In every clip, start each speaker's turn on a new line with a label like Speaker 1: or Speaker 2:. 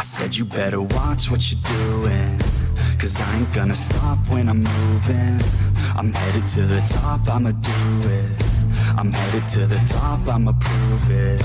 Speaker 1: said you better watch what you're doing, 'cause I ain't gonna stop when I'm moving. I'm headed to the top, I'ma do it. I'm headed to the top, I'ma prove it.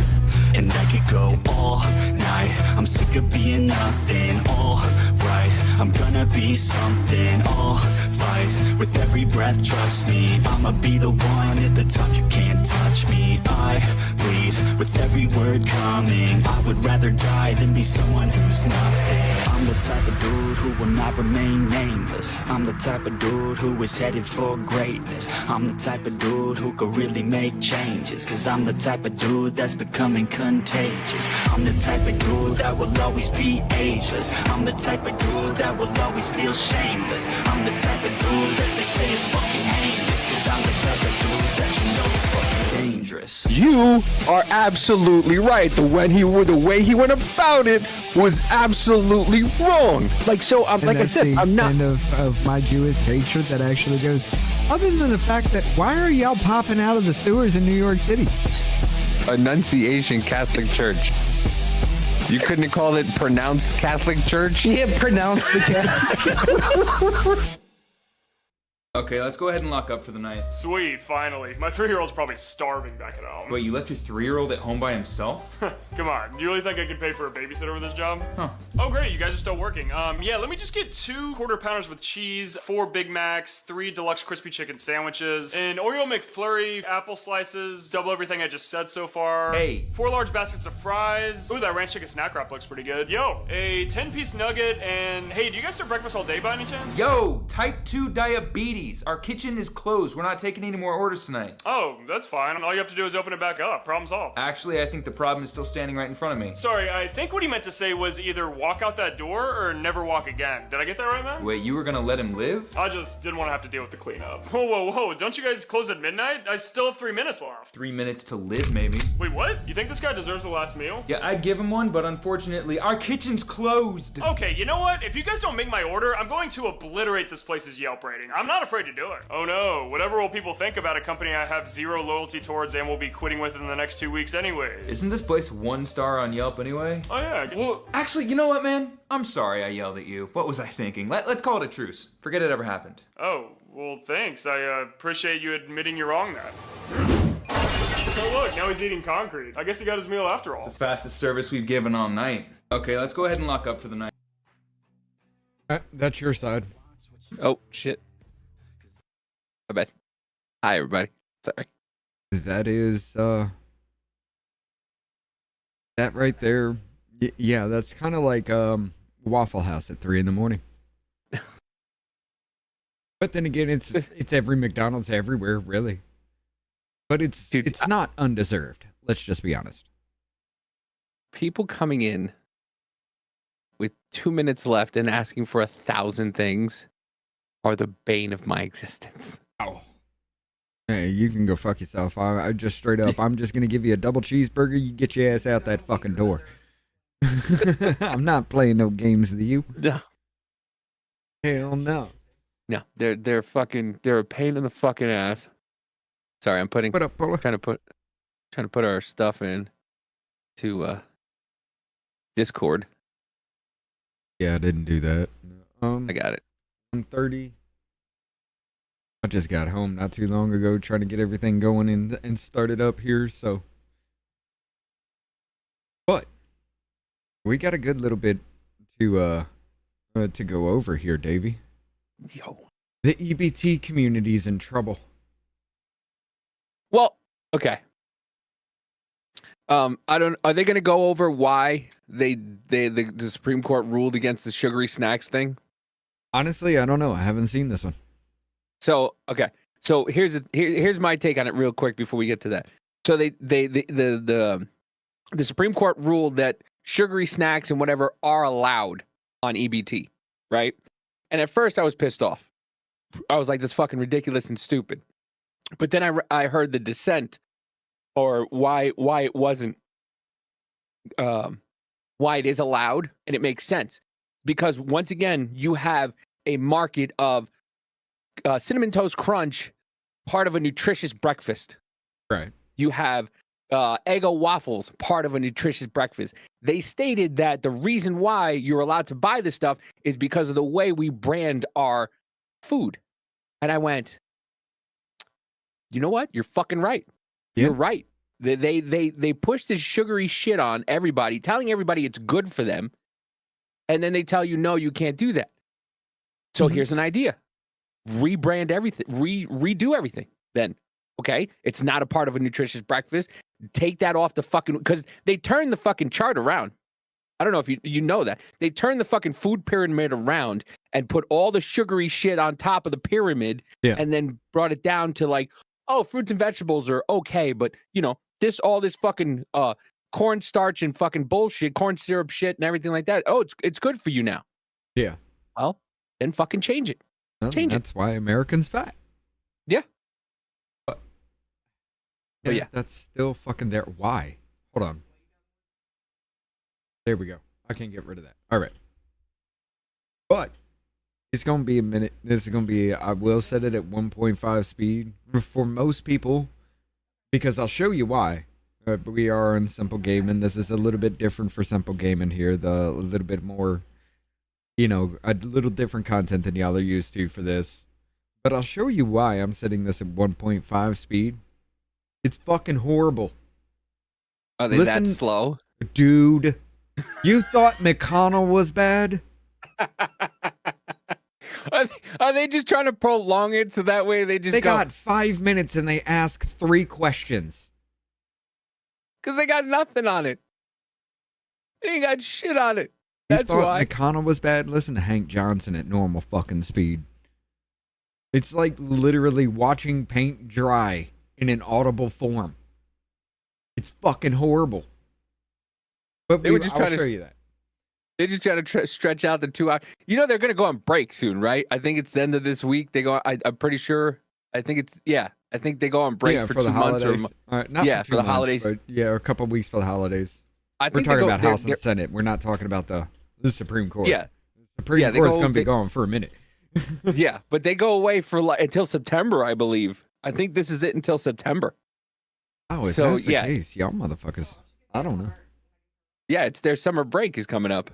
Speaker 1: And I could go all night, I'm sick of being nothing. All right, I'm gonna be something. I'll fight with every breath, trust me. I'ma be the one at the top, you can't touch me. I bleed with every word coming. I would rather die than be someone who's nothing. I'm the type of dude who will not remain nameless. I'm the type of dude who is headed for greatness. I'm the type of dude who could really make changes, 'cause I'm the type of dude that's becoming contagious. I'm the type of dude that will always be ageless. I'm the type of dude that will always feel shameless. I'm the type of dude that they say is fucking heinous, 'cause I'm the type of dude that you know is fucking dangerous.
Speaker 2: You are absolutely right. The way he went about it was absolutely wrong. Like, so, like I said, I'm not.
Speaker 3: Of my Jewish hatred that actually goes, other than the fact that why are y'all popping out of the sewers in New York City?
Speaker 2: Annunciation Catholic Church. You couldn't have called it pronounced Catholic Church?
Speaker 4: Yeah, pronounce the Catholic.
Speaker 5: Okay, let's go ahead and lock up for the night.
Speaker 6: Sweet, finally. My 3-year-old's probably starving back at home.
Speaker 5: Wait, you left your 3-year-old at home by himself?
Speaker 6: Come on, you really think I could pay for a babysitter with this job?
Speaker 5: Huh.
Speaker 6: Oh great, you guys are still working. Yeah, let me just get 2 quarter pounders with cheese, 4 Big Macs, 3 deluxe crispy chicken sandwiches, an Oreo McFlurry, apple slices, double everything I just said so far.
Speaker 5: Hey.
Speaker 6: 4 large baskets of fries. Ooh, that ranch chicken snack wrap looks pretty good. Yo, a 10-piece nugget, and hey, do you guys serve breakfast all day by any chance?
Speaker 5: Yo, type 2 diabetes. Our kitchen is closed. We're not taking any more orders tonight.
Speaker 6: Oh, that's fine. All you have to do is open it back up. Problem solved.
Speaker 5: Actually, I think the problem is still standing right in front of me.
Speaker 6: Sorry, I think what he meant to say was either walk out that door or never walk again. Did I get that right, man?
Speaker 5: Wait, you were gonna let him live?
Speaker 6: I just didn't want to have to deal with the cleanup. Whoa, whoa, whoa. Don't you guys close at midnight? I still have 3 minutes left.
Speaker 5: 3 minutes to live, maybe.
Speaker 6: Wait, what? You think this guy deserves the last meal?
Speaker 5: Yeah, I'd give him one, but unfortunately, our kitchen's closed.
Speaker 6: Okay, you know what? If you guys don't make my order, I'm going to obliterate this place's Yelp rating. I'm not afraid to do it. Oh no, whatever will people think about a company I have 0 loyalty towards and will be quitting with in the next 2 weeks anyways?
Speaker 5: Isn't this place 1 star on Yelp anyway?
Speaker 6: Oh yeah.
Speaker 5: Well, actually, you know what, man? I'm sorry I yelled at you. What was I thinking? Let's call it a truce. Forget it ever happened.
Speaker 6: Oh, well thanks. I appreciate you admitting you're wrong then. Oh look, now he's eating concrete. I guess he got his meal after all.
Speaker 5: The fastest service we've given all night. Okay, let's go ahead and lock up for the night.
Speaker 3: That's your side.
Speaker 2: Oh, shit. My bad. Hi, everybody. Sorry.
Speaker 3: That is, that right there. Yeah, that's kind of like, Waffle House at 3 a.m. But then again, it's every McDonald's everywhere, really. But it's not undeserved. Let's just be honest.
Speaker 2: People coming in with 2 minutes left and asking for 1,000 things are the bane of my existence.
Speaker 3: Oh. Hey, you can go fuck yourself. I just straight up, I'm just going to give you a double cheeseburger. You get your ass out that fucking door. I'm not playing no games with you.
Speaker 2: No.
Speaker 3: Hell no.
Speaker 2: No, they're a pain in the fucking ass. Sorry, I'm trying to put our stuff in to Discord.
Speaker 3: Yeah, I didn't do that.
Speaker 2: I got it.
Speaker 3: I'm 30. I just got home not too long ago trying to get everything going and started up here, so. But we got a good little bit to go over here, Davey.
Speaker 2: Yo.
Speaker 3: The EBT community's in trouble.
Speaker 2: Well, okay. Are they going to go over why the Supreme Court ruled against the sugary snacks thing?
Speaker 3: Honestly, I don't know. I haven't seen this one.
Speaker 2: So, okay. So here's my take on it real quick before we get to that. So the Supreme Court ruled that sugary snacks and whatever are allowed on EBT, right? And at first I was pissed off. I was like, that's fucking ridiculous and stupid. But then I heard the dissent, or why it wasn't, why it is allowed, and it makes sense. Because once again, you have a market of Cinnamon Toast Crunch, part of a nutritious breakfast.
Speaker 3: Right.
Speaker 2: You have Eggo waffles part of a nutritious breakfast. They stated that the reason why you're allowed to buy this stuff is because of the way we brand our food. And I went, you know what? You're fucking right.
Speaker 3: Yeah.
Speaker 2: You're right. They push this sugary shit on everybody, telling everybody it's good for them. And then they tell you, no, you can't do that. So here's an idea. Rebrand everything, redo everything then. Okay? It's not a part of a nutritious breakfast. Take that off the fucking, because they turned the fucking chart around. I don't know if you know that. They turned the fucking food pyramid around and put all the sugary shit on top of the pyramid and then brought it down to like, oh, fruits and vegetables are okay, but you know, all this fucking cornstarch and fucking bullshit, corn syrup shit and everything like that. Oh, it's good for you now.
Speaker 3: Yeah.
Speaker 2: Well, then fucking change it.
Speaker 3: Well,
Speaker 2: Change it.
Speaker 3: that's why Americans fat.
Speaker 2: Yeah.
Speaker 3: But
Speaker 2: yeah.
Speaker 3: That's still fucking there. Why? Hold on. There we go. I can't get rid of that. All right. But it's going to be a minute. This is going to be, I will set it at 1.5 speed for most people because I'll show you why. We are in simple gaming. This is a little bit different for simple gaming here. A little bit more, you know, a little different content than y'all are used to for this. But I'll show you why I'm setting this at 1.5 speed. It's fucking horrible.
Speaker 2: Are they that slow?
Speaker 3: Dude, you thought McConnell was bad?
Speaker 2: Are they just trying to prolong it so that way they
Speaker 3: got 5 minutes and they ask 3 questions?
Speaker 2: Because they got nothing on it. They ain't got shit on it. That's
Speaker 3: you thought
Speaker 2: why.
Speaker 3: McConnell was bad? Listen to Hank Johnson at normal fucking speed. It's like literally watching paint dry in an audible form. It's fucking horrible. But
Speaker 2: They were just
Speaker 3: I'll
Speaker 2: trying to
Speaker 3: show you that.
Speaker 2: They're just trying to stretch out the 2 hours. You know they're going to go on break soon, right? I think it's the end of this week. They go. I'm pretty sure. I think it's I think they go on break for 2
Speaker 3: the
Speaker 2: months
Speaker 3: holidays. Not
Speaker 2: for the holidays.
Speaker 3: But a couple of weeks for the holidays.
Speaker 2: I
Speaker 3: We're
Speaker 2: think
Speaker 3: talking about House and Senate. We're not talking about the Supreme Court.
Speaker 2: Yeah,
Speaker 3: the Supreme Court is going to be gone for a minute.
Speaker 2: yeah, but they go away for until September, I believe. I think this is it until September.
Speaker 3: Oh, if that's the case, y'all motherfuckers. I don't know.
Speaker 2: Yeah, it's their summer break is coming up.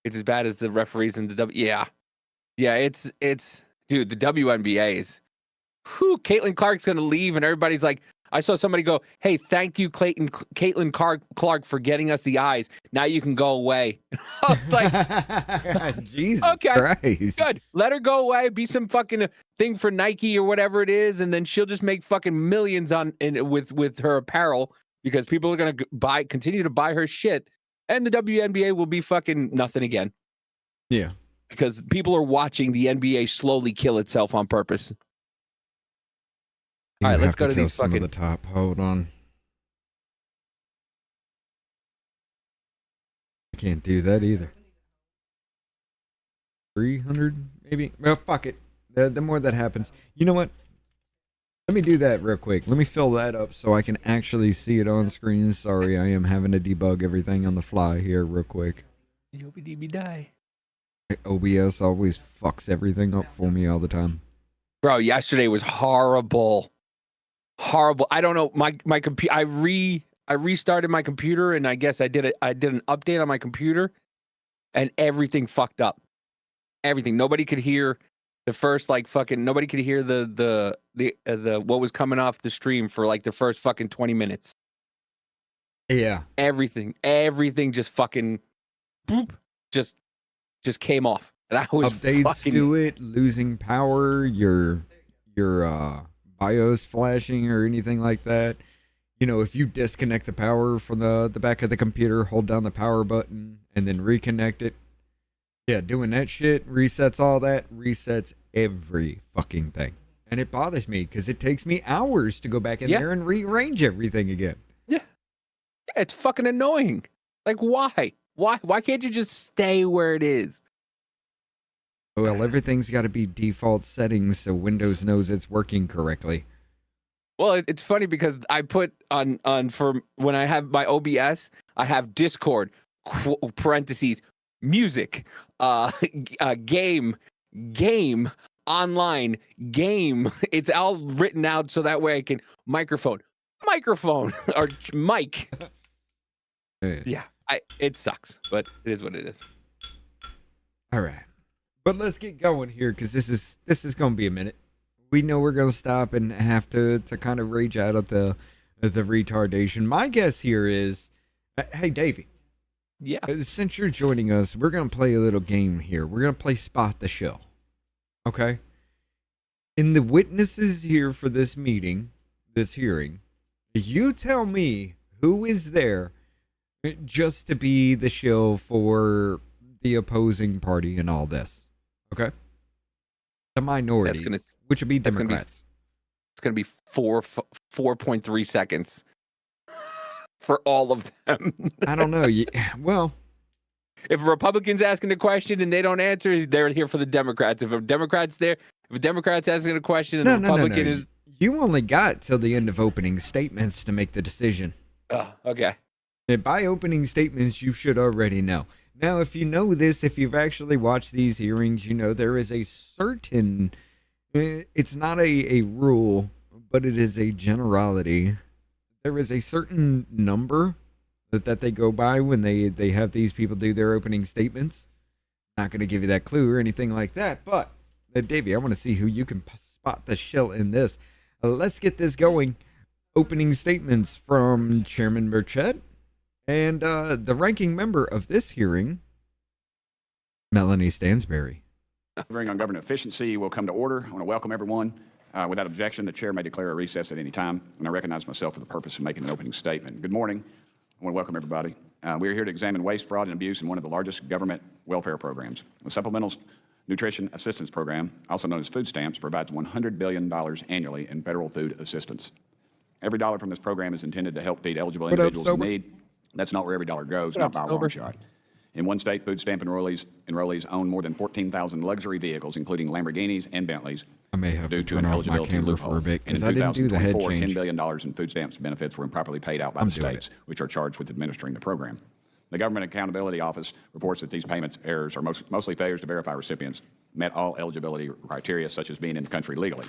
Speaker 2: It's as bad as the referees in the Yeah, it's dude, the WNBA's. Whew, Caitlin Clark's gonna leave, and everybody's like, I saw somebody go, "Hey, thank you, Caitlin Clark, for getting us the eyes. Now you can go away." I was like,
Speaker 3: Jesus
Speaker 2: okay,
Speaker 3: Christ.
Speaker 2: Good. Let her go away. Be some fucking thing for Nike or whatever it is, and then she'll just make fucking millions with her apparel because people are gonna continue to buy her shit, and the WNBA will be fucking nothing again.
Speaker 3: Yeah,
Speaker 2: because people are watching the NBA slowly kill itself on purpose. All right, let's go to these fucking.
Speaker 3: Some of the top. Hold on. I can't do that either. 300 maybe. Well, fuck it. The more that happens, you know what? Let me do that real quick. Let me fill that up so I can actually see it on screen. Sorry, I am having to debug everything on the fly here real quick.
Speaker 2: die.
Speaker 3: OBS always fucks everything up for me all the time.
Speaker 2: Bro, yesterday was horrible. Horrible. I don't know. My computer. I restarted my computer, and I guess I did an update on my computer, and everything fucked up. Everything. Nobody could hear the first nobody could hear the what was coming off the stream for like the first fucking 20 minutes.
Speaker 3: Yeah.
Speaker 2: Everything just fucking boop just came off. And I was
Speaker 3: updates to it, losing power, your BIOS flashing or anything like that. You know, if you disconnect the power from the back of the computer, hold down the power button and then reconnect it. Yeah, doing that shit resets all that, resets every fucking thing. And it bothers me because it takes me hours to go back in there and rearrange everything again.
Speaker 2: Yeah. It's fucking annoying. Like, why? Why can't you just stay where it is?
Speaker 3: Well, everything's got to be default settings so Windows knows it's working correctly.
Speaker 2: Well, it's funny because I put on for when I have my OBS, I have Discord, parentheses, music, game, online game. It's all written out so that way I can microphone or mic. Yeah, it sucks, but it is what it is.
Speaker 3: All right, but let's get going here because this is gonna be a minute. We know we're gonna stop and have to kind of rage out at the retardation. My guess here is, hey Davey.
Speaker 2: Yeah.
Speaker 3: Since you're joining us, we're gonna play a little game here. We're gonna play Spot the Shill. Okay. In the witnesses here for this meeting, this hearing, you tell me who is there just to be the shill for the opposing party and all this. Okay. The minorities, which would be Democrats.
Speaker 2: It's gonna be 4.3 seconds for all of them.
Speaker 3: I don't know. Well,
Speaker 2: if a Republican's asking a question and they don't answer, they're here for the Democrats. If a Democrat's asking a question and the Republican is...
Speaker 3: You only got till the end of opening statements to make the decision.
Speaker 2: Oh, okay.
Speaker 3: And by opening statements, you should already know. Now, if you know this, if you've actually watched these hearings, you know there is a certain... It's not a rule, but it is a generality. There is a certain number that they go by when they have these people do their opening statements. Not going to give you that clue or anything like that, but Davey, I want to see who you can spot the shill in this. Let's get this going. Opening statements from Chairman Burchett and the ranking member of this hearing, Melanie Stansberry.
Speaker 7: Hearing on government efficiency will come to order. I want to welcome everyone. Without objection, the chair may declare a recess at any time, and I recognize myself for the purpose of making an opening statement. Good morning. I want to welcome everybody. We are here to examine waste, fraud, and abuse in one of the largest government welfare programs. The Supplemental Nutrition Assistance Program, also known as food stamps, provides $100 billion annually in federal food assistance. Every dollar from this program is intended to help feed eligible individuals in need. That's not where every dollar goes, not by a long shot. In one state, food stamp enrollees own more than 14,000 luxury vehicles, including Lamborghinis and Bentleys,
Speaker 3: I may have
Speaker 7: due
Speaker 3: to
Speaker 7: to an
Speaker 3: turn off my
Speaker 7: eligibility
Speaker 3: camera
Speaker 7: loophole.
Speaker 3: for a bit
Speaker 7: And
Speaker 3: because
Speaker 7: in
Speaker 3: I didn't do the head
Speaker 7: 2024,
Speaker 3: change.
Speaker 7: $10 billion in food stamps benefits were improperly paid out by the states, which are charged with administering the program. The Government Accountability Office reports that these payments errors are mostly failures to verify recipients met all eligibility criteria, such as being in the country legally.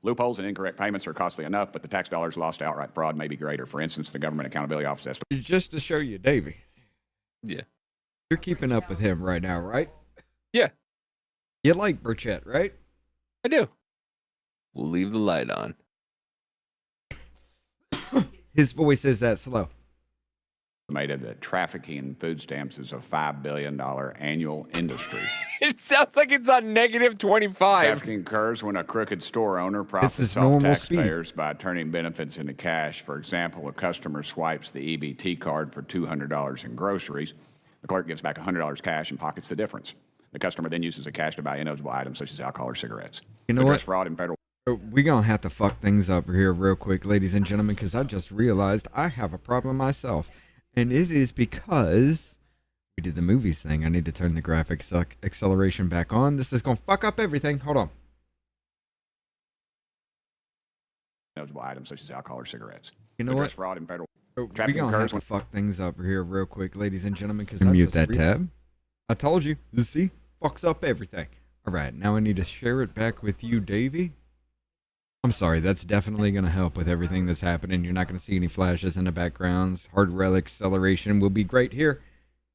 Speaker 7: Loopholes and incorrect payments are costly enough, but the tax dollars lost to outright fraud may be greater. For instance, the Government Accountability Office estimates.
Speaker 3: Just to show you, Davey.
Speaker 2: Yeah.
Speaker 3: You're keeping up with him right now, right?
Speaker 2: Yeah.
Speaker 3: You like Burchett, right?
Speaker 2: I do. We'll leave the light on.
Speaker 3: His voice is that slow.
Speaker 7: Estimated that trafficking in food stamps is a $5 billion annual industry.
Speaker 2: It sounds like it's on -25.
Speaker 7: Trafficking occurs when a crooked store owner profits off taxpayers by turning benefits into cash. For example, a customer swipes the EBT card for $200 in groceries. The clerk gives back $100 cash and pockets the difference. The customer then uses the cash to buy ineligible items such as alcohol or cigarettes.
Speaker 3: You know what?
Speaker 7: Fraud in federal.
Speaker 3: We're going to have to fuck things up here real quick, ladies and gentlemen, because I just realized I have a problem myself. And it is because we did the movies thing. I need to turn the graphics acceleration back on. This is going to fuck up everything. Hold on.
Speaker 7: Ineligible items such as alcohol or cigarettes.
Speaker 3: You know what?
Speaker 7: Fraud in federal.
Speaker 3: We're going to have to fuck things up here real quick, ladies and gentlemen, because I mute that tab. I told you. You see? Fucks up everything. All right. Now I need to share it back with you, Davey. I'm sorry, that's definitely going to help with everything that's happening. You're not going to see any flashes in the backgrounds. Hard relic acceleration will be great here.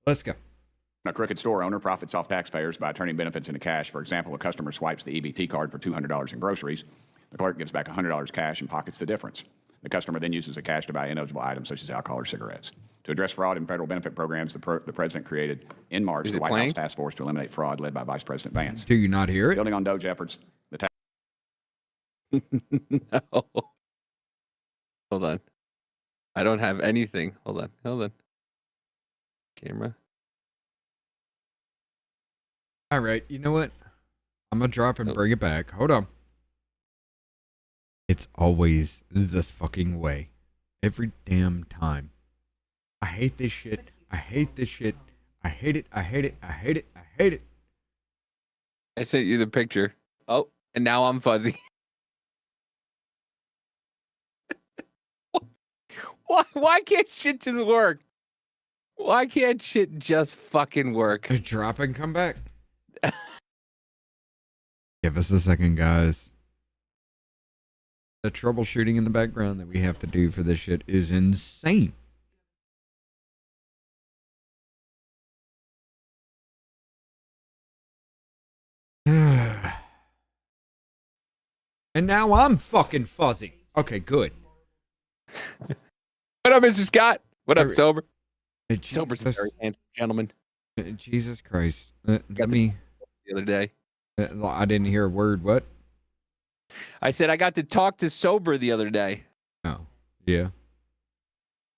Speaker 3: Let's go.
Speaker 7: A crooked store owner profits off taxpayers by turning benefits into cash. For example, a customer swipes the EBT card for $200 in groceries. The clerk gives back $100 cash and pockets the difference. The customer then uses the cash to buy ineligible items such as alcohol or cigarettes. To address fraud in federal benefit programs, the President created in March the White House Task Force to eliminate fraud led by Vice President Vance.
Speaker 3: Do you not hear it?
Speaker 7: Building on Doge efforts, the task
Speaker 2: No. Hold on. I don't have anything. Hold on. Camera.
Speaker 3: All right, you know what? I'm going to drop and bring it back. Hold on. It's always this fucking way. Every damn time. I hate this shit. I hate this shit. I hate it. I hate it. I hate it. I hate it.
Speaker 2: I sent you the picture. Oh, and now I'm fuzzy. Why can't shit just work? Why can't shit just fucking work?
Speaker 3: Drop and come back. Give us a second, guys. The troubleshooting in the background that we have to do for this shit is insane. And now I'm fucking fuzzy. Okay, good.
Speaker 2: What up, Mr. Scott? What up,
Speaker 3: Hey,
Speaker 2: Sober?
Speaker 3: Hey,
Speaker 2: Sober's a
Speaker 3: Jesus,
Speaker 2: very handsome gentleman.
Speaker 3: Jesus Christ.
Speaker 2: Got
Speaker 3: Let me.
Speaker 2: The other day,
Speaker 3: I didn't hear a word. What?
Speaker 2: I said I got to talk to Sober the other day.
Speaker 3: Oh, yeah.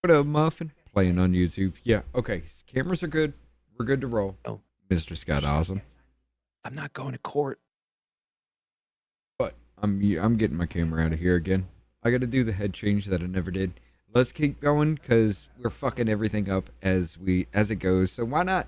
Speaker 3: What up, Muffin? Playing on YouTube. Yeah, okay. Cameras are good. We're good to roll.
Speaker 2: Oh.
Speaker 3: Mr. Scott, awesome.
Speaker 2: I'm not going to court.
Speaker 3: But I'm getting my camera out of here again. I got to do the head change that I never did. Let's keep going because we're fucking everything up as it goes. So why not?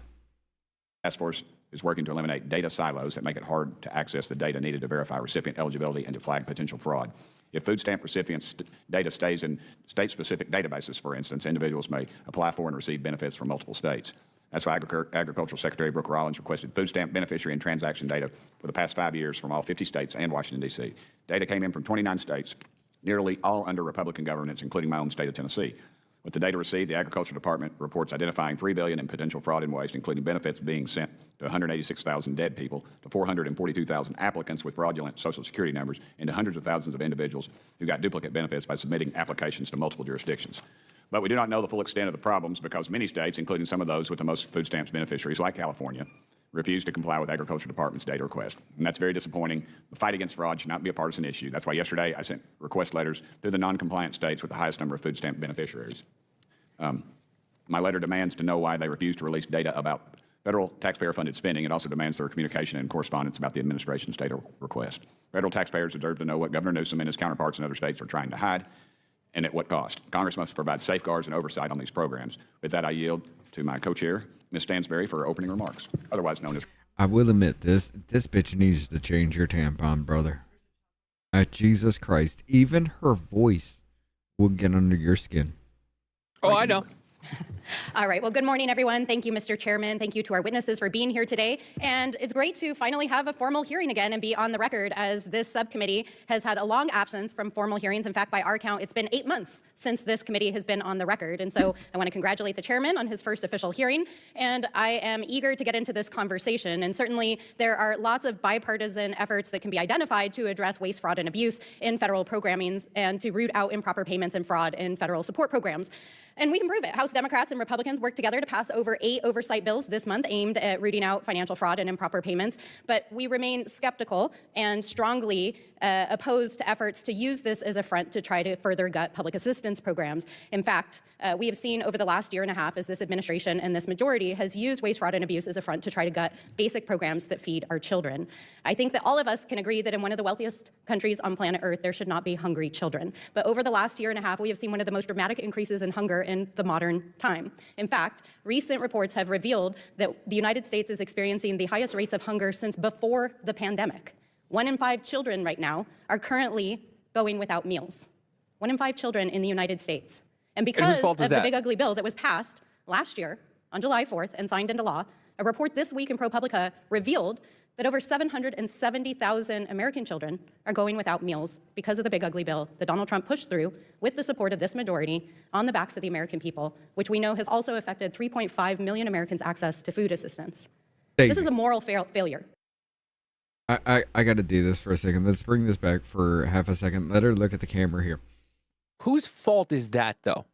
Speaker 7: Task Force is working to eliminate data silos that make it hard to access the data needed to verify recipient eligibility and to flag potential fraud. If food stamp recipients' data stays in state-specific databases, for instance, individuals may apply for and receive benefits from multiple states. That's why Agricultural Secretary Brooke Rollins requested food stamp beneficiary and transaction data for the past 5 years from all 50 states and Washington, D.C. Data came in from 29 states, nearly all under Republican governments, including my own state of Tennessee. With the data received, the Agriculture Department reports identifying $3 billion in potential fraud and waste, including benefits being sent to 186,000 dead people, to 442,000 applicants with fraudulent Social Security numbers, and to hundreds of thousands of individuals who got duplicate benefits by submitting applications to multiple jurisdictions. But we do not know the full extent of the problems because many states, including some of those with the most food stamps beneficiaries like California, refuse to comply with Agriculture Department's data request. And that's very disappointing. The fight against fraud should not be a partisan issue. That's why yesterday I sent request letters to the non-compliant states with the highest number of food stamp beneficiaries. My letter demands to know why they refuse to release data about federal taxpayer-funded spending. It also demands their communication and correspondence about the administration's data request. Federal taxpayers deserve to know what Governor Newsom and his counterparts in other states are trying to hide and at what cost. Congress must provide safeguards and oversight on these programs. With that, I yield to my co-chair, Ms. Stansberry, for her opening remarks, otherwise known as...
Speaker 3: I will admit this bitch needs to change your tampon, brother. Jesus Christ. Even her voice will get under your skin.
Speaker 2: Oh, I know.
Speaker 8: All right. Well, good morning, everyone. Thank you, Mr. Chairman. Thank you to our witnesses for being here today. And it's great to finally have a formal hearing again and be on the record, as this subcommittee has had a long absence from formal hearings. In fact, by our count, it's been 8 months since this committee has been on the record. And so I want to congratulate the chairman on his first official hearing. And I am eager to get into this conversation. And certainly there are lots of bipartisan efforts that can be identified to address waste, fraud, and abuse in federal programmings and to root out improper payments and fraud in federal support programs. And we can prove it. House Democrats and Republicans worked together to pass over 8 oversight bills this month aimed at rooting out financial fraud and improper payments. But we remain skeptical and strongly opposed to efforts to use this as a front to try to further gut public assistance programs. In fact, we have seen over the last year and a half as this administration and this majority has used waste, fraud, and abuse as a front to try to gut basic programs that feed our children. I think that all of us can agree that in one of the wealthiest countries on planet Earth, there should not be hungry children. But over the last year and a half, we have seen one of the most dramatic increases in hunger in the modern time. In fact, recent reports have revealed that the United States is experiencing the highest rates of hunger since before the pandemic. 1 in 5 children right now are currently going without meals. 1 in 5 children in the United States. And because of the big ugly bill that was passed last year on July 4th and signed into law, a report this week in ProPublica revealed that over 770,000 American children are going without meals because of the big ugly bill that Donald Trump pushed through with the support of this majority on the backs of the American people, which we know has also affected 3.5 million Americans' access to food assistance. This is a moral failure.
Speaker 3: I got to do this for a second. Let's bring this back for half a second. Let her look at the camera here.
Speaker 2: Whose fault is that, though?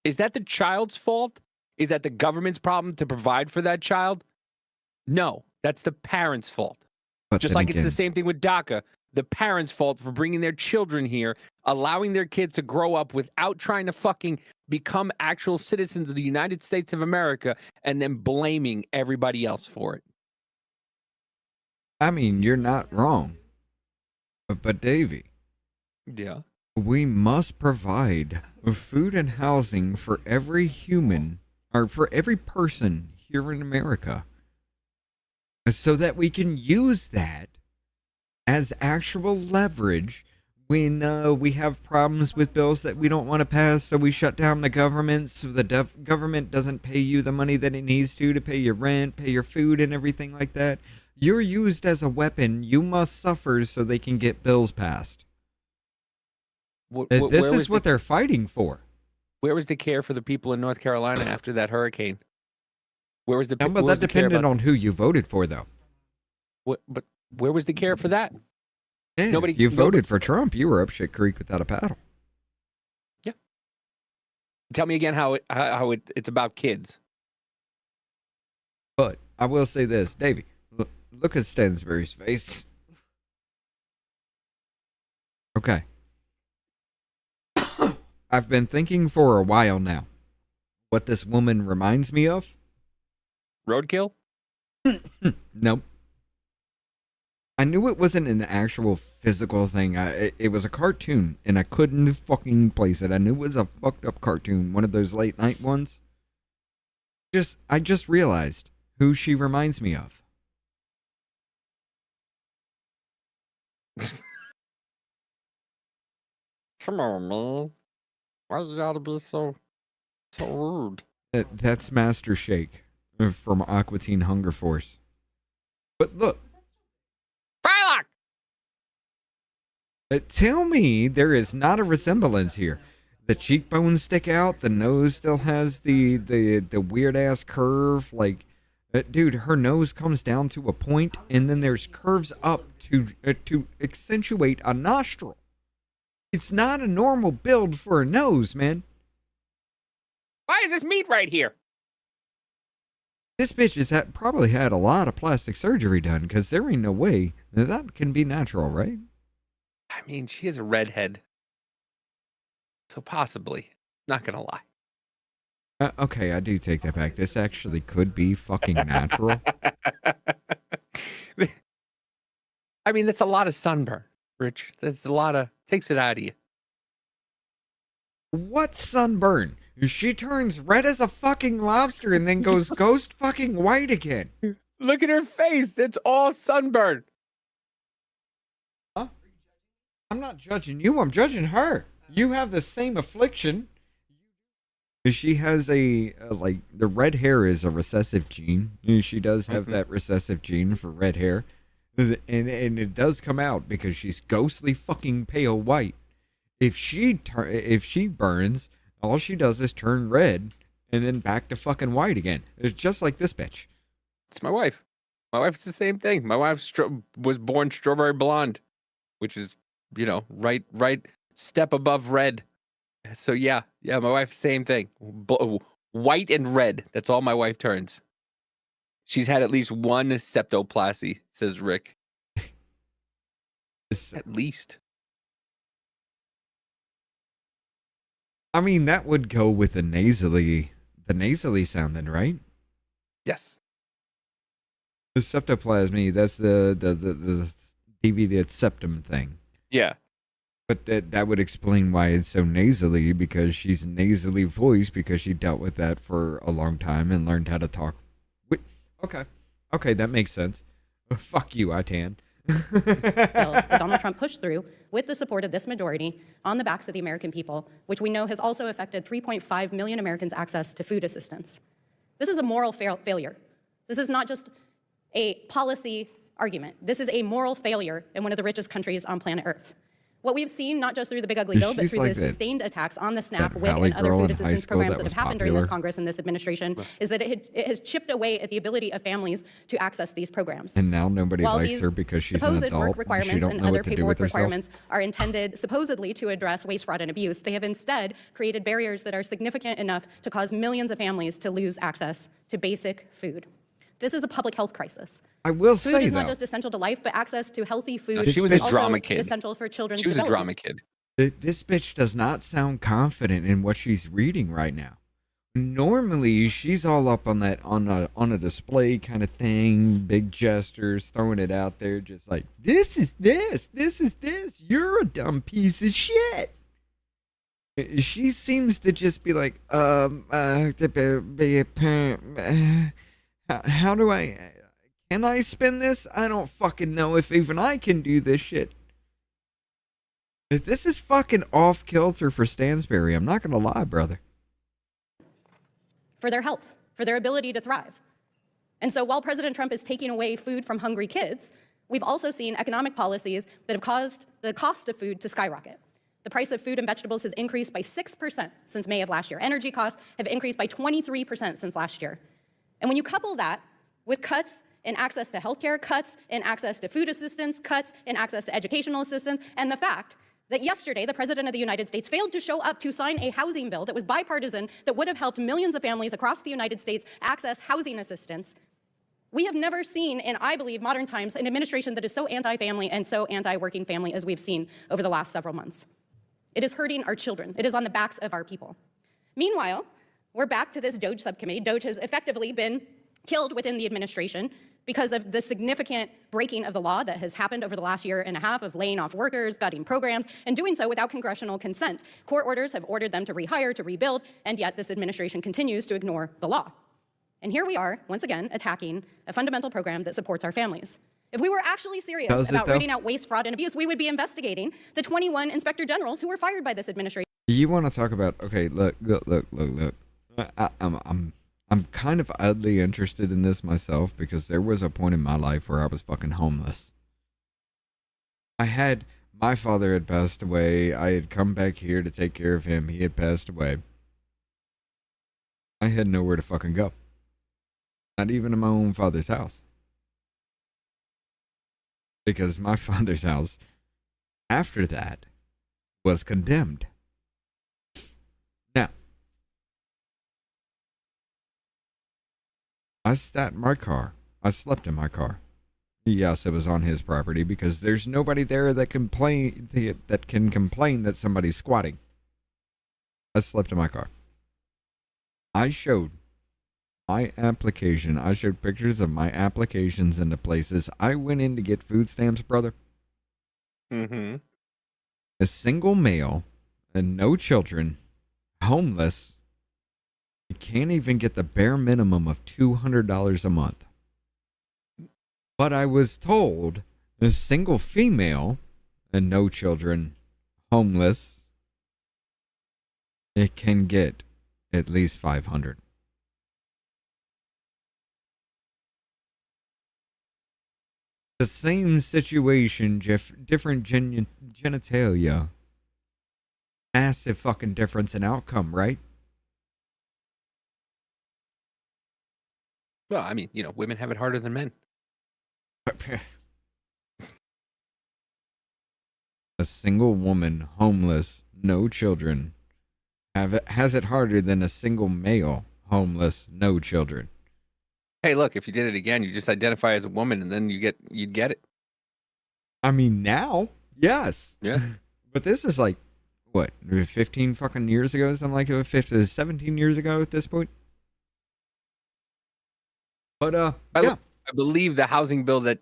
Speaker 2: Is that the child's fault? Is that the government's problem to provide for that child? No, that's the parents' fault.
Speaker 3: But
Speaker 2: just like it's the same thing with DACA. The parents' fault for bringing their children here, allowing their kids to grow up without trying to fucking become actual citizens of the United States of America and then blaming everybody else for it.
Speaker 3: I mean, you're not wrong. But Davey.
Speaker 2: Yeah.
Speaker 3: We must provide food and housing for every human, or for every person here in America, so that we can use that as actual leverage when we have problems with bills that we don't want to pass, so we shut down the government so the government doesn't pay you the money that it needs to pay your rent, pay your food and everything like that. You're used as a weapon. You must suffer so they can get bills passed. This is what they're fighting for.
Speaker 2: Where was the care for the people in North Carolina after that hurricane? Where was the?
Speaker 3: Yeah, but that depended on who you voted for, though.
Speaker 2: But where was the care for that?
Speaker 3: Yeah,
Speaker 2: Nobody.
Speaker 3: If you voted for Trump, you were up shit creek without a paddle.
Speaker 2: Yeah. Tell me again how it's about kids.
Speaker 3: But I will say this, Davey. Look at Stansbury's face. Okay. I've been thinking for a while now what this woman reminds me of.
Speaker 2: Roadkill?
Speaker 3: Nope. I knew it wasn't an actual physical thing. It was a cartoon, and I couldn't fucking place it. I knew it was a fucked up cartoon, one of those late night ones. I just realized who she reminds me of.
Speaker 2: Come on, man. Why you gotta be so rude?
Speaker 3: That's Master Shake from Aqua Teen Hunger Force. But look.
Speaker 2: Frylock!
Speaker 3: Tell me there is not a resemblance here. The cheekbones stick out. The nose still has the weird ass curve. Like, dude, her nose comes down to a point, and then there's curves up to accentuate a nostril. It's not a normal build for a nose, man.
Speaker 2: Why is this meat right here?
Speaker 3: This bitch has probably had a lot of plastic surgery done, because there ain't no way that can be natural, right?
Speaker 2: I mean, she is a redhead. So possibly. Not gonna lie.
Speaker 3: Okay, I do take that back. This actually could be fucking natural.
Speaker 2: I mean, that's a lot of sunburn, Rich. That's a lot of... Takes it out of you.
Speaker 3: What sunburn? She turns red as a fucking lobster and then goes ghost fucking white again.
Speaker 2: Look at her face. That's all sunburn.
Speaker 3: Huh? I'm not judging you. I'm judging her. You have the same affliction. She has the red hair is a recessive gene. She does have that recessive gene for red hair. And it does come out because she's ghostly fucking pale white. If she burns, all she does is turn red and then back to fucking white again. It's just like this bitch.
Speaker 2: It's my wife. My wife's the same thing. My wife was born strawberry blonde, which is, right step above red. So yeah, my wife, same thing. White and red. That's all my wife turns. She's had at least one septoplasty, says Rick. At least.
Speaker 3: I mean, that would go with the nasally sounding, right?
Speaker 2: Yes.
Speaker 3: The septoplasmy, that's the deviated septum thing.
Speaker 2: Yeah.
Speaker 3: But that would explain why it's so nasally, because she's nasally voiced because she dealt with that for a long time and learned how to talk. Okay, that makes sense. Fuck you, R-Tenn.
Speaker 8: Bill that Donald Trump pushed through with the support of this majority on the backs of the American people, which we know has also affected 3.5 million Americans' access to food assistance. This is a moral failure. This is not just a policy argument. This is a moral failure in one of the richest countries on planet Earth. What we've seen, not just through the big ugly bill, but through the sustained attacks on the SNAP, WIC, and other food assistance programs that have happened during this Congress and this administration, is that it has chipped away at the ability of families to access these programs.
Speaker 3: And now nobody
Speaker 8: While
Speaker 3: likes
Speaker 8: these
Speaker 3: her because she's an
Speaker 8: supposed
Speaker 3: adult
Speaker 8: work
Speaker 3: and she
Speaker 8: requirements
Speaker 3: don't
Speaker 8: and
Speaker 3: know
Speaker 8: other
Speaker 3: what to do
Speaker 8: paperwork
Speaker 3: with herself.
Speaker 8: requirements are intended supposedly to address waste, fraud, and abuse, they have instead created barriers that are significant enough to cause millions of families to lose access to basic food. This is a public health crisis.
Speaker 3: I will
Speaker 8: food
Speaker 3: say,
Speaker 8: is not
Speaker 3: though,
Speaker 8: just essential to life, but access to healthy food
Speaker 2: she was
Speaker 8: is
Speaker 2: a
Speaker 8: also
Speaker 2: drama kid.
Speaker 8: essential for children's
Speaker 2: She was a
Speaker 8: development.
Speaker 2: drama kid.
Speaker 3: this bitch does not sound confident in what she's reading right now. Normally, she's all up on that on a display kind of thing, big gestures, throwing it out there, just like, this is this, you're a dumb piece of shit. She seems to just be like, how do can I spin this? I don't fucking know if even I can do this shit. This is fucking off kilter for Stansbury. I'm not gonna lie, brother.
Speaker 8: For their health, for their ability to thrive. And so while President Trump is taking away food from hungry kids, we've also seen economic policies that have caused the cost of food to skyrocket. The price of food and vegetables has increased by 6% since May of last year. Energy costs have increased by 23% since last year. And when you couple that with cuts in access to healthcare, cuts in access to food assistance, cuts in access to educational assistance, and the fact that yesterday the President of the United States failed to show up to sign a housing bill that was bipartisan that would have helped millions of families across the United States access housing assistance, we have never seen in, I believe, modern times, an administration that is so anti-family and so anti-working family as we've seen over the last several months. It is hurting our children. It is on the backs of our people. Meanwhile, we're back to this DOGE subcommittee. DOGE has effectively been killed within the administration because of the significant breaking of the law that has happened over the last year and a half of laying off workers, gutting programs, and doing so without congressional consent. Court orders have ordered them to rehire, to rebuild, and yet this administration continues to ignore the law. And here we are, once again, attacking a fundamental program that supports our families. If we were actually serious about rooting out waste, fraud, and abuse, we would be investigating the 21 inspector generals who were fired by this administration.
Speaker 3: You want to talk about, okay, look. I'm kind of oddly interested in this myself because there was a point in my life where I was fucking homeless. My father had passed away. I had come back here to take care of him. He had passed away. I had nowhere to fucking go. Not even in my own father's house. Because my father's house, after that, was condemned. Now, I sat in my car. I slept in my car. Yes, it was on his property because there's nobody there that can complain that somebody's squatting. I slept in my car. I showed my application. I showed pictures of my applications into places. I went in to get food stamps, brother.
Speaker 2: Mm-hmm.
Speaker 3: A single male and no children, homeless. You can't even get the bare minimum of $200 a month. But I was told a single female and no children, homeless, it can get at least $500. The same situation, different genitalia. Massive fucking difference in outcome, right?
Speaker 2: Well, I mean, women have it harder than men.
Speaker 3: A single woman, homeless, no children, has it harder than a single male, homeless, no children.
Speaker 2: Hey, look, if you did it again, you just identify as a woman and then you'd get it.
Speaker 3: I mean, now, yes.
Speaker 2: Yeah.
Speaker 3: But this is like, what, 15 fucking years ago? Something like it, 17 years ago at this point? But, yeah.
Speaker 2: I believe the housing bill that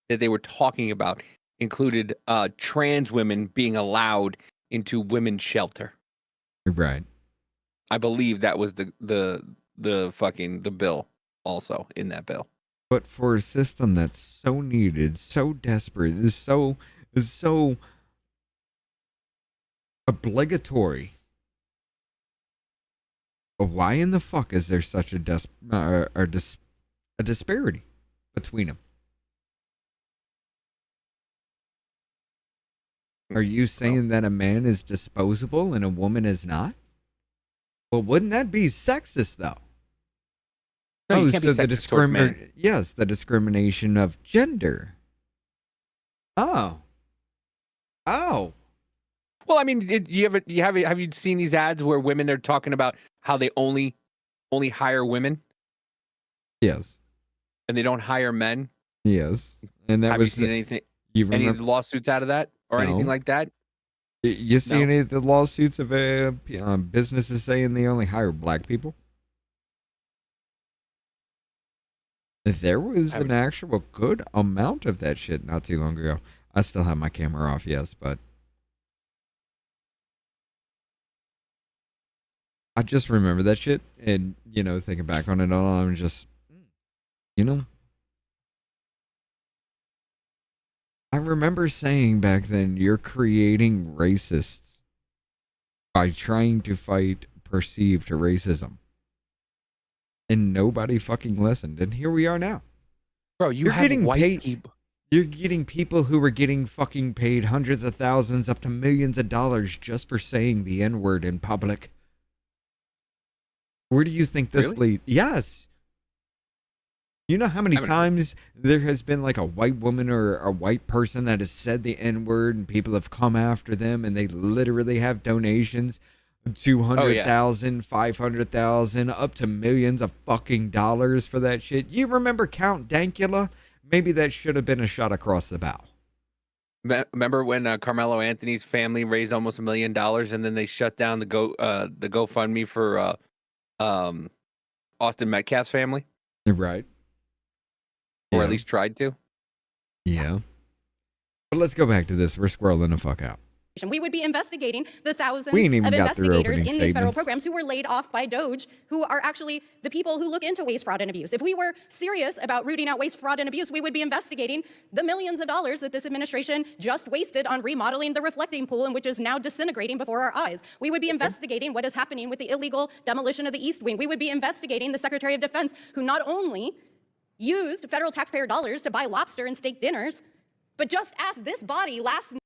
Speaker 2: they were talking about included trans women being allowed into women's shelter.
Speaker 3: Right.
Speaker 2: I believe that was the bill also in that bill.
Speaker 3: But for a system that's so needed, so desperate, is so obligatory, why in the fuck is there such a disparity between them? Are you saying that a man is disposable and a woman is not? Well, wouldn't that be sexist, though?
Speaker 2: No, you can't be sexist towards men.
Speaker 3: Yes, the discrimination of gender. Oh. Well,
Speaker 2: I mean, have you seen these ads where women are talking about how they only hire women?
Speaker 3: Yes.
Speaker 2: And they don't hire men?
Speaker 3: Yes. And that
Speaker 2: have you seen anything? Any lawsuits out of that or anything like that?
Speaker 3: You see any of the lawsuits of businesses saying they only hire black people? There was an actual good amount of that shit not too long ago. I still have my camera off, yes, but I just remember that shit and, thinking back on it all, I'm just, I remember saying back then, you're creating racists by trying to fight perceived racism. and nobody fucking listened. And here we are now.
Speaker 2: Bro, you
Speaker 3: You're
Speaker 2: have
Speaker 3: getting
Speaker 2: white
Speaker 3: paid-
Speaker 2: people.
Speaker 3: You're getting people who are getting fucking paid hundreds of thousands up to millions of dollars just for saying the N-word in public. Where do you think this
Speaker 2: Really?
Speaker 3: leads? Yes. You know how many
Speaker 2: I mean-
Speaker 3: times there has been like a white woman or a white person that has said the N-word and people have come after them and they literally have donations, 200,000, 500,000, up to millions of fucking dollars for that shit. You remember Count Dankula? Maybe that should have been a shot across the bow.
Speaker 2: Remember when Carmelo Anthony's family raised almost $1 million and then they shut down the GoFundMe for Austin Metcalf's family,
Speaker 3: Right.
Speaker 2: or
Speaker 3: Yeah.
Speaker 2: at least tried to?
Speaker 3: Yeah. But let's go back to this. We're squirreling the fuck out.
Speaker 8: We would be investigating the thousands
Speaker 3: We ain't even
Speaker 8: of
Speaker 3: got through
Speaker 8: investigators
Speaker 3: opening
Speaker 8: in these federal
Speaker 3: statements.
Speaker 8: programs who were laid off by DOJ, who are actually the people who look into waste, fraud, and abuse. If we were serious about rooting out waste, fraud, and abuse, we would be investigating the millions of dollars that this administration just wasted on remodeling the reflecting pool, and which is now disintegrating before our eyes. We would be investigating what is happening with the illegal demolition of the East Wing. We would be investigating the Secretary of Defense, who not only used federal taxpayer dollars to buy lobster and steak dinners, but just asked this body last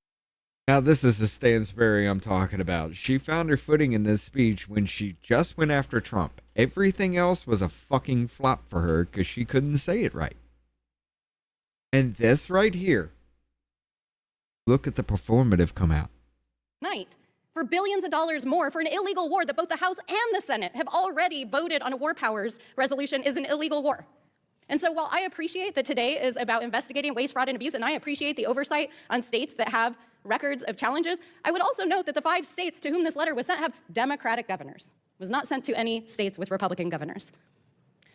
Speaker 3: Now, this is the Stansberry I'm talking about. She found her footing in this speech when she just went after Trump. Everything else was a fucking flop for her because she couldn't say it right. And this right here, look at the performative come out.
Speaker 8: night for billions of dollars more for an illegal war that both the House and the Senate have already voted on. A war powers resolution is an illegal war. And so while I appreciate that today is about investigating waste, fraud, and abuse, and I appreciate the oversight on states that have records of challenges, I would also note that the 5 states to whom this letter was sent have Democratic governors. It was not sent to any states with Republican governors.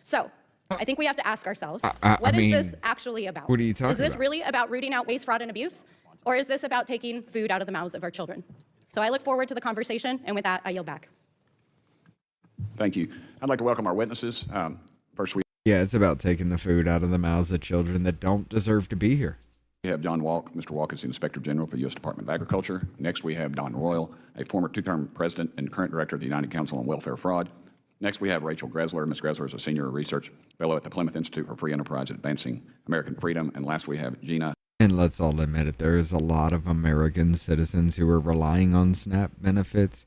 Speaker 8: So I think we have to ask ourselves, what is this actually about?
Speaker 3: what are you talking
Speaker 8: Is this
Speaker 3: about?
Speaker 8: really about rooting out waste, fraud, and abuse? Or is this about taking food out of the mouths of our children? So I look forward to the conversation, and with that, I yield back.
Speaker 7: Thank you. I'd like to welcome our witnesses. First, we
Speaker 3: Yeah, it's about taking the food out of the mouths of children that don't deserve to be here.
Speaker 7: have John Walk. Mr. Walk is the Inspector General for the U.S. Department of Agriculture. Next, we have Don Royal, a former 2-term president and current director of the United Council on Welfare Fraud. Next, we have Rachel Gressler. Ms. Gressler is a senior research fellow at the Plymouth Institute for Free Enterprise Advancing American Freedom. And last, we have Gina.
Speaker 3: And let's all admit it, there is a lot of American citizens who are relying on SNAP benefits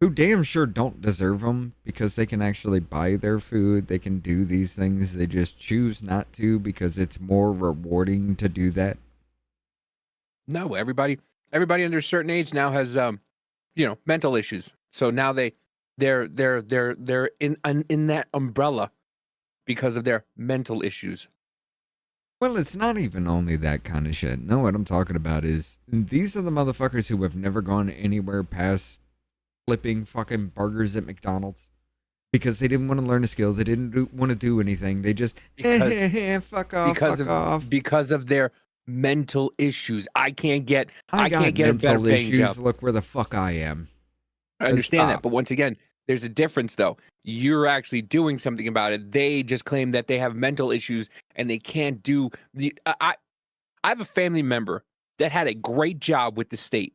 Speaker 3: who damn sure don't deserve them because they can actually buy their food. They can do these things. They just choose not to because it's more rewarding to do that.
Speaker 2: No, everybody under a certain age now has mental issues. So now they're in that umbrella because of their mental issues.
Speaker 3: Well, it's not even only that kind of shit. No, what I'm talking about is these are the motherfuckers who have never gone anywhere past flipping fucking burgers at McDonald's because they didn't want to learn a skill. They didn't want to do anything. They just fuck off.
Speaker 2: Because of their mental issues. I can't get
Speaker 3: I
Speaker 2: a better
Speaker 3: mental
Speaker 2: paying
Speaker 3: issues.
Speaker 2: job.
Speaker 3: Look where the fuck I am.
Speaker 2: I understand
Speaker 3: Stop.
Speaker 2: that, but once again, there's a difference though. You're actually doing something about it. They just claim that they have mental issues and they can't do the I have a family member that had a great job with the state.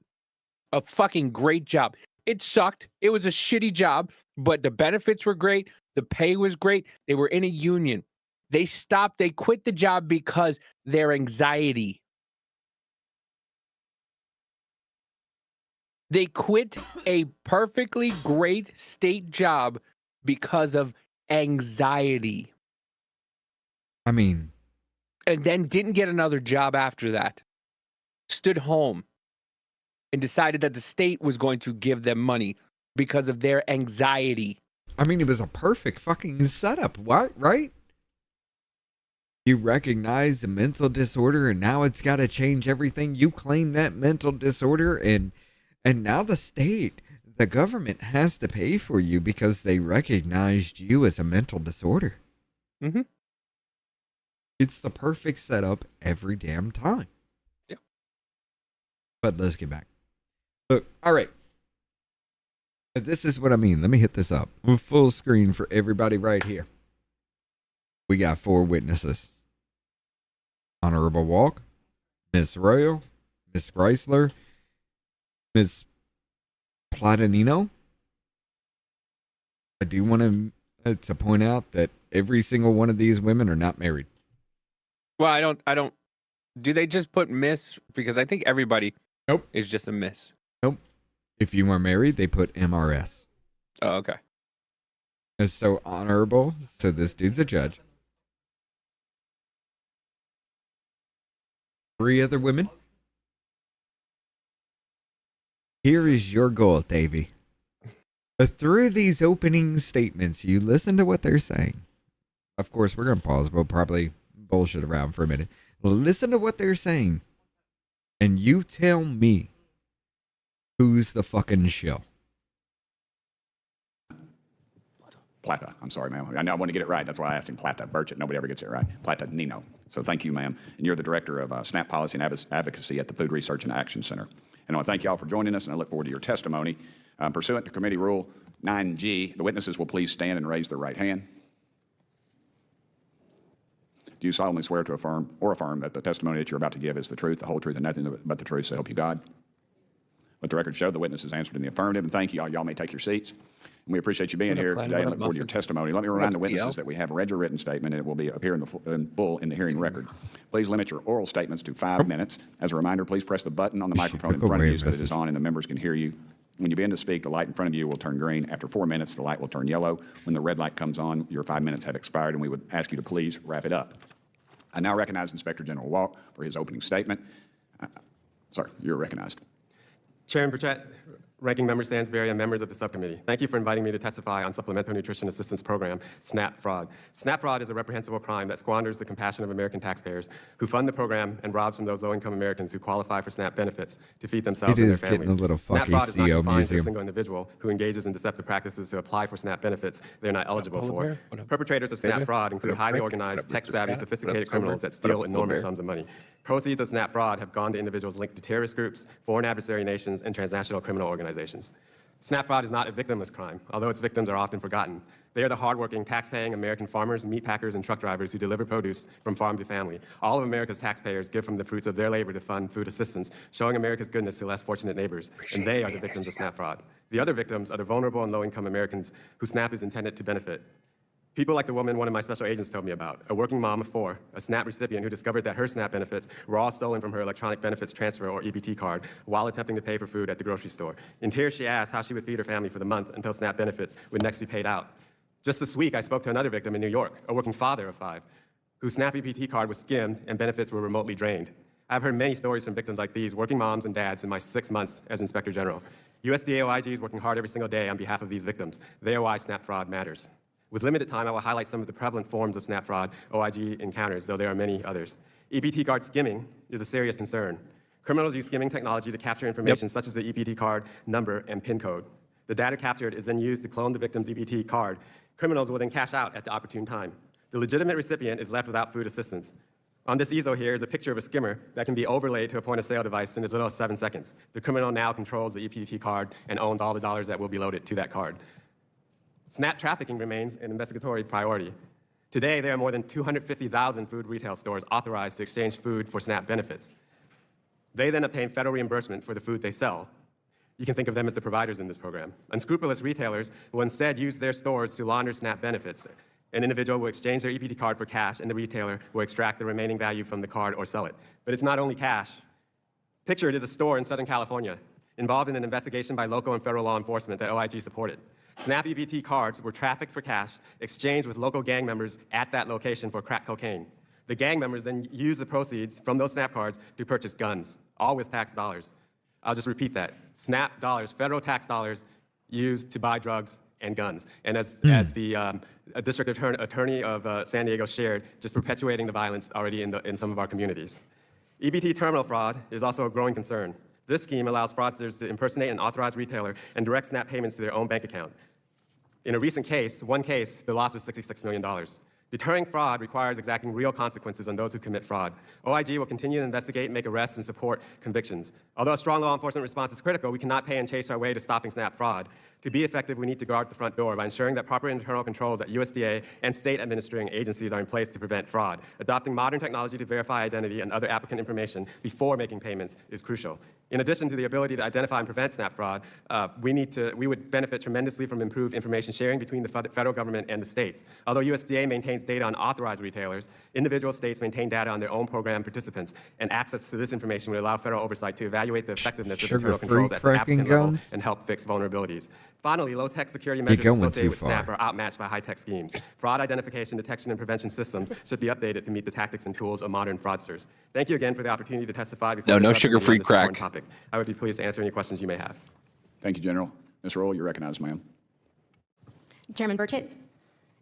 Speaker 2: A fucking great job. It sucked. It was a shitty job, but the benefits were great. The pay was great. They were in a union. They quit the job because their anxiety. They quit a perfectly great state job because of anxiety.
Speaker 3: I mean,
Speaker 2: And then didn't get another job after that. Stood home and decided that the state was going to give them money because of their anxiety.
Speaker 3: it was a perfect fucking setup. What, right? You recognize the mental disorder and now it's got to change everything. You claim that mental disorder and now the state, the government has to pay for you because they recognized you as a mental disorder.
Speaker 2: Mm-hmm.
Speaker 3: It's the perfect setup every damn time.
Speaker 2: Yeah.
Speaker 3: But let's get back. Look, all right. This is what I mean. Let me hit this up. Full screen for everybody right here. We got 4 witnesses. Honorable Walk, Miss Royal, Miss Chrysler, Miss Platanino. I do want to to point out that every single one of these women are not married.
Speaker 2: Well, I don't. Do they just put Miss? Because I think everybody
Speaker 3: Nope.
Speaker 2: is just a Miss.
Speaker 3: Nope. If you are married, they put MRS.
Speaker 2: Oh, okay.
Speaker 3: It's so honorable. So this dude's a judge. 3 other women. Here is your goal, Davey. Through these opening statements, you listen to what they're saying. Of course, we're going to pause. We'll probably bullshit around for a minute. Listen to what they're saying. And you tell me who's the fucking shill.
Speaker 7: Plata. I'm sorry, ma'am. I know I want to get it right. That's why I asked him Plata. Burchett. Nobody ever gets it right. Plata Nino. So thank you, ma'am. And you're the director of SNAP Policy and Advocacy at the Food Research and Action Center. And I want to thank you all for joining us, and I look forward to your testimony. Pursuant to Committee Rule 9G, the witnesses will please stand and raise their right hand. Do you solemnly swear to affirm that the testimony that you're about to give is the truth, the whole truth, and nothing but the truth, so help you God? Let the record show the witnesses answered in the affirmative, and thank you all. Y'all may take your seats. And we appreciate you being here today and look forward to your testimony. Let me remind the witnesses that we have read your written statement, and it will be appear in full in the hearing record. Please limit your oral statements to 5 minutes. As a reminder, please press the button on the microphone in front of you so that it is on and the members can hear you. When you begin to speak, the light in front of you will turn green. After 4 minutes, the light will turn yellow. When the red light comes on, your 5 minutes have expired, and we would ask you to please wrap it up. I now recognize Inspector General Walk for his opening statement. Sir, you're recognized.
Speaker 9: Chairman Burchett, Ranking Member Stansberry, and members of the subcommittee, thank you for inviting me to testify on Supplemental Nutrition Assistance Program, SNAP fraud. SNAP fraud is a reprehensible crime that squanders the compassion of American taxpayers who fund the program and robs from those low-income Americans who qualify for SNAP benefits to feed themselves and their families. SNAP fraud is not confined to a single individual who engages in deceptive practices to apply for SNAP benefits they're not eligible for. Perpetrators of SNAP fraud include highly organized, tech-savvy, sophisticated criminals that steal enormous sums of money. Proceeds of SNAP fraud have gone to individuals linked to terrorist groups, foreign adversary nations, and transnational criminal organizations. SNAP fraud is not a victimless crime, although its victims are often forgotten. They are the hardworking, tax-paying American farmers, meat packers, and truck drivers who deliver produce from farm to family. All of America's taxpayers give from the fruits of their labor to fund food assistance, showing America's goodness to less fortunate neighbors, and they are the victims of SNAP fraud. The other victims are the vulnerable and low-income Americans who SNAP is intended to benefit. People like the woman one of my special agents told me about, a working mom of 4, a SNAP recipient who discovered that her SNAP benefits were all stolen from her electronic benefits transfer or EBT card while attempting to pay for food at the grocery store. In tears, she asked how she would feed her family for the month until SNAP benefits would next be paid out. Just this week, I spoke to another victim in New York, a working father of 5, whose SNAP EBT card was skimmed and benefits were remotely drained. I've heard many stories from victims like these, working moms and dads, in my 6 months as Inspector General. USDA OIG is working hard every single day on behalf of these victims. They are why SNAP fraud matters. With limited time, I will highlight some of the prevalent forms of SNAP fraud OIG encounters, though there are many others. EBT card skimming is a serious concern. Criminals use skimming technology to capture information such as the EBT card number and PIN code. The data captured is then used to clone the victim's EBT card. Criminals will then cash out at the opportune time. The legitimate recipient is left without food assistance. On this easel here is a picture of a skimmer that can be overlaid to a point-of-sale device in as little as 7 seconds. The criminal now controls the EBT card and owns all the dollars that will be loaded to that card. SNAP trafficking remains an investigatory priority. Today, there are more than 250,000 food retail stores authorized to exchange food for SNAP benefits. They then obtain federal reimbursement for the food they sell. You can think of them as the providers in this program. Unscrupulous retailers will instead use their stores to launder SNAP benefits. An individual will exchange their EBT card for cash, and the retailer will extract the remaining value from the card or sell it. But it's not only cash. Pictured is a store in Southern California involved in an investigation by local and federal law enforcement that OIG supported. SNAP EBT cards were trafficked for cash, exchanged with local gang members at that location for crack cocaine. The gang members then used the proceeds from those SNAP cards to purchase guns, all with tax dollars. I'll just repeat that. SNAP dollars, federal tax dollars, used to buy drugs and guns. And as the district attorney of San Diego shared, just perpetuating the violence already in some of our communities. EBT terminal fraud is also a growing concern. This scheme allows fraudsters to impersonate an authorized retailer and direct SNAP payments to their own bank account. In a recent case, the loss was $66 million. Deterring fraud requires exacting real consequences on those who commit fraud. OIG will continue to investigate, make arrests, and support convictions. Although a strong law enforcement response is critical, we cannot pay and chase our way to stopping SNAP fraud. To be effective, we need to guard the front door by ensuring that proper internal controls at USDA and state administering agencies are in place to prevent fraud. Adopting modern technology to verify identity and other applicant information before making payments is crucial. In addition to the ability to identify and prevent SNAP fraud, we would benefit tremendously from improved information sharing between the federal government and the states. Although USDA maintains data on authorized retailers, individual states maintain data on their own program participants, and access to this information would allow federal oversight to evaluate the effectiveness of internal controls at the applicant level and help fix vulnerabilities. Finally, low-tech security measures associated with SNAP are outmatched by high-tech schemes. Fraud identification, detection, and prevention systems should be updated to meet the tactics and tools of modern fraudsters. Thank you again for the opportunity to testify before
Speaker 2: No
Speaker 9: the subcommittee
Speaker 2: sugar-free
Speaker 9: on this
Speaker 2: crack.
Speaker 9: important topic. I would be pleased to answer any questions you may have.
Speaker 7: Thank you, General. Ms. Roll, you're recognized, ma'am.
Speaker 8: Chairman Burchett,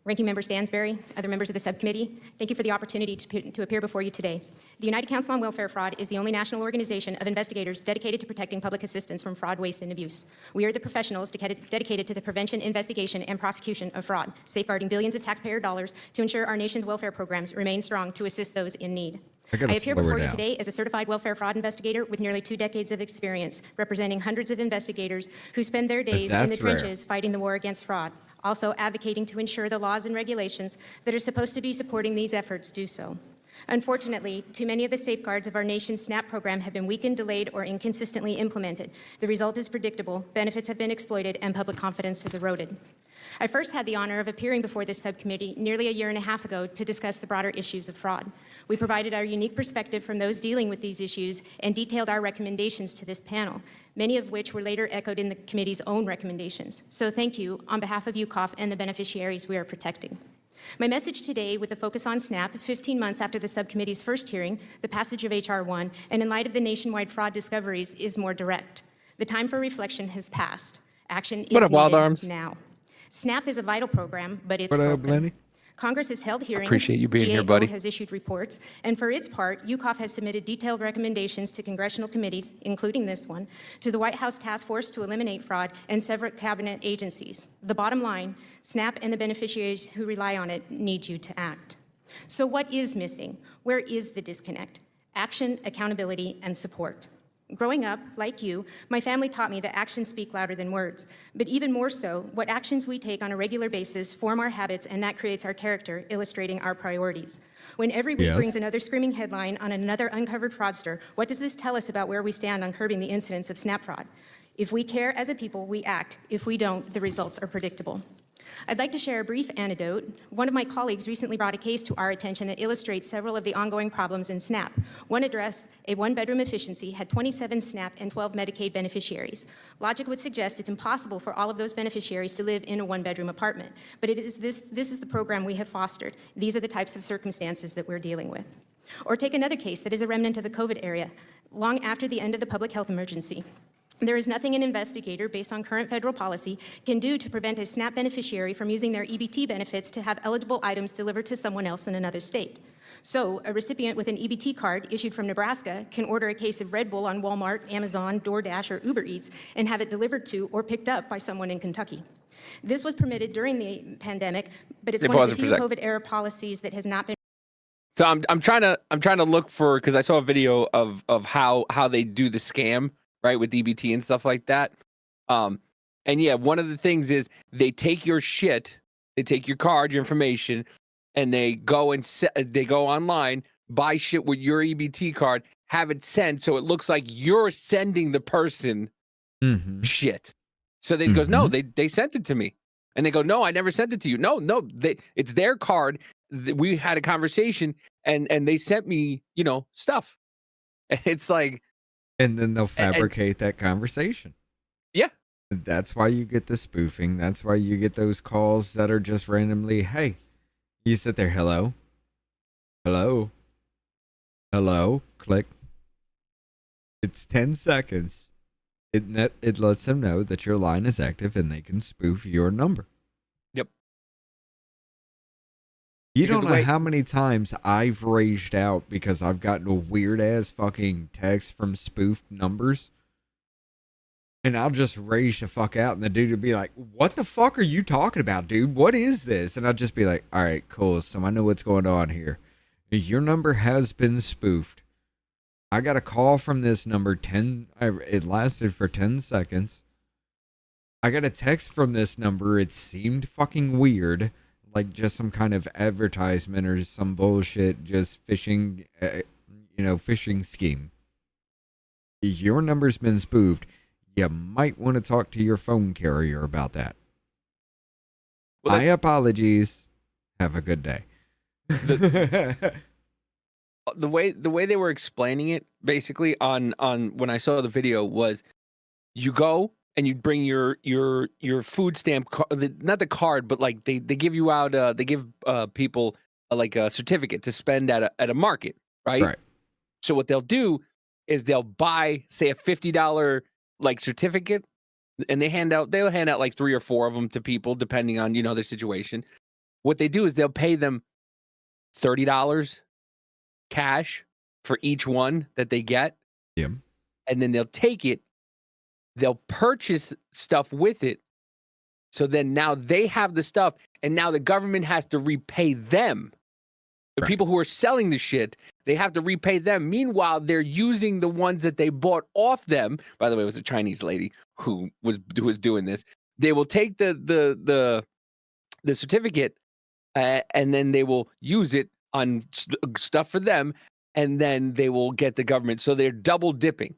Speaker 8: Ranking Member Stansberry, other members of the subcommittee, thank you for the opportunity to appear before you today. The United Council on Welfare Fraud is the only national organization of investigators dedicated to protecting public assistance from fraud, waste, and abuse. We are the professionals dedicated to the prevention, investigation, and prosecution of fraud, safeguarding billions of taxpayer dollars to ensure our nation's welfare programs remain strong to assist those in need. I appear before you today as a certified welfare fraud investigator with nearly 2 decades of experience, representing hundreds of investigators who spend their days in the trenches fighting the war against fraud, also advocating to ensure the laws and regulations that are supposed to be supporting these efforts do so. Unfortunately, too many of the safeguards of our nation's SNAP program have been weakened, delayed, or inconsistently implemented. The result is predictable, benefits have been exploited, and public confidence has eroded. I first had the honor of appearing before this subcommittee nearly a year and a half ago to discuss the broader issues of fraud. We provided our unique perspective from those dealing with these issues and detailed our recommendations to this panel, many of which were later echoed in the committee's own recommendations. So thank you on behalf of UCOF and the beneficiaries we are protecting. My message today, with a focus on SNAP, 15 months after the subcommittee's first hearing, the passage of H.R. 1, and in light of the nationwide fraud discoveries, is more direct. The time for reflection has passed. Action is needed now. SNAP is a vital program, but it's broken. Congress has held hearings.
Speaker 2: Appreciate you being here, buddy.
Speaker 8: GAO has issued reports, and for its part, UCOF has submitted detailed recommendations to congressional committees, including this one, to the White House Task Force to Eliminate Fraud, and several cabinet agencies. The bottom line, SNAP and the beneficiaries who rely on it need you to act. So what is missing? Where is the disconnect? Action, accountability, and support. Growing up, like you, my family taught me that actions speak louder than words. But even more so, what actions we take on a regular basis form our habits, and that creates our character, illustrating our priorities. When every week brings another screaming headline on another uncovered fraudster, what does this tell us about where we stand on curbing the incidence of SNAP fraud? If we care as a people, we act. If we don't, the results are predictable. I'd like to share a brief anecdote. One of my colleagues recently brought a case to our attention that illustrates several of the ongoing problems in SNAP. One addressed a one-bedroom efficiency, had 27 SNAP and 12 Medicaid beneficiaries. Logic would suggest it's impossible for all of those beneficiaries to live in a one-bedroom apartment. But this is the program we have fostered. These are the types of circumstances that we're dealing with. Or take another case that is a remnant of the COVID era, long after the end of the public health emergency. There is nothing an investigator, based on current federal policy, can do to prevent a SNAP beneficiary from using their EBT benefits to have eligible items delivered to someone else in another state. So, a recipient with an EBT card issued from Nebraska can order a case of Red Bull on Walmart, Amazon, DoorDash, or Uber Eats and have it delivered to or picked up by someone in Kentucky. This was permitted during the pandemic, but it's one of the few COVID-era policies that has not been.
Speaker 2: So I'm trying to look for, because I saw a video of how they do the scam, right, with EBT and stuff like that. And yeah, one of the things is they take your shit, they take your card, your information, and they go online, buy shit with your EBT card, have it sent, so it looks like you're sending the person shit. So they goes, no, they sent it to me, and they go, no, I never sent it to you. No, it's their card. We had a conversation, and they sent me, stuff. It's like.
Speaker 3: And then they'll fabricate that conversation.
Speaker 2: Yeah.
Speaker 3: That's why you get the spoofing. That's why you get those calls that are just randomly, hey, you sit there, hello, click. It's 10 seconds. It lets them know that your line is active and they can spoof your number.
Speaker 2: Yep.
Speaker 3: You don't know how many times I've raged out because I've gotten a weird ass fucking text from spoofed numbers. And I'll just rage the fuck out, and the dude would be like, what the fuck are you talking about, dude? What is this? And I'll just be like, all right, cool. So I know what's going on here. Your number has been spoofed. I got a call from this number. It lasted for 10 seconds. I got a text from this number. It seemed fucking weird, like just some kind of advertisement or some bullshit, just phishing, phishing scheme. Your number's been spoofed. You might want to talk to your phone carrier about that.
Speaker 2: Well,
Speaker 3: my apologies. Have a good day.
Speaker 2: The way they were explaining it, basically on when I saw the video, was you go and you bring your food stamp, not the card, but like they give you out, they give people like a certificate to spend at a market, right?
Speaker 3: Right.
Speaker 2: So what they'll do is they'll buy, say, a $50 like certificate, and they'll hand out like 3 or 4 of them to people depending on their situation. What they do is they'll pay them $30 cash for each one that they get.
Speaker 3: Yeah.
Speaker 2: And then they'll take it, they'll purchase stuff with it. So then now they have the stuff, and now the government has to repay them. The people who are selling the shit, they have to repay them. Meanwhile, they're using the ones that they bought off them. By the way, it was a Chinese lady who was doing this. They will take the certificate and then they will use it on stuff for them, and then they will get the government. So they're double dipping,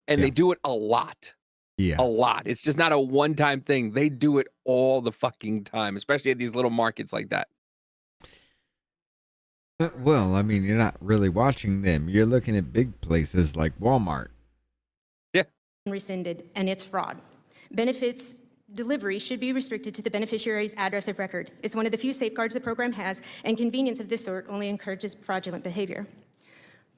Speaker 2: and they do it a lot.
Speaker 3: Yeah.
Speaker 2: A lot. It's just not a one-time thing. They do it all the fucking time, especially at these little markets like that.
Speaker 3: Well, I mean, you're not really watching them. You're looking at big places like Walmart.
Speaker 2: Yeah.
Speaker 10: Rescinded, and it's fraud. Benefits delivery should be restricted to the beneficiary's address of record. It's one of the few safeguards the program has, and convenience of this sort only encourages fraudulent behavior.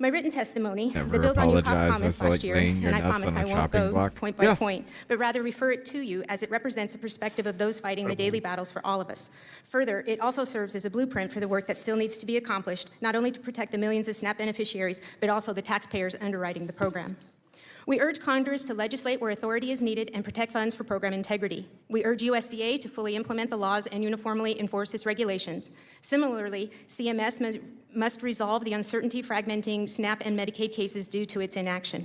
Speaker 10: My written testimony that builds on your cost comments last year, and I promise I won't go point by point, but rather refer it to you as it represents a perspective of those fighting the daily battles for all of us. Further, it also serves as a blueprint for the work that still needs to be accomplished, not only to protect the millions of SNAP beneficiaries, but also the taxpayers underwriting the program. We urge Congress to legislate where authority is needed and protect funds for program integrity. We urge USDA to fully implement the laws and uniformly enforce its regulations. Similarly, CMS must resolve the uncertainty fragmenting SNAP and Medicaid cases due to its inaction.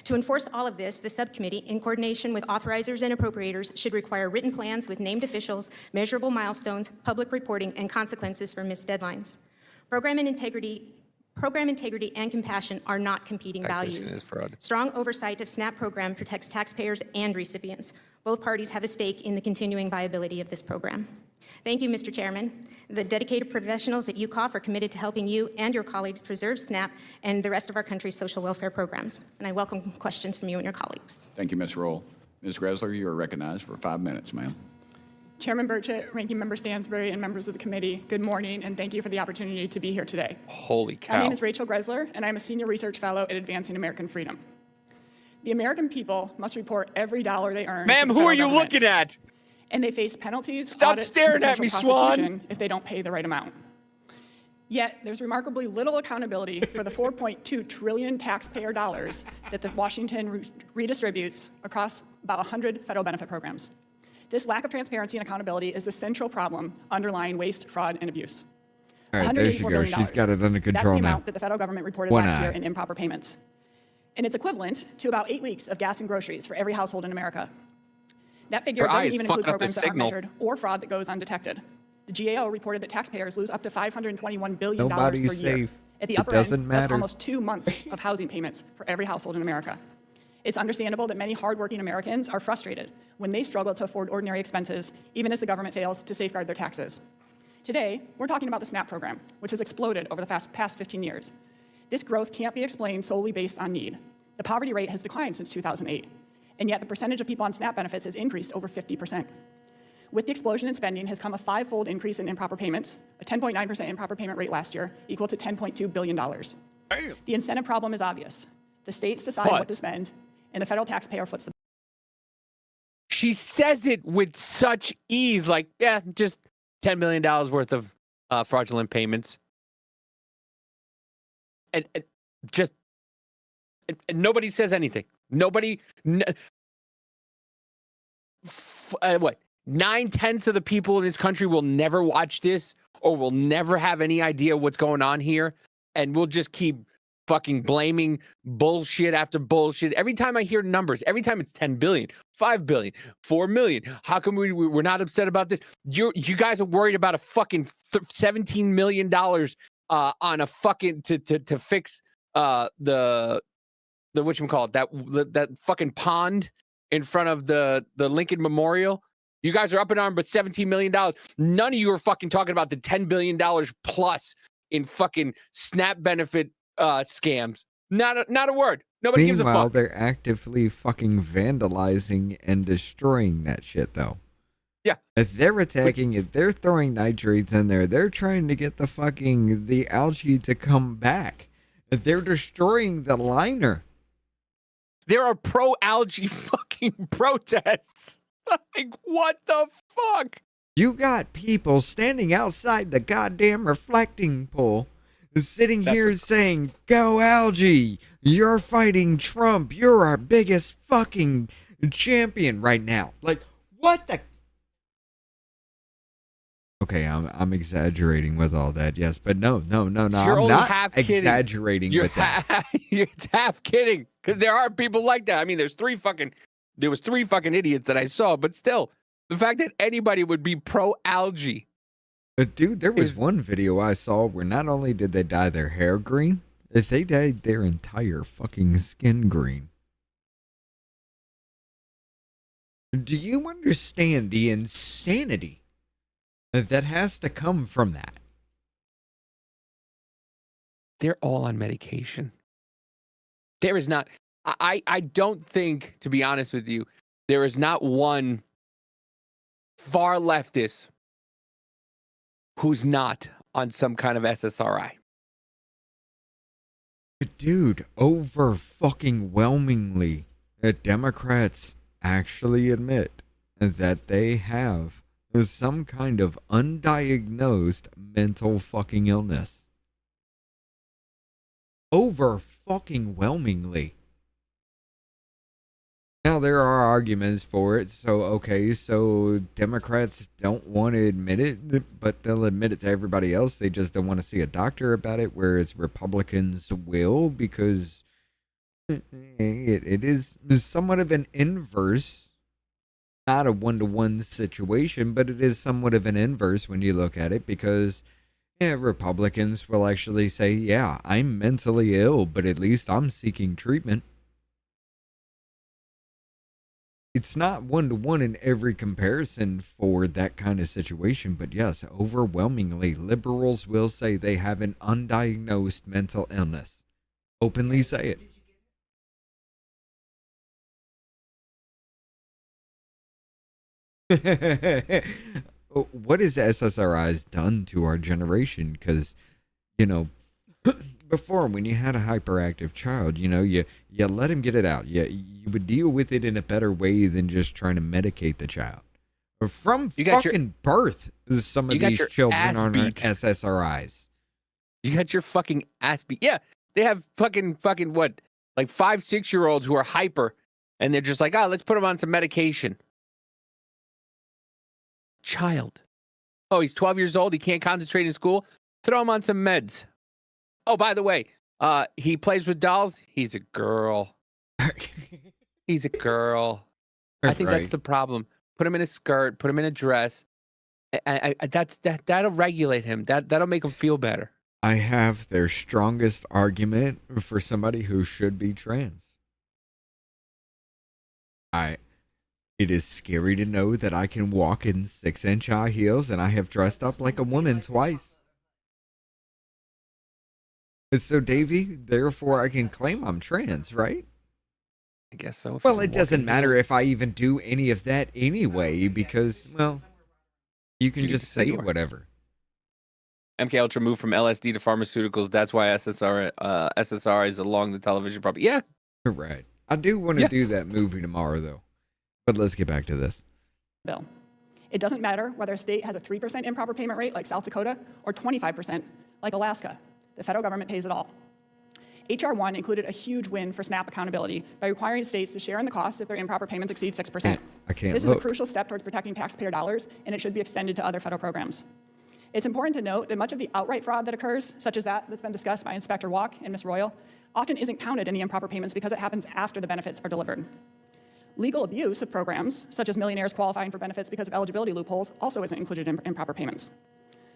Speaker 10: To enforce all of this, the subcommittee, in coordination with authorizers and appropriators, should require written plans with named officials, measurable milestones, public reporting, and consequences for missed deadlines. Program integrity and compassion are not competing values. Strong oversight of SNAP program protects taxpayers and recipients. Both parties have a stake in the continuing viability of this program. Thank you, Mr. Chairman. The dedicated professionals at UCOF are committed to helping you and your colleagues preserve SNAP and the rest of our country's social welfare programs. And I welcome questions from you and your colleagues.
Speaker 7: Thank you, Ms. Roll. Ms. Gressler, you are recognized for 5 minutes, ma'am.
Speaker 11: Chairman Burchett, Ranking Member Stansbury, and members of the committee, good morning, and thank you for the opportunity to be here today.
Speaker 2: Holy cow.
Speaker 11: My name is Rachel Gressler, and I'm a senior research fellow at Advancing American Freedom. The American people must report every dollar they earn.
Speaker 2: Ma'am, who are you looking at?
Speaker 11: And they face penalties,
Speaker 2: Stop
Speaker 11: audits,
Speaker 2: staring
Speaker 11: and
Speaker 2: at me,
Speaker 11: prosecution
Speaker 2: Swan.
Speaker 11: if they don't pay the right amount. Yet, there's remarkably little accountability for the $4.2 trillion taxpayer dollars that the Washington redistributes across about 100 federal benefit programs. This lack of transparency and accountability is the central problem underlying waste, fraud, and abuse.
Speaker 3: All right, there she goes. She's got it under control
Speaker 11: That's the
Speaker 3: now.
Speaker 11: amount that the federal government reported last year in improper payments. And it's equivalent to about 8 weeks of gas and groceries for every household in America. That figure doesn't even include programs that aren't measured or fraud that goes undetected. The GAO reported that taxpayers lose up to $521 billion per year. At the upper end, that's almost 2 months of housing payments for every household in America. It's understandable that many hardworking Americans are frustrated when they struggle to afford ordinary expenses, even as the government fails to safeguard their taxes. Today, we're talking about the SNAP program, which has exploded over the past 15 years. This growth can't be explained solely based on need. The poverty rate has declined since 2008, and yet the percentage of people on SNAP benefits has increased over 50%. With the explosion in spending has come a 5-fold increase in improper payments, a 10.9% improper payment rate last year, equal to $10.2 billion. Damn. The incentive problem is obvious. The states decide what to spend, and the federal taxpayer foots the.
Speaker 2: She says it with such ease, like, yeah, just $10 million worth of fraudulent payments. And nobody says anything. Nobody. What? 9/10 of the people in this country will never watch this or will never have any idea what's going on here. And we'll just keep fucking blaming bullshit after bullshit. Every time I hear numbers, every time it's 10 billion, 5 billion, 4 million. How come we're not upset about this? You guys are worried about a fucking $17 million on a fucking to fix the whatchamacallit, that fucking pond in front of the Lincoln Memorial. You guys are up in arms, but $17 million. None of you are fucking talking about the $10 billion plus in fucking SNAP benefit scams. Not a word. Nobody gives a fuck.
Speaker 3: Meanwhile, they're actively fucking vandalizing and destroying that shit, though.
Speaker 2: Yeah.
Speaker 3: If they're attacking it, they're throwing nitrates in there. They're trying to get the algae to come back. They're destroying the liner.
Speaker 2: There are pro-algae fucking protests. Like, what the fuck?
Speaker 3: You got people standing outside the goddamn reflecting pool, sitting here saying, "Go algae! You're fighting Trump. You're our biggest fucking champion right now." Like, what the? Okay, I'm exaggerating with all that, yes, but no. I'm not exaggerating with that.
Speaker 2: You're half kidding, because there are people like that. I mean, there was three fucking idiots that I saw, but still, the fact that anybody would be pro-algae.
Speaker 3: Dude, there was one video I saw where not only did they dye their hair green, if they dyed their entire fucking skin green. Do you understand the insanity that has to come from that?
Speaker 2: They're all on medication. There is not... I don't think, to be honest with you, there is not one far leftist who's not on some kind of SSRI.
Speaker 3: Dude, over fucking whelmingly, Democrats actually admit that they have some kind of undiagnosed mental fucking illness. Over fucking whelmingly. Now, there are arguments for it. So Democrats don't want to admit it, but they'll admit it to everybody else. They just don't want to see a doctor about it, whereas Republicans will, because it is somewhat of an inverse, not a one-to-one situation, but it is somewhat of an inverse when you look at it, because Republicans will actually say, yeah, I'm mentally ill, but at least I'm seeking treatment. It's not one-to-one in every comparison for that kind of situation, but yes, overwhelmingly, liberals will say they have an undiagnosed mental illness. Openly say it. What has SSRIs done to our generation? Because, before, when you had a hyperactive child, you let him get it out. You would deal with it in a better way than just trying to medicate the child. From fucking birth, some of these children are on SSRIs.
Speaker 2: You got your fucking ass beat. Yeah, they have fucking what? Like 5-6-year-olds who are hyper, and they're just like, let's put them on some medication. Child. Oh, he's 12 years old. He can't concentrate in school. Throw him on some meds. Oh, by the way, he plays with dolls. He's a girl. He's a girl. I think that's the problem. Put him in a skirt. Put him in a dress. That'll regulate him. That'll make him feel better.
Speaker 3: I have their strongest argument for somebody who should be trans. It is scary to know that I can walk in 6-inch high heels, and I have dressed up like a woman twice. So, Davey, therefore I can claim I'm trans, right?
Speaker 2: I guess so.
Speaker 3: Well, it doesn't matter if I even do any of that anyway, because, well, you can just say whatever.
Speaker 2: MK Ultra moved from LSD to pharmaceuticals. That's why SSRI is along the television property. Yeah.
Speaker 3: Right. I do want to do that movie tomorrow, though. But let's get back to this.
Speaker 11: Bill. It doesn't matter whether a state has a 3% improper payment rate like South Dakota or 25% like Alaska. The federal government pays it all. H.R. 1 included a huge win for SNAP accountability by requiring states to share in the cost if their improper payments exceed 6%. This is a crucial step towards protecting taxpayer dollars, and it should be extended to other federal programs. It's important to note that much of the outright fraud that occurs, such as that's been discussed by Inspector Walk and Ms. Royal, often isn't counted in the improper payments because it happens after the benefits are delivered. Legal abuse of programs, such as millionaires qualifying for benefits because of eligibility loopholes, also isn't included in improper payments.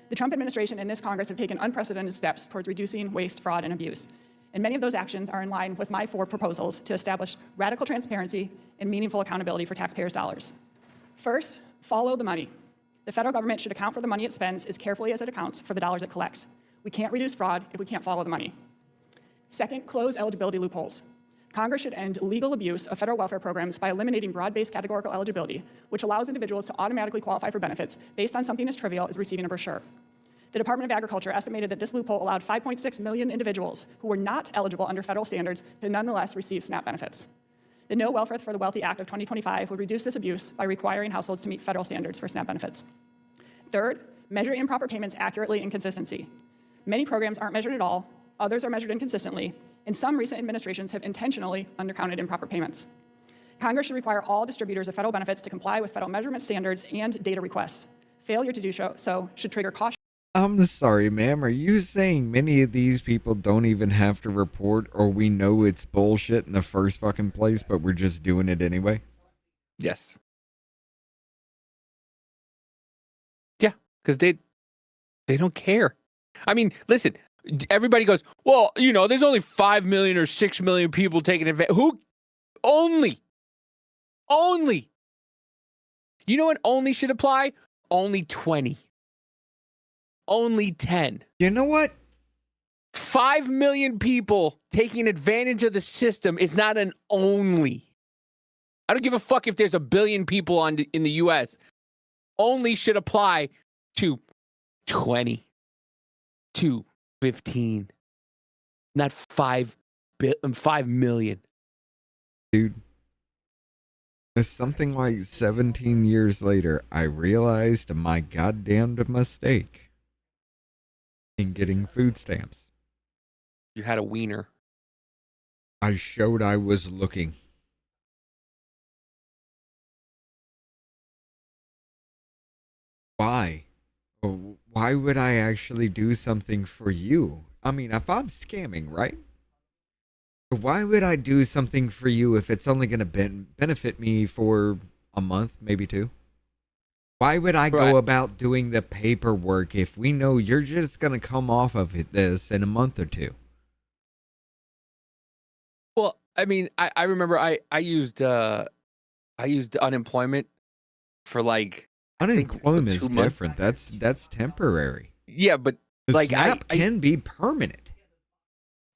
Speaker 11: The Trump administration and this Congress have taken unprecedented steps towards reducing waste, fraud, and abuse. And many of those actions are in line with my 4 proposals to establish radical transparency and meaningful accountability for taxpayers' dollars. First, follow the money. The federal government should account for the money it spends as carefully as it accounts for the dollars it collects. We can't reduce fraud if we can't follow the money. Second, close eligibility loopholes. Congress should end legal abuse of federal welfare programs by eliminating broad-based categorical eligibility, which allows individuals to automatically qualify for benefits based on something as trivial as receiving a brochure. The Department of Agriculture estimated that this loophole allowed 5.6 million individuals who were not eligible under federal standards to nonetheless receive SNAP benefits. The No Welfare for the Wealthy Act of 2025 would reduce this abuse by requiring households to meet federal standards for SNAP benefits. Third, measure improper payments accurately and consistently. Many programs aren't measured at all, others are measured inconsistently, and some recent administrations have intentionally undercounted improper payments. Congress should require all distributors of federal benefits to comply with federal measurement standards and data requests. Failure to do so should trigger caution.
Speaker 3: I'm sorry, ma'am. Are you saying many of these people don't even have to report, or we know it's bullshit in the first fucking place, but we're just doing it anyway?
Speaker 2: Yes. Yeah, because they don't care. I mean, listen, everybody goes, well, you know, there's only 5 million or 6 million people taking advantage. Who? Only. You know what only should apply? Only 20. Only 10.
Speaker 3: You know what?
Speaker 2: 5 million people taking advantage of the system is not an only. I don't give a fuck if there's a billion people in the U.S. Only should apply to 20, to 15, not 5 million.
Speaker 3: Dude, it's something like 17 years later, I realized my goddamned mistake in getting food stamps.
Speaker 2: You had a wiener.
Speaker 3: I showed I was looking. Why? Why would I actually do something for you? I mean, if I'm scamming, right? Why would I do something for you if it's only going to benefit me for a month, maybe 2? Why would I go about doing the paperwork if we know you're just going to come off of this in a month or 2?
Speaker 2: Well, I mean, I remember I used unemployment for like
Speaker 3: unemployment is different. That's temporary.
Speaker 2: Yeah, but
Speaker 3: the
Speaker 2: like
Speaker 3: SNAP can be permanent.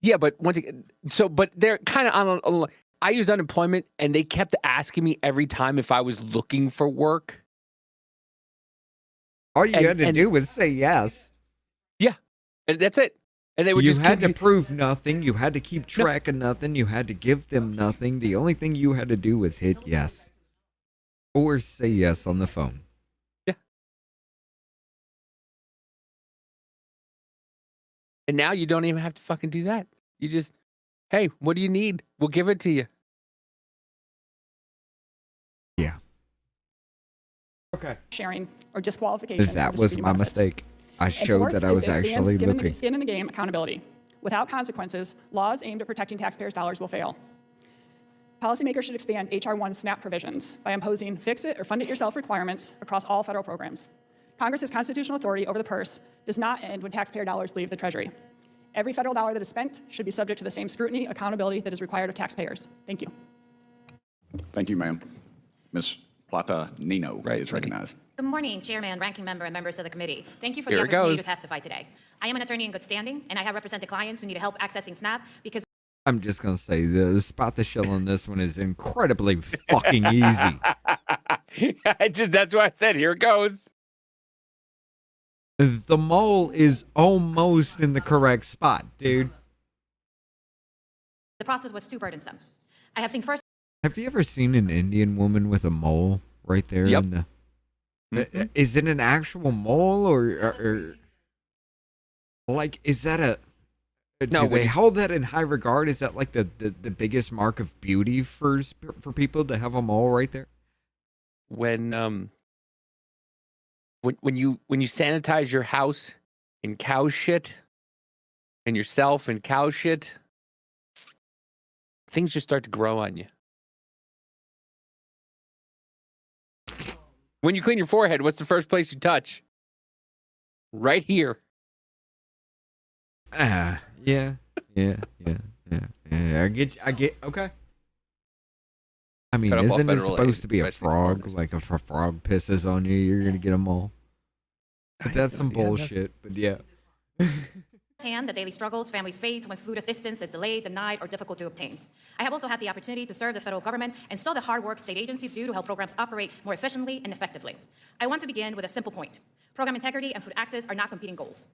Speaker 2: Yeah, but once again, but they're kind of on. I used unemployment, and they kept asking me every time if I was looking for work.
Speaker 3: All you had to do was say yes.
Speaker 2: Yeah, and that's it. And they would
Speaker 3: you had to prove nothing. You had to keep track of nothing. You had to give them nothing. The only thing you had to do was hit yes. Or say yes on the phone.
Speaker 2: Yeah. And now you don't even have to fucking do that. You just, hey, what do you need? We'll give it to you.
Speaker 3: Yeah. Okay.
Speaker 11: Sharing or disqualification.
Speaker 3: That was my mistake. I showed that I was actually looking.
Speaker 11: Skin in the game accountability. Without consequences, laws aimed at protecting taxpayers' dollars will fail. Policymakers should expand H.R. 1 SNAP provisions by imposing fix-it or fund-it-yourself requirements across all federal programs. Congress's constitutional authority over the purse does not end when taxpayer dollars leave the Treasury. Every federal dollar that is spent should be subject to the same scrutiny, accountability that is required of taxpayers. Thank you.
Speaker 7: Thank you, ma'am. Ms. Plata Nino is recognized.
Speaker 12: Good morning, Chairman, Ranking Member, and members of the committee. Thank you for the opportunity to testify today. I am an attorney in good standing, and I have represented clients who need help accessing SNAP because
Speaker 3: I'm just going to say the spot the shell on this one is incredibly fucking easy.
Speaker 2: That's why I said, here it goes.
Speaker 3: The mole is almost in the correct spot, dude.
Speaker 12: the process was too burdensome. I have seen first.
Speaker 3: Have you ever seen an Indian woman with a mole right there?
Speaker 2: Yep.
Speaker 3: In the, Is it an actual mole or like, is that a...
Speaker 2: No,
Speaker 3: do they hold that in high regard? Is that like the biggest mark of beauty for people to have a mole right there?
Speaker 2: When you sanitize your house in cow shit and yourself in cow shit, things just start to grow on you. When you clean your forehead, what's the first place you touch? Right here.
Speaker 3: Yeah. I get. Okay. I mean, isn't it supposed to be a frog? Like if a frog pisses on you, you're gonna get them all. But that's some bullshit. But yeah.
Speaker 12: The daily struggles families face when food assistance is delayed, denied, or difficult to obtain. I have also had the opportunity to serve the federal government and saw the hard work state agencies do to help programs operate more efficiently and effectively. I want to begin with a simple point. Program integrity and food access are not competing goals.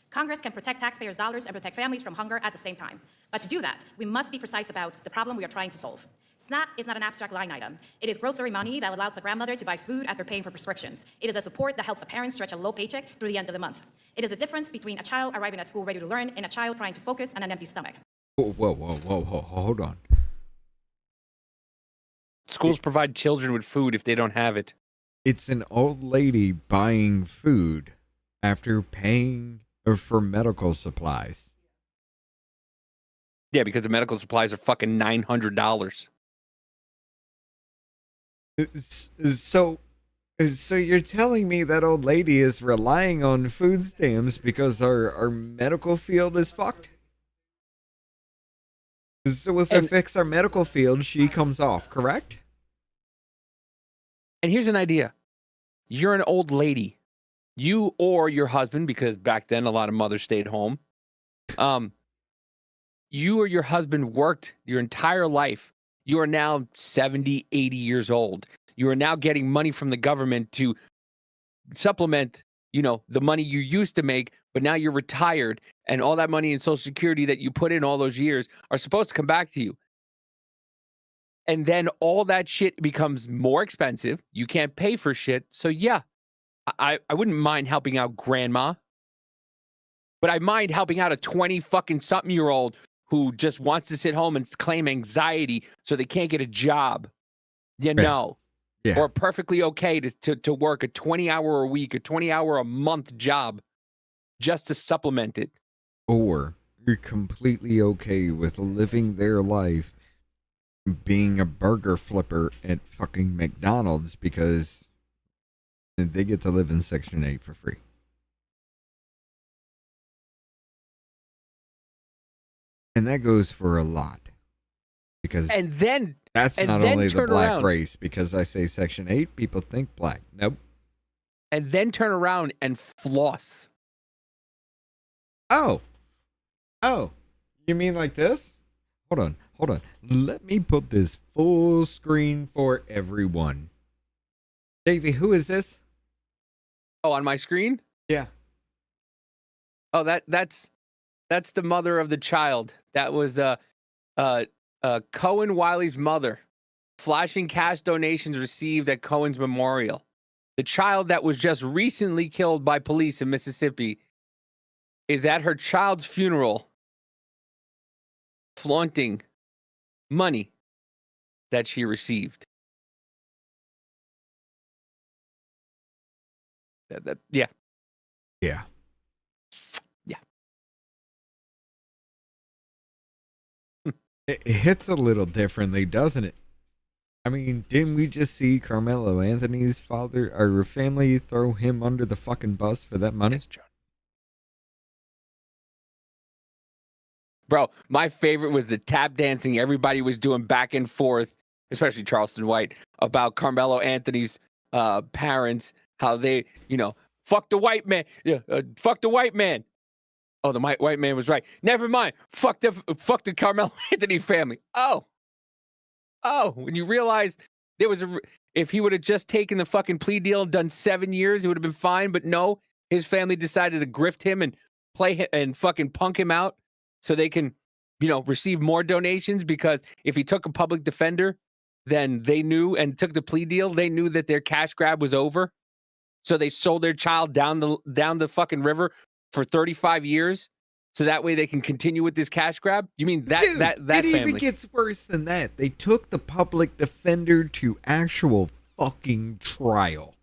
Speaker 12: Congress can protect taxpayers' dollars and protect families from hunger at the same time. But to do that, we must be precise about the problem we are trying to solve. SNAP is not an abstract line item. It is grocery money that allows a grandmother to buy food after paying for prescriptions. It is a support that helps a parent stretch a low paycheck through the end of the month. It is a difference between a child arriving at school ready to learn and a child trying to focus on an empty stomach.
Speaker 3: Whoa, hold on.
Speaker 2: Schools provide children with food if they don't have it.
Speaker 3: It's an old lady buying food after paying for medical supplies.
Speaker 2: Yeah, because the medical supplies are fucking $900.
Speaker 3: So you're telling me that old lady is relying on food stamps because our medical field is fucked? So if it fix our medical field, she comes off, correct?
Speaker 2: And here's an idea. You're an old lady. You or your husband, because back then a lot of mothers stayed home. You or your husband worked your entire life. You are now 70, 80 years old. You are now getting money from the government to supplement, the money you used to make, but now you're retired, and all that money in Social Security that you put in all those years are supposed to come back to you. And then all that shit becomes more expensive. You can't pay for shit. So yeah, I wouldn't mind helping out grandma, but I mind helping out a 20-fucking-something-year-old who just wants to sit home and claim anxiety so they can't get a job. Yeah. Or perfectly okay to work a 20-hour a week, a 20-hour a month job just to supplement it.
Speaker 3: Or you're completely okay with living their life being a burger flipper at fucking McDonald's because they get to live in Section 8 for free. And that goes for a lot. Because that's not only the black race. Because I say Section 8, people think black. Nope.
Speaker 2: And then turn around and floss.
Speaker 3: Oh. You mean like this? Hold on. Let me put this full screen for everyone. Davey, who is this?
Speaker 2: Oh, on my screen?
Speaker 3: Yeah.
Speaker 2: Oh, that's the mother of the child. That was Cohen Wiley's mother, flashing cash donations received at Cohen's memorial. The child that was just recently killed by police in Mississippi is at her child's funeral, flaunting money that she received. Yeah.
Speaker 3: It hits a little differently, doesn't it? I mean, didn't we just see Carmelo Anthony's father or family throw him under the fucking bus for that money?
Speaker 2: Bro, my favorite was the tap dancing everybody was doing back and forth, especially Charleston White, about Carmelo Anthony's parents, how they, fuck the white man, fuck the white man. Oh, the white man was right. Never mind. Fuck the Carmelo Anthony family. Oh, when you realize there was if he would have just taken the fucking plea deal and done 7 years, it would have been fine. But no, his family decided to grift him and play and fucking punk him out so they can, receive more donations, because if he took a public defender, then they knew, and took the plea deal, they knew that their cash grab was over. So they sold their child down the fucking river for 35 years, so that way they can continue with this cash grab? You mean that
Speaker 3: Dude,
Speaker 2: that
Speaker 3: it
Speaker 2: family?
Speaker 3: even gets worse than that. They took the public defender to actual fucking trial.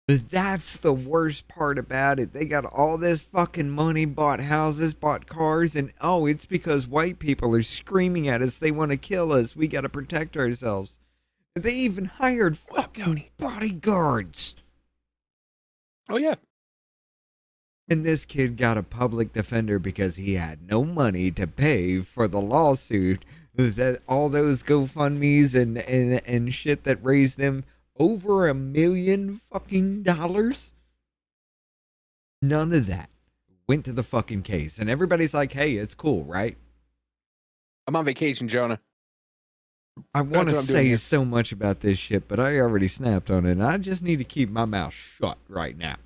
Speaker 3: That's the worst part about it. They got all this fucking money, bought houses, bought cars, and oh, it's because white people are screaming at us. They want to kill us. We got to protect ourselves. They even hired fucking bodyguards.
Speaker 2: Oh, yeah.
Speaker 3: And this kid got a public defender because he had no money to pay for the lawsuit that all those GoFundMes and shit that raised them over $1 million fucking dollars. None of that went to the fucking case. And everybody's like, hey, it's cool, right?
Speaker 2: I'm on vacation, Jonah.
Speaker 3: I want to say so much about this shit, but I already snapped on it. And I just need to keep my mouth shut right now.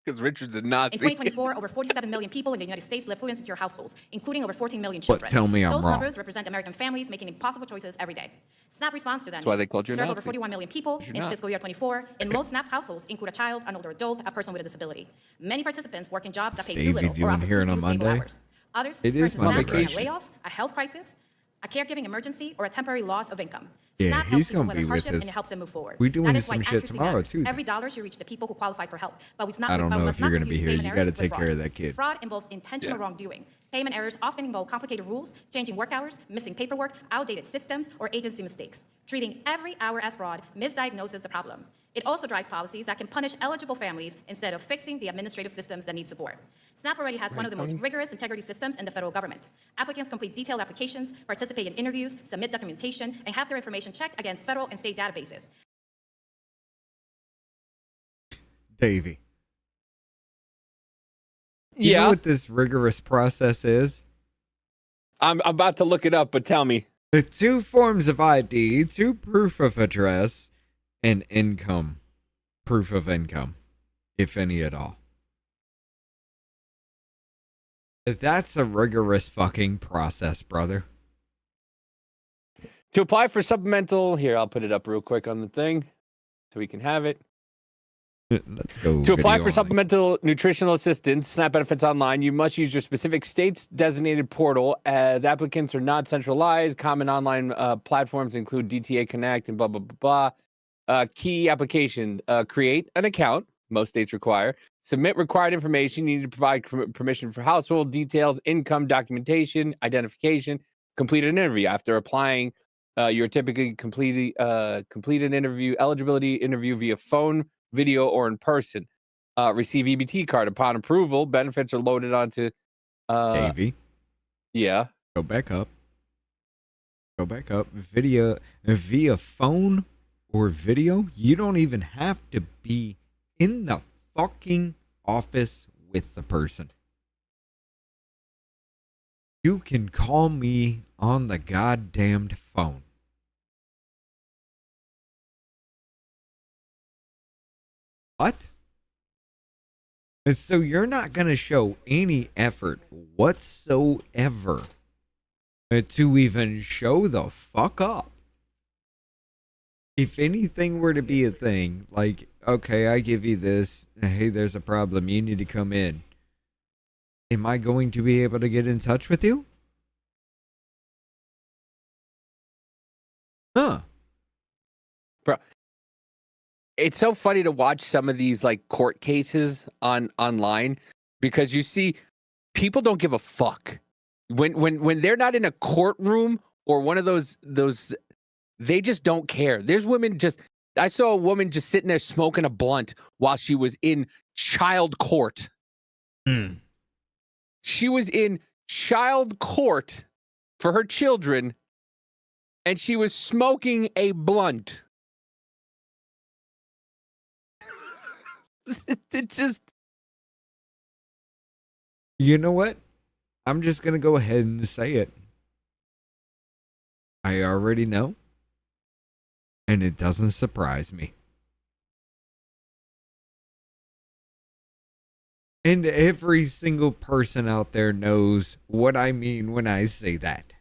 Speaker 2: Because Richard's a Nazi.
Speaker 12: In 2024, over 47 million people in the United States live fluid and secure households, including over 14 million children.
Speaker 3: But tell me I'm
Speaker 12: Those
Speaker 3: wrong.
Speaker 12: numbers represent American families making impossible choices every day. SNAP responds to them.
Speaker 2: That's why they called you a
Speaker 12: serve
Speaker 2: Nazi.
Speaker 12: over 41 million people in
Speaker 2: not.
Speaker 12: fiscal year 24, and most SNAP households include a child, an older adult, a person with a disability. Many participants work in jobs that pay too little or offer too few stable hours. Others
Speaker 3: It
Speaker 12: turn
Speaker 3: is
Speaker 12: to SNAP during a
Speaker 3: vacation.
Speaker 12: layoff, a health crisis, a caregiving emergency, or a temporary loss of income.
Speaker 3: Yeah,
Speaker 12: SNAP
Speaker 3: he's
Speaker 12: helps people
Speaker 3: gonna
Speaker 12: weather
Speaker 3: be with
Speaker 12: hardship
Speaker 3: us.
Speaker 12: and it helps them move forward.
Speaker 3: We doing
Speaker 12: That is why
Speaker 3: some shit
Speaker 12: accuracy
Speaker 3: tomorrow,
Speaker 12: matters.
Speaker 3: too.
Speaker 12: Every dollar should reach the people who qualify for help. But we
Speaker 3: I don't know if you're gonna be here. You gotta take care of that kid.
Speaker 12: Fraud involves intentional wrongdoing. Payment errors often involve complicated rules, changing work hours, missing paperwork, outdated systems, or agency mistakes. Treating every hour as fraud misdiagnoses the problem. It also drives policies that can punish eligible families instead of fixing the administrative systems that need support. SNAP already has one of the most rigorous integrity systems in the federal government. Applicants complete detailed applications, participate in interviews, submit documentation, and have their information checked against federal and state databases.
Speaker 3: Davey. You know what this rigorous process is?
Speaker 2: I'm about to look it up, but tell me.
Speaker 3: The 2 forms of ID, 2 proof of address, and income. Proof of income, if any at all. That's a rigorous fucking process, brother.
Speaker 2: To apply for supplemental, here, I'll put it up real quick on the thing so we can have it.
Speaker 3: Let's go.
Speaker 2: To apply
Speaker 3: video
Speaker 2: for
Speaker 3: on.
Speaker 2: supplemental nutritional assistance, SNAP benefits online, you must use your specific state's designated portal, as applicants are not centralized. Common online platforms include DTA Connect and blah, blah, blah, blah. Key application, create an account. Most states require. Submit required information. You need to provide permission for household details, income documentation, identification. Complete an interview. After applying, you're typically complete an interview, eligibility interview via phone, video, or in person. Receive EBT card. Upon approval, benefits are loaded onto
Speaker 3: Davey.
Speaker 2: Yeah.
Speaker 3: Go back up. Go back up. Video via phone or video. You don't even have to be in the fucking office with the person. You can call me on the goddamned phone. What? So you're not going to show any effort whatsoever to even show the fuck up. If anything were to be a thing, like, okay, I give you this, hey, there's a problem, you need to come in. Am I going to be able to get in touch with you? Huh.
Speaker 2: Bro, it's so funny to watch some of these like court cases online because you see people don't give a fuck. When they're not in a courtroom or one of those they just don't care. There's women I saw a woman just sitting there smoking a blunt while she was in child court. She was in child court for her children and she was smoking a blunt. It just...
Speaker 3: You know what? I'm just going to go ahead and say it. I already know. And it doesn't surprise me. And every single person out there knows what I mean when I say that.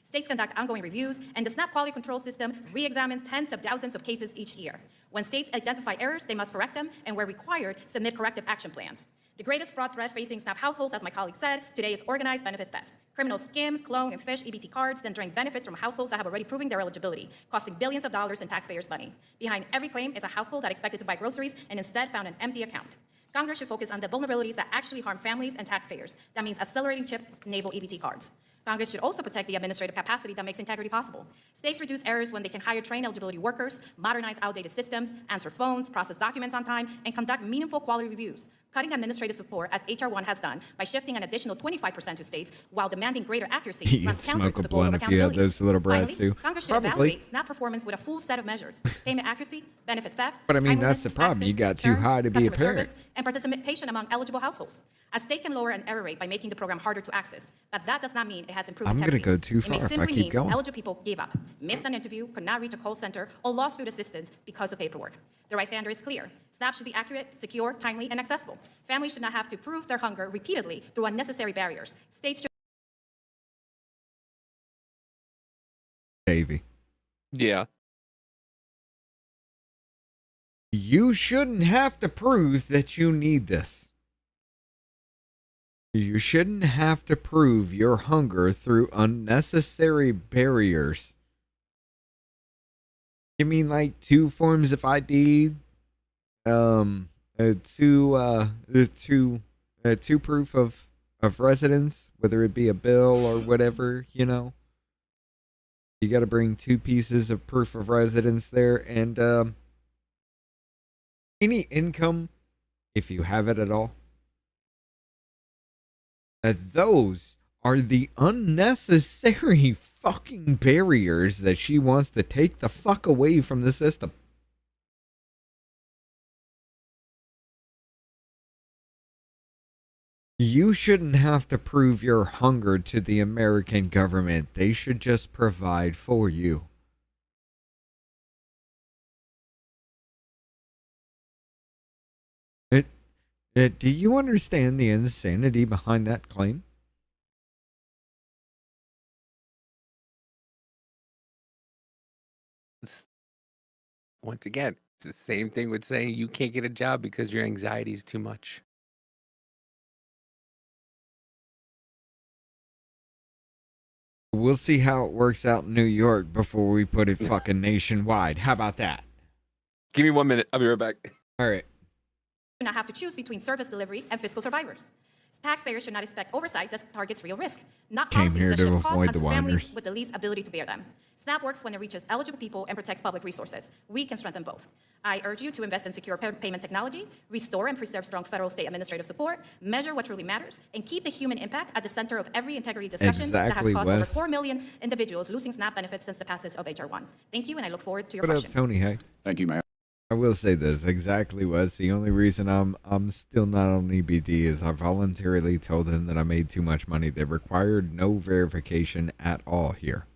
Speaker 12: States conduct ongoing reviews, and the SNAP quality control system re-examines tens of thousands of cases each year. When states identify errors, they must correct them, and where required, submit corrective action plans. The greatest fraud threat facing SNAP households, as my colleague said, today is organized benefit theft. Criminals skim, clone, and fish EBT cards, then drain benefits from households that have already proven their eligibility, costing billions of dollars in taxpayers' money. Behind every claim is a household that expected to buy groceries and instead found an empty account. Congress should focus on the vulnerabilities that actually harm families and taxpayers. That means accelerating chip-enabled EBT cards. Congress should also protect the administrative capacity that makes integrity possible. States reduce errors when they can hire trained eligibility workers, modernize outdated systems, answer phones, process documents on time, and conduct meaningful quality reviews. Cutting administrative support, as H.R. 1 has done, by shifting an additional 25% to states while demanding greater accuracy,
Speaker 3: You
Speaker 12: runs
Speaker 3: can
Speaker 12: counter
Speaker 3: smoke
Speaker 12: to
Speaker 3: a
Speaker 12: the goal of
Speaker 3: blunt if you have
Speaker 12: accountability.
Speaker 3: those little brats
Speaker 12: Finally,
Speaker 3: too.
Speaker 12: Congress should
Speaker 3: Probably.
Speaker 12: evaluate SNAP performance with a full set of measures: payment accuracy, benefit theft,
Speaker 3: But I mean,
Speaker 12: timeliness,
Speaker 3: that's the problem. You
Speaker 12: access,
Speaker 3: got too
Speaker 12: return,
Speaker 3: high to be a
Speaker 12: customer
Speaker 3: parent.
Speaker 12: service, and participation among eligible households. A state can lower an error rate by making the program harder to access, but that does not mean it has improved
Speaker 3: I'm gonna
Speaker 12: integrity.
Speaker 3: go too
Speaker 12: It may
Speaker 3: far if I
Speaker 12: simply
Speaker 3: keep
Speaker 12: mean
Speaker 3: going.
Speaker 12: eligible people gave up, missed an interview, could not reach a call center, or lost food assistance because of paperwork. The right standard is clear. SNAP should be accurate, secure, timely, and accessible. Families should not have to prove their hunger repeatedly through unnecessary barriers. States should
Speaker 3: Davey.
Speaker 2: Yeah.
Speaker 3: You shouldn't have to prove that you need this. You shouldn't have to prove your hunger through unnecessary barriers. You mean like 2 forms of ID? Two proof of residence, whether it be a bill or whatever, you know. You got to bring 2 pieces of proof of residence there, and any income, if you have it at all. Those are the unnecessary fucking barriers that she wants to take the fuck away from the system. You shouldn't have to prove your hunger to the American government. They should just provide for you. Do you understand the insanity behind that claim?
Speaker 2: Once again, it's the same thing with saying you can't get a job because your anxiety is too much.
Speaker 3: We'll see how it works out in New York before we put it fucking nationwide. How about that?
Speaker 2: Give me 1 minute. I'll be right back.
Speaker 3: All right.
Speaker 12: not have to choose between service delivery and fiscal survivors. Taxpayers should not expect oversight that targets real risk, not policies that shift costs onto families with the least ability to bear them. SNAP works when it reaches eligible people and protects public resources. We can strengthen both. I urge you to invest in secure payment technology, restore and preserve strong federal state administrative support, measure what truly matters, and keep the human impact at the center of every integrity discussion that has caused over 4 million individuals losing SNAP benefits since the passage of H.R. 1. Thank you, and I look forward to your questions.
Speaker 3: What up, Tony? Hey.
Speaker 7: Thank you, Mayor.
Speaker 3: I will say this exactly, Wes. The only reason I'm still not on EBT is I voluntarily told them that I made too much money. They required no verification at all here.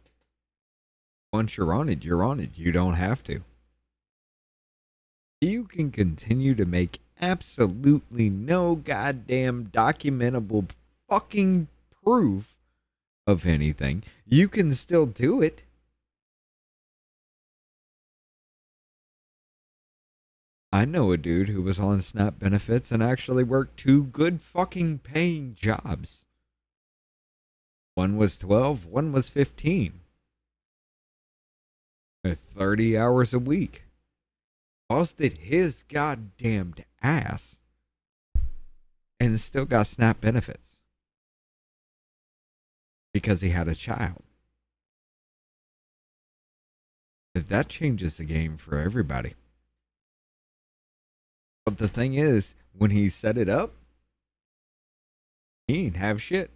Speaker 3: Once you're on it, you're on it. You don't have to. You can continue to make absolutely no goddamn documentable fucking proof of anything. You can still do it. I know a dude who was on SNAP benefits and actually worked 2 good fucking paying jobs. One was 12, one was 15. 30 hours a week. Busted his goddamned ass and still got SNAP benefits because he had a child. That changes the game for everybody. But the thing is, when he set it up, he didn't have shit.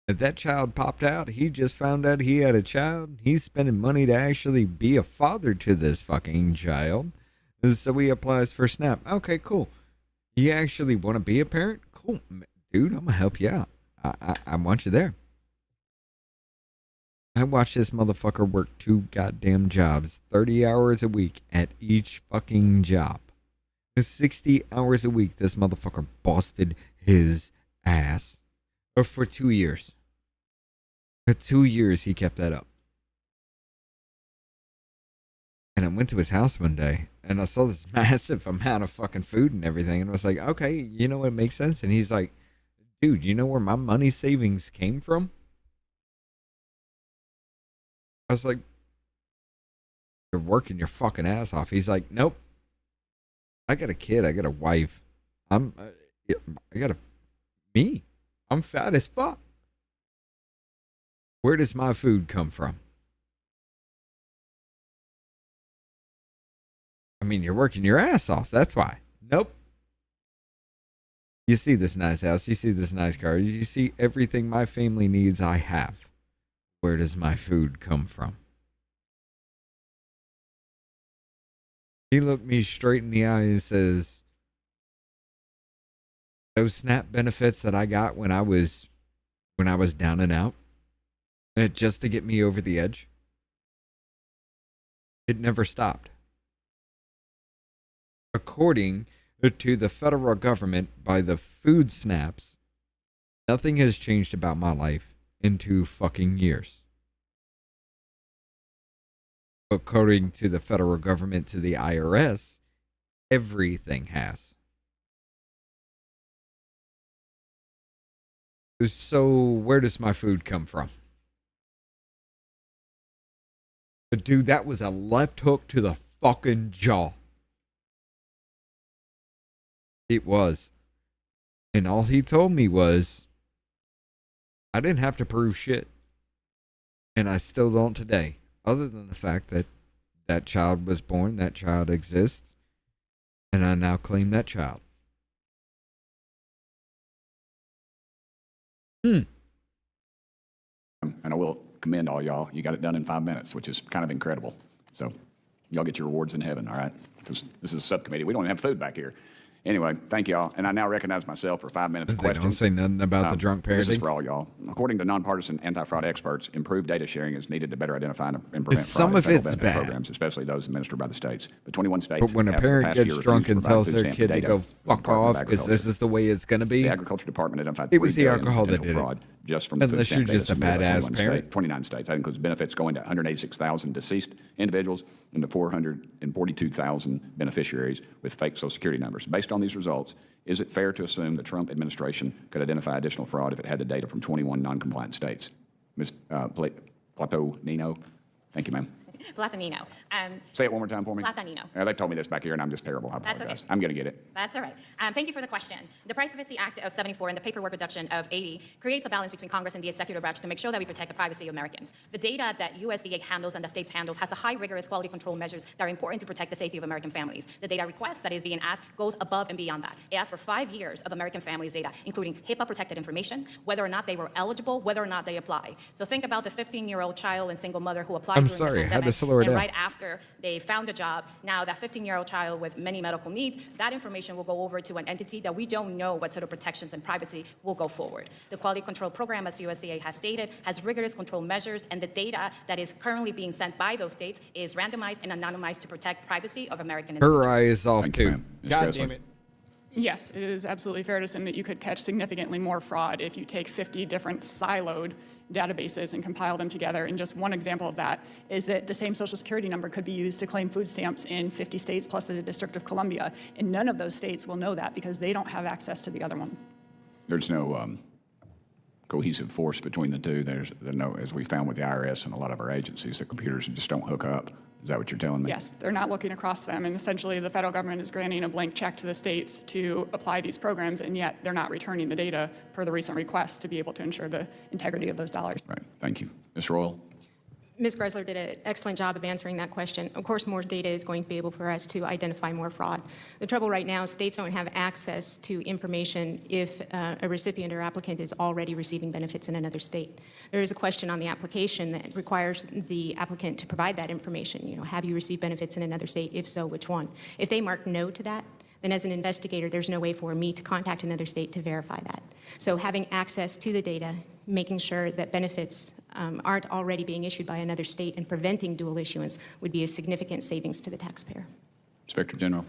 Speaker 3: If that child popped out, he just found out he had a child. He's spending money to actually be a father to this fucking child. And so he applies for SNAP. Okay, cool. You actually want to be a parent? Cool. Dude, I'm going to help you out. I want you there. I watched this motherfucker work 2 goddamn jobs, 30 hours a week at each fucking job. 60 hours a week, this motherfucker busted his ass for 2 years. For 2 years, he kept that up. And I went to his house one day, and I saw this massive amount of fucking food and everything, and I was like, okay, you know what makes sense? And he's like, dude, you know where my money savings came from? I was like, you're working your fucking ass off. He's like, nope. I got a kid. I got a wife. I'm fat as fuck. Where does my food come from? I mean, you're working your ass off. That's why. Nope. You see this nice house. You see this nice car. You see everything my family needs, I have. Where does my food come from? He looked me straight in the eye and says, those SNAP benefits that I got when I was down and out, just to get me over the edge, it never stopped. According to the federal government, by the food snaps, nothing has changed about my life in 2 fucking years. According to the federal government, to the IRS, everything has. So where does my food come from? But dude, that was a left hook to the fucking jaw. It was. And all he told me was, I didn't have to prove shit. And I still don't today. Other than the fact that that child was born, that child exists, and I now claim that child.
Speaker 7: And I will commend all y'all. You got it done in 5 minutes, which is kind of incredible. So y'all get your rewards in heaven, all right? Because this is a subcommittee. We don't even have food back here. Anyway, thank y'all. And I now recognize myself for 5 minutes of questions.
Speaker 3: Don't say nothing about the drunk parenting.
Speaker 7: This is for all y'all. According to nonpartisan anti-fraud experts, improved data sharing is needed to better identify and prevent
Speaker 3: Some
Speaker 7: fraud
Speaker 3: of
Speaker 7: in federal
Speaker 3: it's
Speaker 7: benefit
Speaker 3: bad.
Speaker 7: programs, especially those administered by the states. But 21 states
Speaker 3: But when a
Speaker 7: have for the
Speaker 3: parent
Speaker 7: past year
Speaker 3: gets
Speaker 7: refused
Speaker 3: drunk
Speaker 7: to
Speaker 3: and
Speaker 7: provide
Speaker 3: tells
Speaker 7: food
Speaker 3: their
Speaker 7: stamp
Speaker 3: kid to
Speaker 7: data
Speaker 3: go
Speaker 7: to the
Speaker 3: fuck
Speaker 7: Department of
Speaker 3: off because this
Speaker 7: Agriculture.
Speaker 3: is the way it's going to be,
Speaker 7: The Agriculture Department identified
Speaker 3: it was the
Speaker 7: $3 billion
Speaker 3: alcohol that
Speaker 7: potential
Speaker 3: did it.
Speaker 7: fraud just from the food
Speaker 3: Unless
Speaker 7: stamp
Speaker 3: you're
Speaker 7: data
Speaker 3: just a
Speaker 7: submitted by
Speaker 3: badass
Speaker 7: 21
Speaker 3: parent.
Speaker 7: 29 states. That includes benefits going to 186,000 deceased individuals and to 442,000 beneficiaries with fake Social Security numbers. Based on these results, is it fair to assume the Trump administration could identify additional fraud if it had the data from 21 non-compliant states? Ms. Platonino, thank you, ma'am.
Speaker 12: Platonino.
Speaker 7: Say it one more time for me.
Speaker 12: Platonino.
Speaker 7: They told me this back here, and I'm just terrible. I
Speaker 12: That's
Speaker 7: apologize.
Speaker 12: okay.
Speaker 7: I'm going to get it.
Speaker 12: That's all right. Thank you for the question. The Privacy Act of 74 and the Paperwork Reduction of 80 creates a balance between Congress and the executive branch to make sure that we protect the privacy of Americans. The data that USDA handles and the states handles has a high rigorous quality control measures that are important to protect the safety of American families. The data request that is being asked goes above and beyond that. It asks for 5 years of American families' data, including HIPAA-protected information, whether or not they were eligible, whether or not they apply. So think about the 15-year-old child and single mother who applied during the pandemic,
Speaker 3: had to slow her
Speaker 12: and
Speaker 3: down.
Speaker 12: right after they found a job, now that 15-year-old child with many medical needs, that information will go over to an entity that we don't know what sort of protections and privacy will go forward. The quality control program, as USDA has stated, has rigorous control measures, and the data that is currently being sent by those states is randomized and anonymized to protect privacy of American individuals.
Speaker 3: Her eye is off
Speaker 7: Thank you,
Speaker 3: too.
Speaker 7: ma'am. Ms.
Speaker 4: God
Speaker 7: Gressler.
Speaker 4: damn it.
Speaker 11: Yes, it is absolutely fair to assume that you could catch significantly more fraud if you take 50 different siloed databases and compile them together. And just one example of that is that the same Social Security number could be used to claim food stamps in 50 states plus the District of Columbia. And none of those states will know that because they don't have access to the other one.
Speaker 7: There's no cohesive force between the two. There's no, as we found with the IRS and a lot of our agencies, the computers just don't hook up. Is that what you're telling me?
Speaker 11: Yes, they're not looking across them. And essentially, the federal government is granting a blank check to the states to apply these programs, and yet they're not returning the data per the recent request to be able to ensure the integrity of those dollars.
Speaker 7: Right. Thank you. Ms. Royal?
Speaker 10: Ms. Gressler did an excellent job of answering that question. Of course, more data is going to be able for us to identify more fraud. The trouble right now, states don't have access to information if a recipient or applicant is already receiving benefits in another state. There is a question on the application that requires the applicant to provide that information. You know, have you received benefits in another state? If so, which one? If they mark no to that, then as an investigator, there's no way for me to contact another state to verify that. So having access to the data, making sure that benefits aren't already being issued by another state and preventing dual issuance would be a significant savings to the taxpayer.
Speaker 7: Inspector General?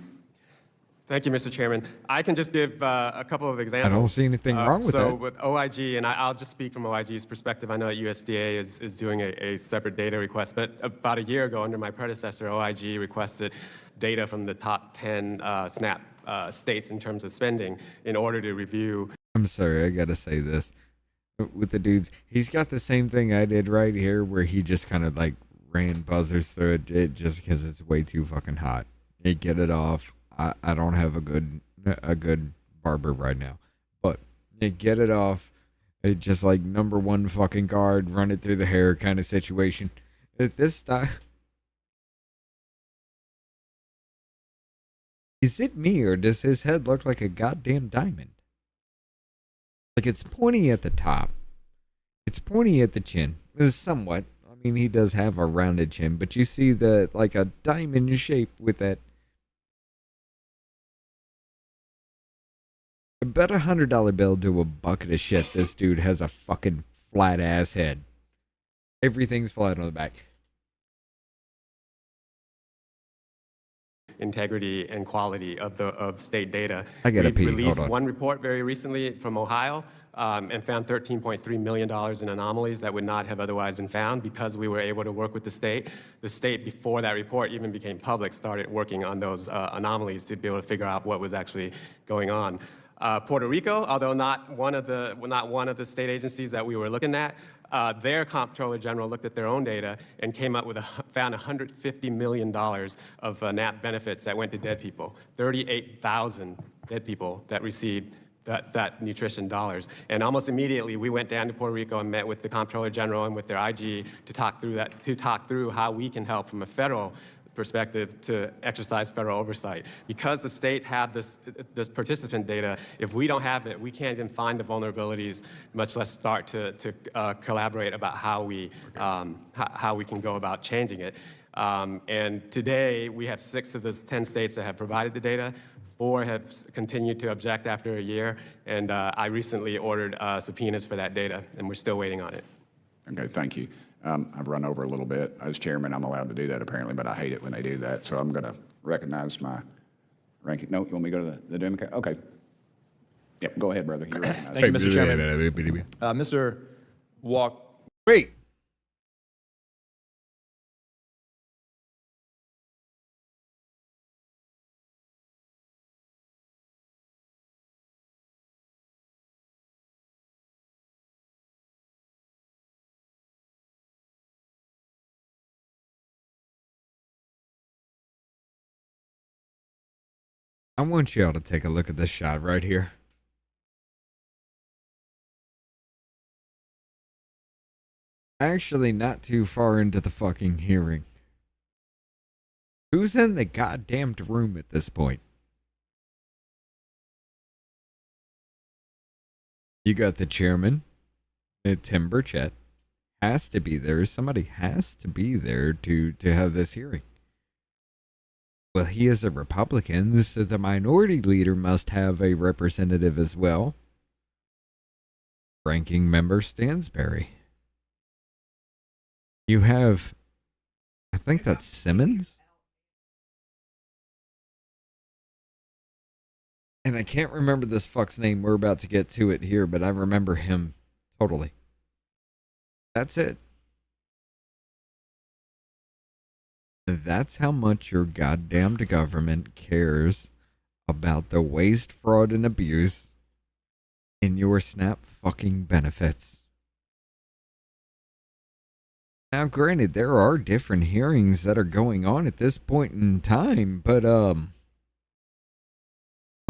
Speaker 9: Thank you, Mr. Chairman. I can just give a couple of examples.
Speaker 3: I don't see anything wrong with
Speaker 9: so
Speaker 3: that.
Speaker 9: with OIG, and I'll just speak from OIG's perspective. I know that USDA is doing a separate data request, but about a year ago, under my predecessor, OIG requested data from the top 10 SNAP states in terms of spending in order to review
Speaker 3: I'm sorry, I gotta say this. With the dudes, he's got the same thing I did right here, where he just kind of like ran buzzers through it just because it's way too fucking hot. You get it off. I don't have a good barber right now, but you get it off. It's just like number one fucking guard, run it through the hair kind of situation. This style. Is it me, or does his head look like a goddamn diamond? Like, it's pointy at the top. It's pointy at the chin. Somewhat. I mean, he does have a rounded chin, but you see the, like, a diamond shape with that. I bet $100 bill to a bucket of shit this dude has a fucking flat ass head. Everything's flat on the back.
Speaker 9: Integrity and quality of state data.
Speaker 3: I gotta pee.
Speaker 9: We released
Speaker 3: Hold on.
Speaker 9: one report very recently from Ohio and found $13.3 million in anomalies that would not have otherwise been found because we were able to work with the state. The state, before that report even became public, started working on those anomalies to be able to figure out what was actually going on. Puerto Rico, although not one of the state agencies that we were looking at, their comptroller general looked at their own data and came up with found $150 million of NAP benefits that went to dead people. 38,000 dead people that received that nutrition dollars. And almost immediately, we went down to Puerto Rico and met with the comptroller general and with their IG to talk through how we can help from a federal perspective to exercise federal oversight. Because the states have this participant data, if we don't have it, we can't even find the vulnerabilities, much less start to collaborate about how we can go about changing it. And today, we have 6 of the 10 states that have provided the data. 4 have continued to object after a year, and I recently ordered subpoenas for that data, and we're still waiting on it.
Speaker 7: Okay, thank you. I've run over a little bit. As chairman, I'm allowed to do that apparently, but I hate it when they do that. So I'm going to recognize my ranking. No, you want me to go to the Democrat? Okay. Yep, go ahead, brother. You're recognized.
Speaker 13: Thank you, Mr. Chairman. Mr. Walk.
Speaker 3: Wait. I want y'all to take a look at this shot right here. Actually, not too far into the fucking hearing. Who's in the goddamn room at this point? You got the chairman, Tim Burchett, has to be there. Somebody has to be there to have this hearing. Well, he is a Republican, so the minority leader must have a representative as well. Ranking member Stansberry. You have, I think that's Simmons? And I can't remember this fuck's name. We're about to get to it here, but I remember him totally. That's it. That's how much your goddamned government cares about the waste, fraud, and abuse in your SNAP fucking benefits. Now, granted, there are different hearings that are going on at this point in time, but, I'm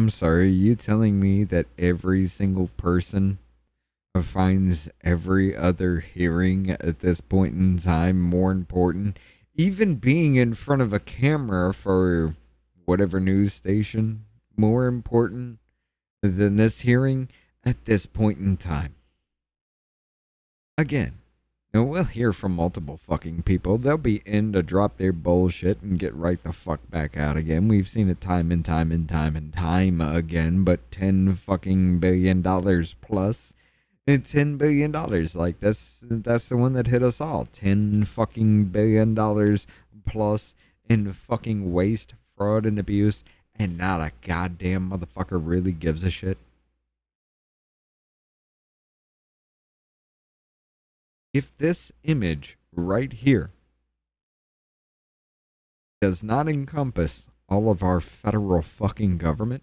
Speaker 3: sorry, are you telling me that every single person finds every other hearing at this point in time more important? Even being in front of a camera for whatever news station more important than this hearing at this point in time? Again, we'll hear from multiple fucking people. They'll be in to drop their bullshit and get right the fuck back out again. We've seen it time and time and time and time again, but $10 fucking billion plus. It's $10 billion. Like, that's the one that hit us all. $10 fucking billion plus in fucking waste, fraud, and abuse, and not a goddamn motherfucker really gives a shit. If this image right here does not encompass all of our federal fucking government,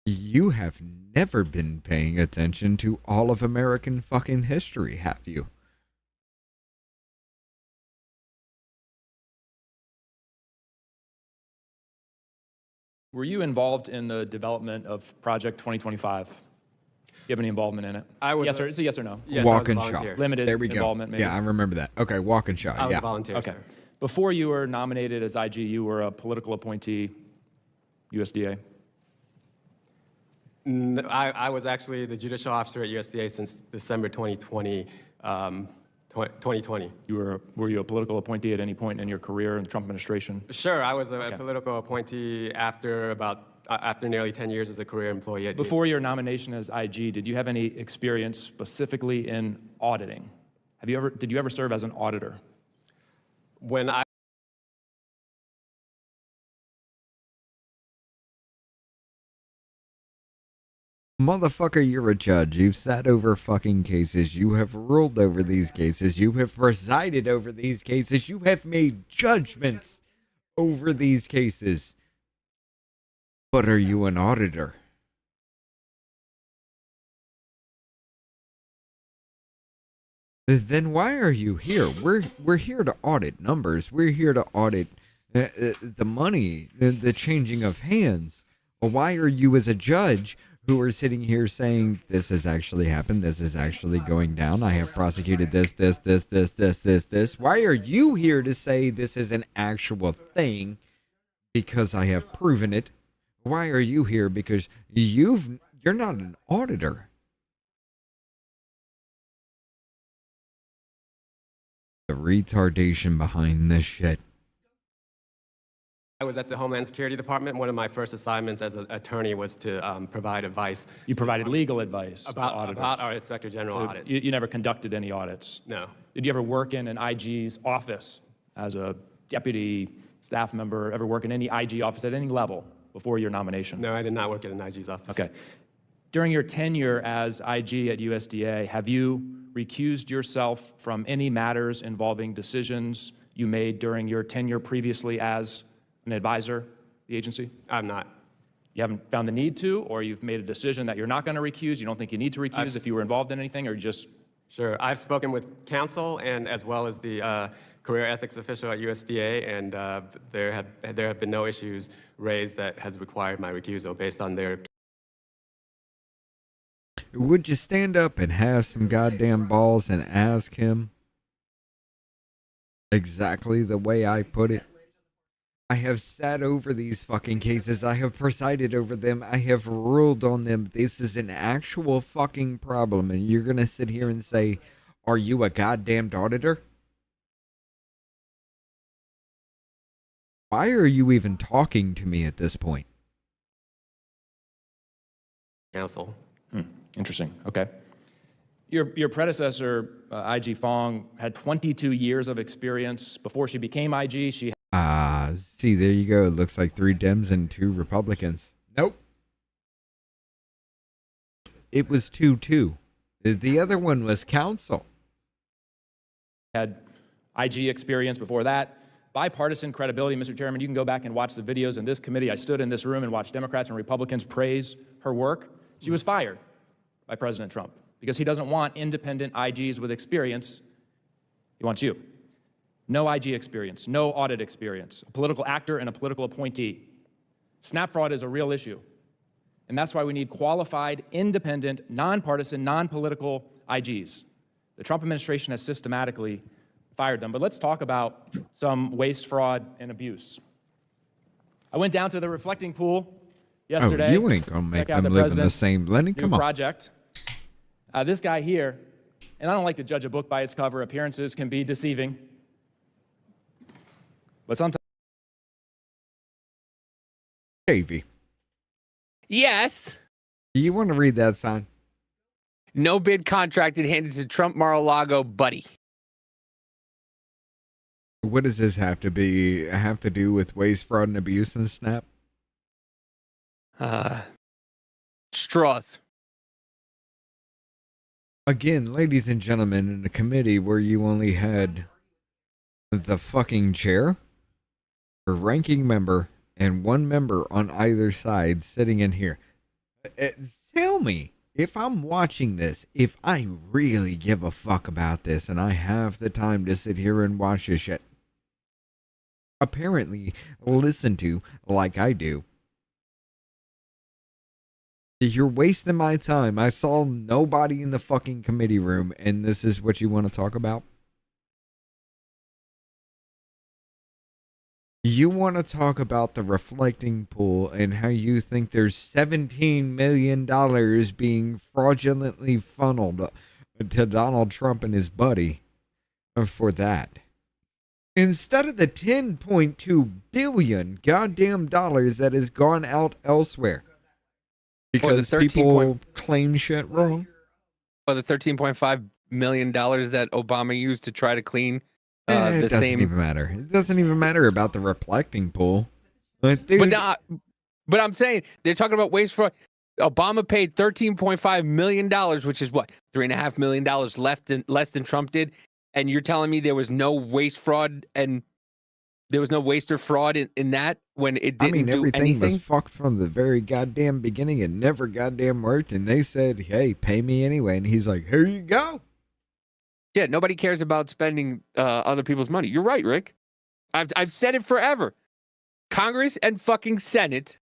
Speaker 3: You have never been paying attention to all of American fucking history, have you?
Speaker 13: Were you involved in the development of Project 2025? Do you have any involvement in it?
Speaker 9: I was.
Speaker 13: Yes, or it's a yes or no?
Speaker 9: Yes,
Speaker 3: Walk
Speaker 9: I was
Speaker 3: and
Speaker 9: a
Speaker 3: shot.
Speaker 9: volunteer.
Speaker 13: Limited
Speaker 3: There we go.
Speaker 13: involvement, maybe?
Speaker 3: Yeah, I remember that. Okay, walk and shot.
Speaker 9: I was
Speaker 3: yeah.
Speaker 9: a volunteer.
Speaker 13: Okay.
Speaker 9: Sir.
Speaker 13: Before you were nominated as IG, you were a political appointee, USDA.
Speaker 9: I was actually the judicial officer at USDA since December 2020. 2020.
Speaker 13: Were you a political appointee at any point in your career in the Trump administration?
Speaker 9: Sure, I was a political appointee after nearly 10 years as a career employee at
Speaker 13: Before your nomination as IG, did you have any experience specifically in auditing? Did you ever serve as an auditor?
Speaker 9: When I
Speaker 3: Motherfucker, you're a judge. You've sat over fucking cases. You have ruled over these cases. You have presided over these cases. You have made judgments over these cases. But are you an auditor? Then why are you here? We're here to audit numbers. We're here to audit the money, the changing of hands. Well, why are you as a judge who are sitting here saying this has actually happened, this is actually going down, I have prosecuted this. Why are you here to say this is an actual thing because I have proven it? Why are you here? Because you're not an auditor. The retardation behind this shit.
Speaker 9: I was at the Homeland Security Department. One of my first assignments as an attorney was to provide advice.
Speaker 13: You provided legal advice
Speaker 9: about our Inspector General audits.
Speaker 13: You never conducted any audits?
Speaker 9: No.
Speaker 13: Did you ever work in an IG's office as a deputy staff member, ever work in any IG office at any level before your nomination?
Speaker 9: No, I did not work at an IG's office.
Speaker 13: Okay. During your tenure as IG at USDA, have you recused yourself from any matters involving decisions you made during your tenure previously as an advisor, the agency?
Speaker 9: I'm not.
Speaker 13: You haven't found the need to, or you've made a decision that you're not going to recuse? You don't think you need to recuse if you were involved in anything, or just?
Speaker 9: Sure. I've spoken with counsel and as well as the career ethics official at USDA, and there have been no issues raised that has required my recusal based on their.
Speaker 3: Would you stand up and have some goddamn balls and ask him exactly the way I put it? I have sat over these fucking cases. I have presided over them. I have ruled on them. This is an actual fucking problem. And you're going to sit here and say, are you a goddamned auditor? Why are you even talking to me at this point?
Speaker 9: Counsel.
Speaker 13: Interesting. Okay. Your predecessor, IG Fong, had 22 years of experience. Before she became IG, she
Speaker 3: see, there you go. It looks like 3 Dems and 2 Republicans. Nope. It was 2-2. The other one was counsel.
Speaker 13: Had IG experience before that. Bipartisan credibility, Mr. Chairman. You can go back and watch the videos in this committee. I stood in this room and watched Democrats and Republicans praise her work. She was fired by President Trump because he doesn't want independent IGs with experience. He wants you. No IG experience, no audit experience, a political actor and a political appointee. SNAP fraud is a real issue. And that's why we need qualified, independent, nonpartisan, non-political IGs. The Trump administration has systematically fired them. But let's talk about some waste, fraud, and abuse. I went down to the reflecting pool yesterday.
Speaker 3: Oh, you ain't gonna make them live in the same linen. Come on.
Speaker 13: Project. This guy here, and I don't like to judge a book by its cover. Appearances can be deceiving. But sometimes.
Speaker 3: Davey.
Speaker 2: Yes.
Speaker 3: You want to read that sign?
Speaker 2: No bid contracted handed to Trump Mar-a-Lago buddy.
Speaker 3: What does this have to do with waste, fraud, and abuse in SNAP?
Speaker 2: Straws.
Speaker 3: Again, ladies and gentlemen, in a committee where you only had the fucking chair, a ranking member, and 1 member on either side sitting in here. Tell me, if I'm watching this, if I really give a fuck about this and I have the time to sit here and watch this shit, apparently listen to like I do, you're wasting my time. I saw nobody in the fucking committee room, and this is what you want to talk about? You want to talk about the reflecting pool and how you think there's $17 million being fraudulently funneled to Donald Trump and his buddy for that. Instead of the $10.2 billion goddamn dollars that has gone out elsewhere. Because people claim shit wrong.
Speaker 2: Or the $13.5 million that Obama used to try to clean
Speaker 3: it doesn't even matter. It doesn't even matter about the reflecting pool. But
Speaker 2: I'm saying they're talking about waste fraud. Obama paid $13.5 million, which is what, $3.5 million less than Trump did. And you're telling me there was no waste fraud and there was no waste or fraud in that when it didn't do
Speaker 3: everything
Speaker 2: anything?
Speaker 3: was fucked from the very goddamn beginning. It never goddamn worked. And they said, hey, pay me anyway. And he's like, here you go.
Speaker 2: Yeah, nobody cares about spending other people's money. You're right, Rick. I've said it forever. Congress and fucking Senate,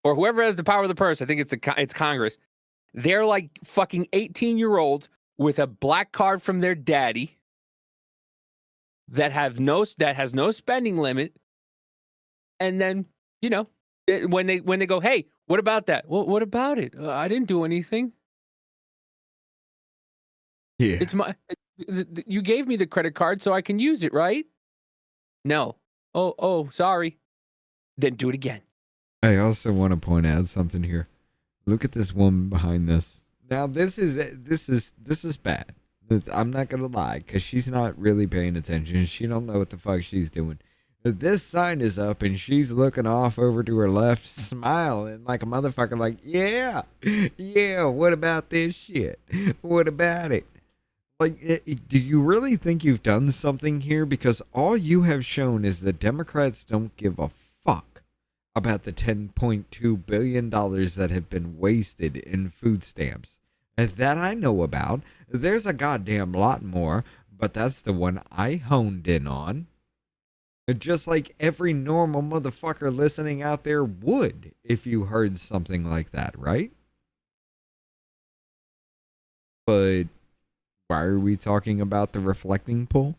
Speaker 2: or whoever has the power of the purse, I think it's Congress. They're like fucking 18-year-olds with a black card from their daddy that has no spending limit. And then, you know, when they go, hey, what about that? Well, what about it? I didn't do anything.
Speaker 3: Yeah.
Speaker 2: It's you gave me the credit card so I can use it, right? No. Oh, sorry. Then do it again.
Speaker 3: I also want to point out something here. Look at this woman behind this. Now this is bad. I'm not gonna lie, because she's not really paying attention. She don't know what the fuck she's doing. This sign is up and she's looking off over to her left, smiling like a motherfucker, like, yeah, what about this shit? What about it? Like, do you really think you've done something here? Because all you have shown is the Democrats don't give a fuck about the $10.2 billion that have been wasted in food stamps. And that I know about. There's a goddamn lot more, but that's the one I honed in on. Just like every normal motherfucker listening out there would if you heard something like that, right? But why are we talking about the reflecting pool?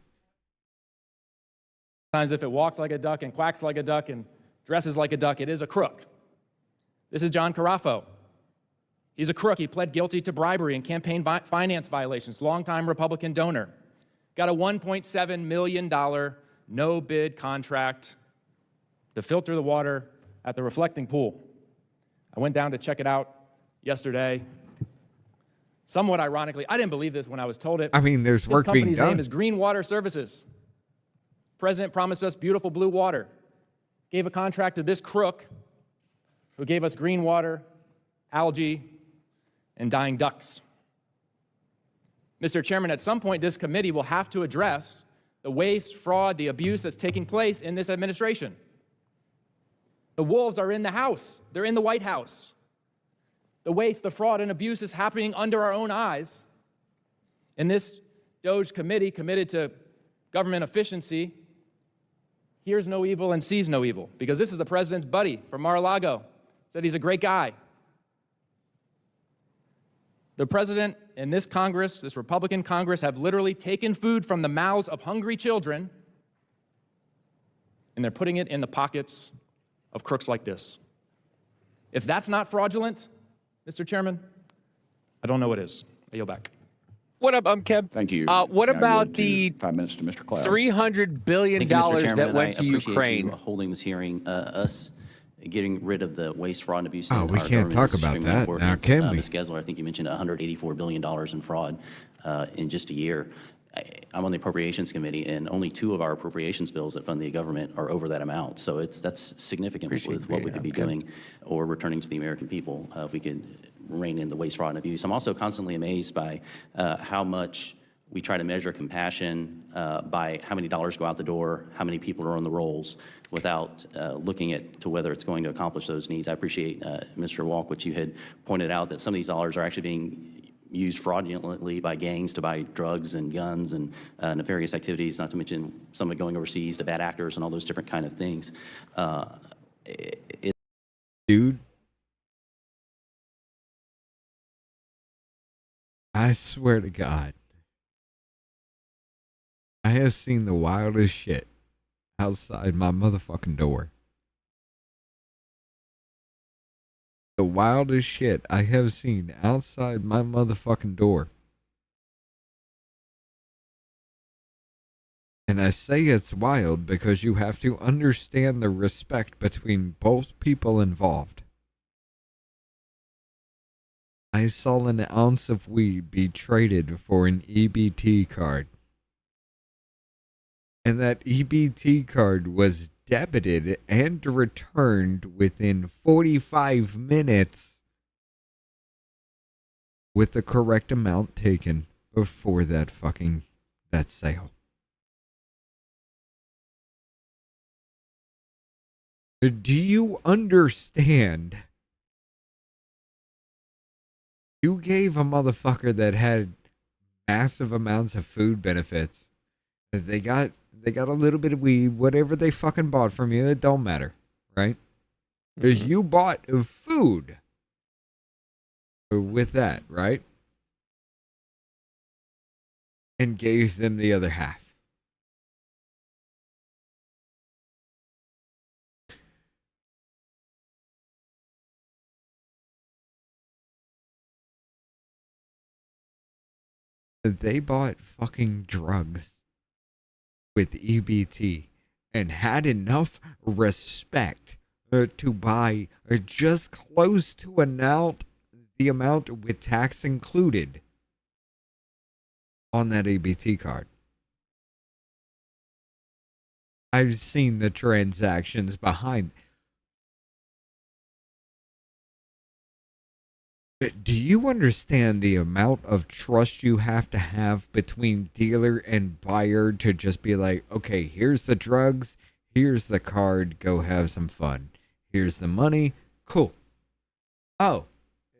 Speaker 13: Sometimes if it walks like a duck and quacks like a duck and dresses like a duck, it is a crook. This is John Carafo. He's a crook. He pled guilty to bribery and campaign finance violations. Longtime Republican donor. Got a $1.7 million no-bid contract to filter the water at the reflecting pool. I went down to check it out yesterday. Somewhat ironically, I didn't believe this when I was told it.
Speaker 3: I mean, there's work being done.
Speaker 13: His company's name is Green Water Services. President promised us beautiful blue water. Gave a contract to this crook who gave us green water, algae, and dying ducks. Mr. Chairman, at some point, this committee will have to address the waste, fraud, the abuse that's taking place in this administration. The wolves are in the House. They're in the White House. The waste, the fraud, and abuse is happening under our own eyes. And this DOJ committee, committed to government efficiency, hears no evil and sees no evil, because this is the president's buddy from Mar-a-Lago. Said he's a great guy. The president and this Congress, this Republican Congress, have literally taken food from the mouths of hungry children, and they're putting it in the pockets of crooks like this. If that's not fraudulent, Mr. Chairman, I don't know what is. I yield back.
Speaker 2: What up, Kev?
Speaker 7: Thank you.
Speaker 2: What about the
Speaker 7: 5 minutes to Mr. Cloud.
Speaker 2: $300 billion that went to Ukraine?
Speaker 14: You holding this hearing. Us getting rid of the waste, fraud, and abuse.
Speaker 3: Oh, we can't talk about that now, can we?
Speaker 14: Ms. Gessler, I think you mentioned $184 billion in fraud in just a year. I'm on the Appropriations Committee, and only 2 of our appropriations bills that fund the government are over that amount. So that's significant with what we could be doing or returning to the American people if we could rein in the waste, fraud, and abuse. I'm also constantly amazed by how much we try to measure compassion by how many dollars go out the door, how many people are on the rolls, without looking at to whether it's going to accomplish those needs. I appreciate, Mr. Walk, what you had pointed out, that some of these dollars are actually being used fraudulently by gangs to buy drugs and guns and nefarious activities, not to mention some of it going overseas to bad actors and all those different kind of things.
Speaker 3: Dude, I swear to God, I have seen the wildest shit outside my motherfucking door. The wildest shit I have seen outside my motherfucking door. And I say it's wild because you have to understand the respect between both people involved. I saw an ounce of weed be traded for an EBT card. And that EBT card was debited and returned within 45 minutes with the correct amount taken before that sale. Do you understand? You gave a motherfucker that had massive amounts of food benefits. They got a little bit of weed, whatever they fucking bought from you, it don't matter, right? Mm-hmm. You bought food with that, right? And gave them the other half. They bought fucking drugs with EBT and had enough respect to buy just close to the amount with tax included on that EBT card. I've seen the transactions behind. Do you understand the amount of trust you have to have between dealer and buyer to just be like, okay, here's the drugs, here's the card, go have some fun. Here's the money, cool. Oh,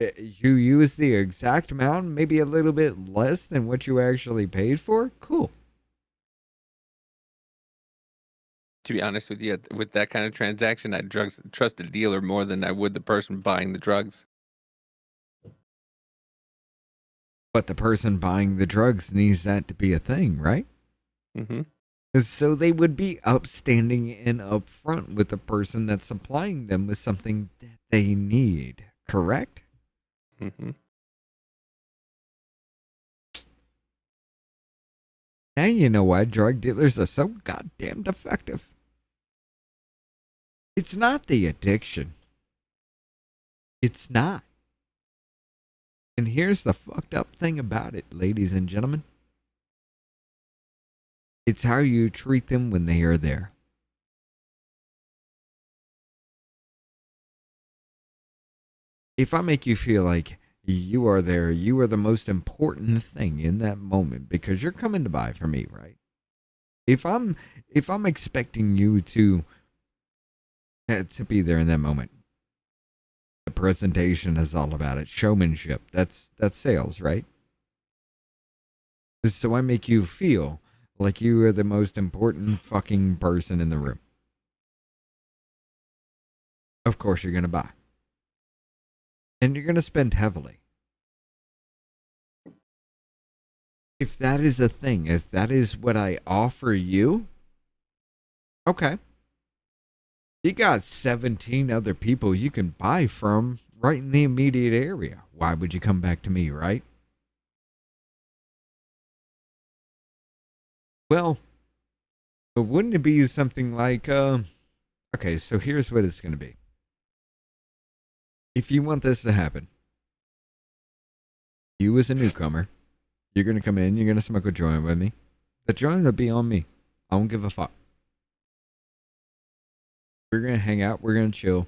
Speaker 3: you use the exact amount, maybe a little bit less than what you actually paid for? Cool.
Speaker 2: To be honest with you, with that kind of transaction, I'd trust the dealer more than I would the person buying the drugs.
Speaker 3: But the person buying the drugs needs that to be a thing, right?
Speaker 2: Mm-hmm.
Speaker 3: So they would be upstanding and upfront with the person that's supplying them with something that they need, correct?
Speaker 2: Mm-hmm.
Speaker 3: Now you know why drug dealers are so goddamn effective. It's not the addiction. It's not. And here's the fucked up thing about it, ladies and gentlemen. It's how you treat them when they are there. If I make you feel like you are there, you are the most important thing in that moment because you're coming to buy from me, right? If I'm expecting you to be there in that moment, the presentation is all about it. Showmanship. That's sales, right? So I make you feel like you are the most important fucking person in the room. Of course you're going to buy. And you're going to spend heavily. If that is a thing, if that is what I offer you, okay. You got 17 other people you can buy from right in the immediate area. Why would you come back to me, right? Well, but wouldn't it be something like, okay, so here's what it's going to be. If you want this to happen, you as a newcomer, you're going to come in, you're going to smoke a joint with me. The joint will be on me. I don't give a fuck. We're going to hang out. We're going to chill.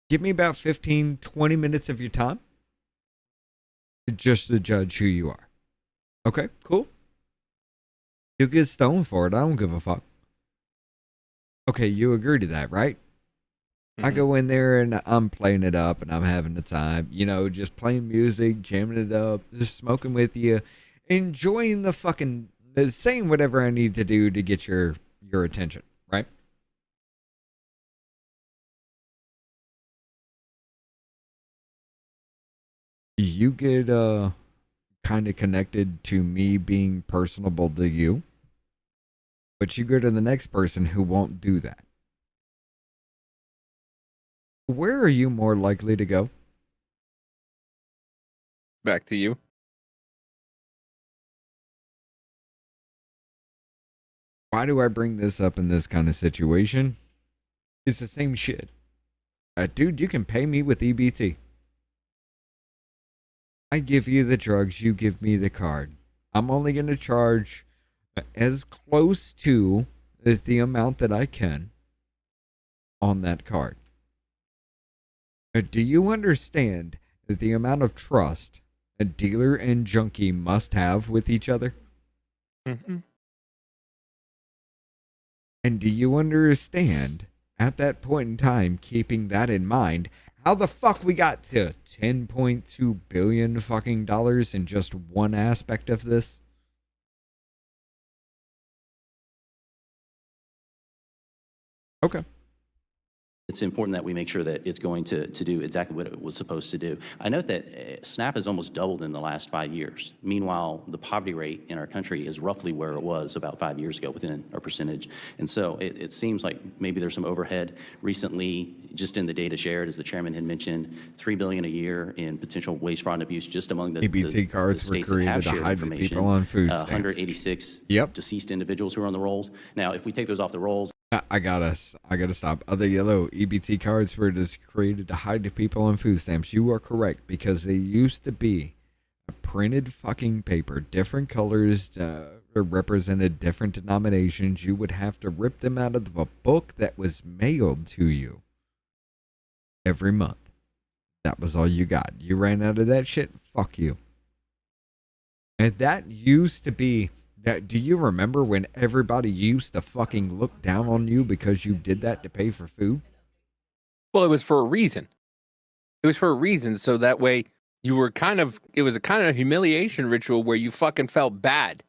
Speaker 3: Give me about 15, 20 minutes of your time just to judge who you are. Okay, cool. You get stoned for it. I don't give a fuck. Okay, you agree to that, right? I go in there and I'm playing it up and I'm having the time, you know, just playing music, jamming it up, just smoking with you, enjoying the fucking, saying whatever I need to do to get your attention, right? You get kind of connected to me being personable to you, but you go to the next person who won't do that. Where are you more likely to go?
Speaker 2: Back to you.
Speaker 3: Why do I bring this up in this kind of situation? It's the same shit. Dude, you can pay me with EBT. I give you the drugs, you give me the card. I'm only going to charge as close to the amount that I can on that card. Do you understand the amount of trust a dealer and junkie must have with each other?
Speaker 2: Mm-hmm.
Speaker 3: And do you understand, at that point in time, keeping that in mind, how the fuck we got to $10.2 billion fucking dollars in just one aspect of this? Okay.
Speaker 14: It's important that we make sure that it's going to do exactly what it was supposed to do. I note that SNAP has almost doubled in the last 5 years. Meanwhile, the poverty rate in our country is roughly where it was about 5 years ago, within a percentage. And so it seems like maybe there's some overhead. Recently, just in the data shared, as the chairman had mentioned, $3 billion a year in potential waste, fraud, and abuse just among the
Speaker 3: EBT cards
Speaker 14: the states
Speaker 3: were
Speaker 14: that have
Speaker 3: created to
Speaker 14: shared
Speaker 3: hide
Speaker 14: information.
Speaker 3: people on food stamps.
Speaker 14: 186
Speaker 3: Yep.
Speaker 14: deceased individuals who are on the rolls. Now, if we take those off the rolls,
Speaker 3: I gotta stop. Other yellow EBT cards were just created to hide the people on food stamps. You are correct, because they used to be a printed fucking paper, different colors, represented different denominations. You would have to rip them out of a book that was mailed to you every month. That was all you got. You ran out of that shit, fuck you. And that used to be. Do you remember when everybody used to fucking look down on you because you did that to pay for food?
Speaker 2: Well, it was for a reason. It was for a reason, so that way you were it was a kind of humiliation ritual where you fucking felt bad.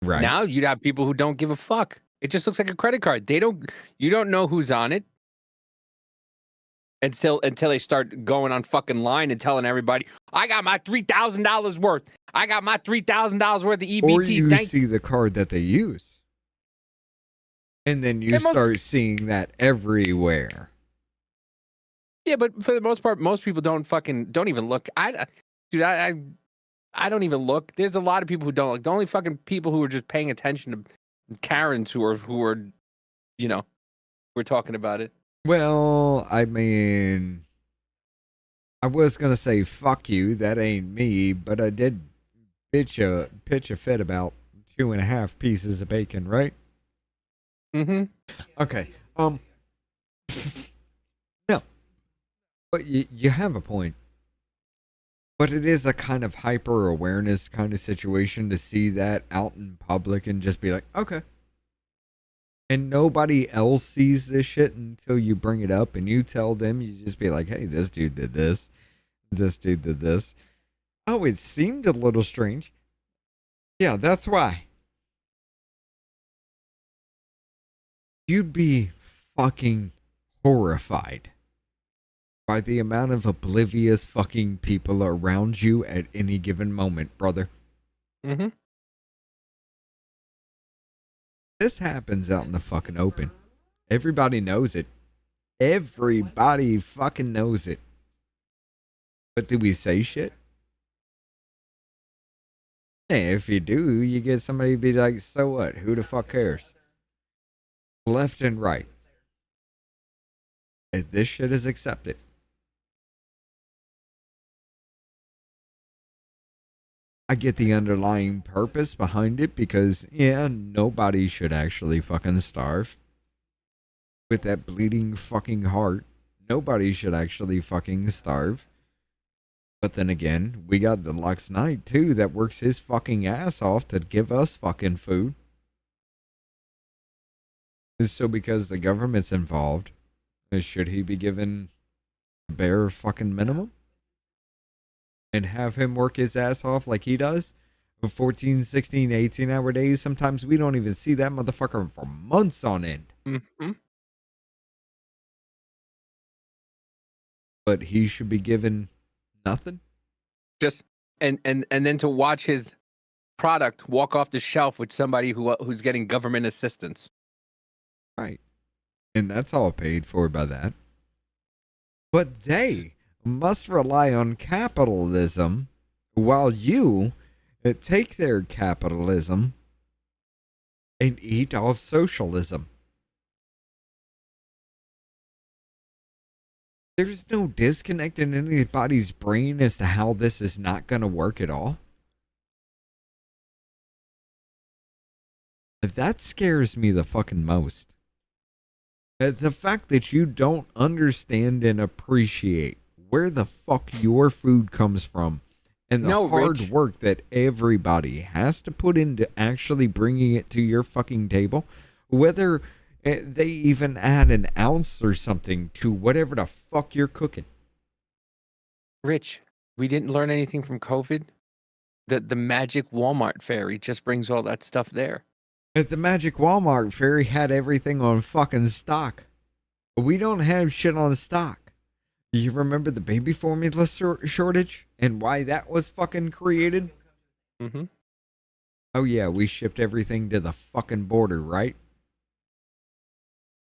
Speaker 3: Right.
Speaker 2: Now you'd have people who don't give a fuck. It just looks like a credit card. You don't know who's on it until they start going on fucking line and telling everybody, I got my $3,000 worth. I got my $3,000 worth of EBT.
Speaker 3: Or you see the card that they use. And then you start seeing that everywhere.
Speaker 2: Yeah, but for the most part, most people don't even look. I don't even look. There's a lot of people who don't look. The only fucking people who are just paying attention to Karens who are we're talking about it.
Speaker 3: Well, I mean, I was going to say, fuck you, that ain't me, but I did pitch a fit about 2.5 pieces of bacon, right?
Speaker 2: Mm-hmm.
Speaker 3: Okay. No. But you have a point. But it is a kind of hyper awareness kind of situation to see that out in public and just be like, okay. And nobody else sees this shit until you bring it up and you tell them. You just be like, hey, this dude did this. This dude did this. Oh, it seemed a little strange. Yeah, that's why. You'd be fucking horrified by the amount of oblivious fucking people around you at any given moment, brother.
Speaker 2: Mm-hmm.
Speaker 3: This happens out in the fucking open. Everybody knows it. Everybody fucking knows it. But do we say shit? Hey, if you do, you get somebody to be like, so what? Who the fuck cares? Left and right. If this shit is accepted. I get the underlying purpose behind it because, yeah, nobody should actually fucking starve. With that bleeding fucking heart, nobody should actually fucking starve. But then again, we got the Lux Knight too that works his fucking ass off to give us fucking food. So because the government's involved, should he be given a bare fucking minimum? And have him work his ass off like he does? 14, 16, 18-hour days. Sometimes we don't even see that motherfucker for months on end.
Speaker 2: Mm-hmm.
Speaker 3: But he should be given nothing?
Speaker 2: Just and then to watch his product walk off the shelf with somebody who's getting government assistance.
Speaker 3: Right. And that's all paid for by that. But they must rely on capitalism while you take their capitalism and eat off socialism. There's no disconnect in anybody's brain as to how this is not going to work at all. That scares me the fucking most. The fact that you don't understand and appreciate where the fuck your food comes from and the hard work that everybody has to put into actually bringing it to your fucking table, whether they even add an ounce or something to whatever the fuck you're cooking.
Speaker 2: Rich, we didn't learn anything from COVID. The magic Walmart fairy just brings all that stuff there.
Speaker 3: If the magic Walmart fairy had everything on fucking stock, we don't have shit on stock. You remember the baby formula shortage and why that was fucking created?
Speaker 2: Mm-hmm.
Speaker 3: Oh yeah, we shipped everything to the fucking border, right?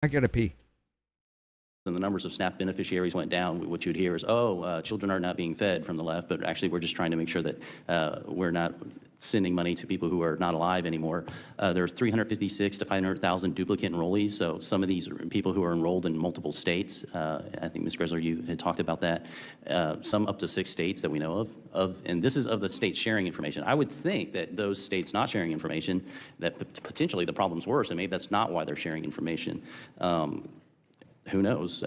Speaker 3: I gotta pee.
Speaker 14: And the numbers of SNAP beneficiaries went down. What you'd hear is, children are not being fed from the left, but actually we're just trying to make sure that we're not sending money to people who are not alive anymore. There's 356 to 500,000 duplicate enrollees, so some of these are people who are enrolled in multiple states. I think Ms. Gressler, you had talked about that. Some up to 6 states that we know of, and this is of the states sharing information. I would think that those states not sharing information, that potentially the problem's worse, and maybe that's not why they're sharing information. Who knows?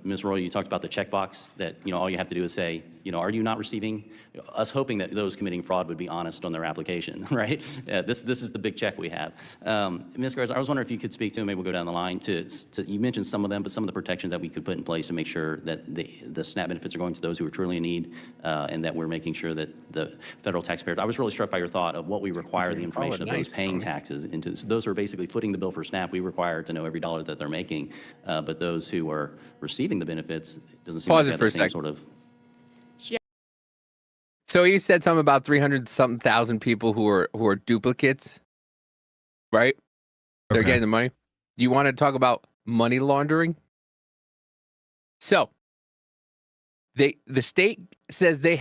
Speaker 14: Ms. Roy, you talked about the checkbox that, all you have to do is say, are you not receiving? Us hoping that those committing fraud would be honest on their application, right? This is the big check we have. Ms. Garza, I was wondering if you could speak to, maybe we'll go down the line, to you mentioned some of them, but some of the protections that we could put in place to make sure that the SNAP benefits are going to those who are truly in need, and that we're making sure that the federal taxpayers, I was really struck by your thought of what we require the information of those paying taxes into. So those who are basically footing the bill for SNAP, we require to know every dollar that they're making, but those who are receiving the benefits, it doesn't seem like they have the same sort of.
Speaker 2: So you said something about 300-something thousand people who are duplicates, right? They're getting the money. You want to talk about money laundering? So the state says they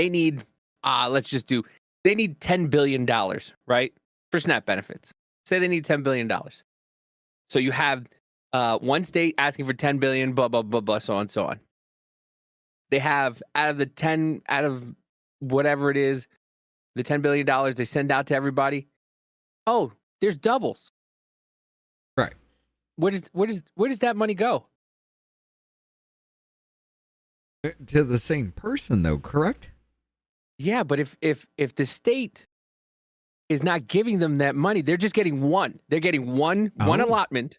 Speaker 2: need $10 billion, right? For SNAP benefits. Say they need $10 billion. So you have one state asking for $10 billion, blah, blah, blah, blah, so on and so on. They have out of whatever it is, the $10 billion they send out to everybody. Oh, there's doubles.
Speaker 3: Right.
Speaker 2: Where does that money go?
Speaker 3: To the same person though, correct?
Speaker 2: Yeah, but if the state is not giving them that money, they're just getting one. They're getting one allotment.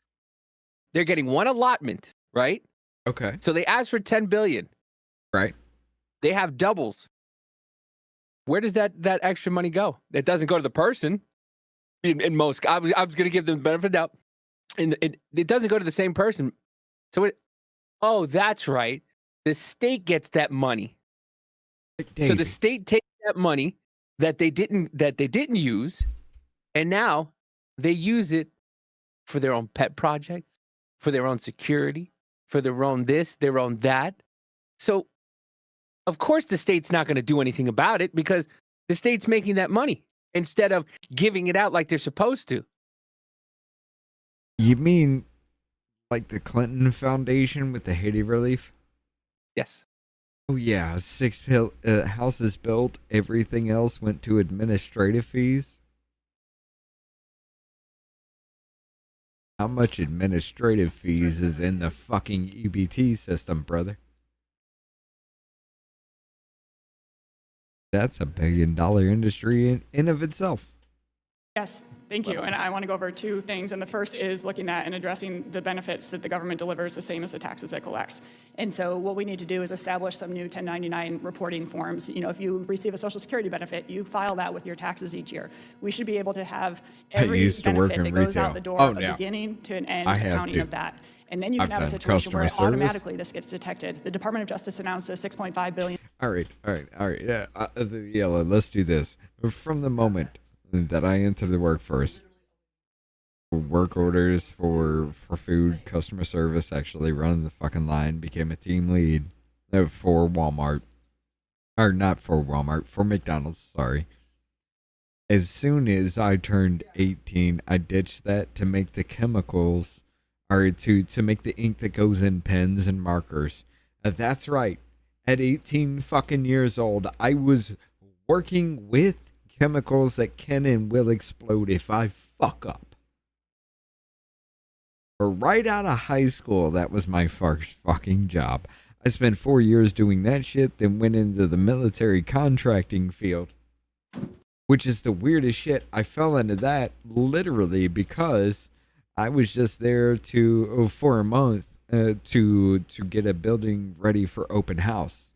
Speaker 2: They're getting one allotment, right?
Speaker 3: Okay.
Speaker 2: So they ask for $10 billion.
Speaker 3: Right.
Speaker 2: They have doubles. Where does that extra money go? It doesn't go to the person. In most, I was going to give them the benefit of the doubt. And it doesn't go to the same person. So that's right. The state gets that money. So the state takes that money that they didn't use, and now they use it for their own pet projects, for their own security, for their own this, their own that. So of course the state's not going to do anything about it because the state's making that money instead of giving it out like they're supposed to.
Speaker 3: You mean like the Clinton Foundation with the Haiti relief?
Speaker 2: Yes.
Speaker 3: Oh yeah, 6 houses built, everything else went to administrative fees. How much administrative fees is in the fucking EBT system, brother? That's a $1 billion industry in of itself.
Speaker 11: Yes, thank you. And I want to go over two things. And the first is looking at and addressing the benefits that the government delivers the same as the taxes it collects. And so what we need to do is establish some new 1099 reporting forms. You know, if you receive a Social Security benefit, you file that with your taxes each year. We should be able to have every benefit that goes out the door, a beginning to an end accounting of that. And then you can have a situation where automatically this gets detected. The Department of Justice announced a $6.5 billion.
Speaker 3: All right. Yeah, let's do this. From the moment that I entered the workforce, work orders for food, customer service, actually running the fucking line, became a team lead for Walmart. Or not for Walmart, for McDonald's, sorry. As soon as I turned 18, I ditched that to make the chemicals, or to make the ink that goes in pens and markers. That's right. At 18 fucking years old, I was working with chemicals that can and will explode if I fuck up. But right out of high school, that was my first fucking job. I spent 4 years doing that shit, then went into the military contracting field, which is the weirdest shit. I fell into that literally because I was just there for a month to get a building ready for open house.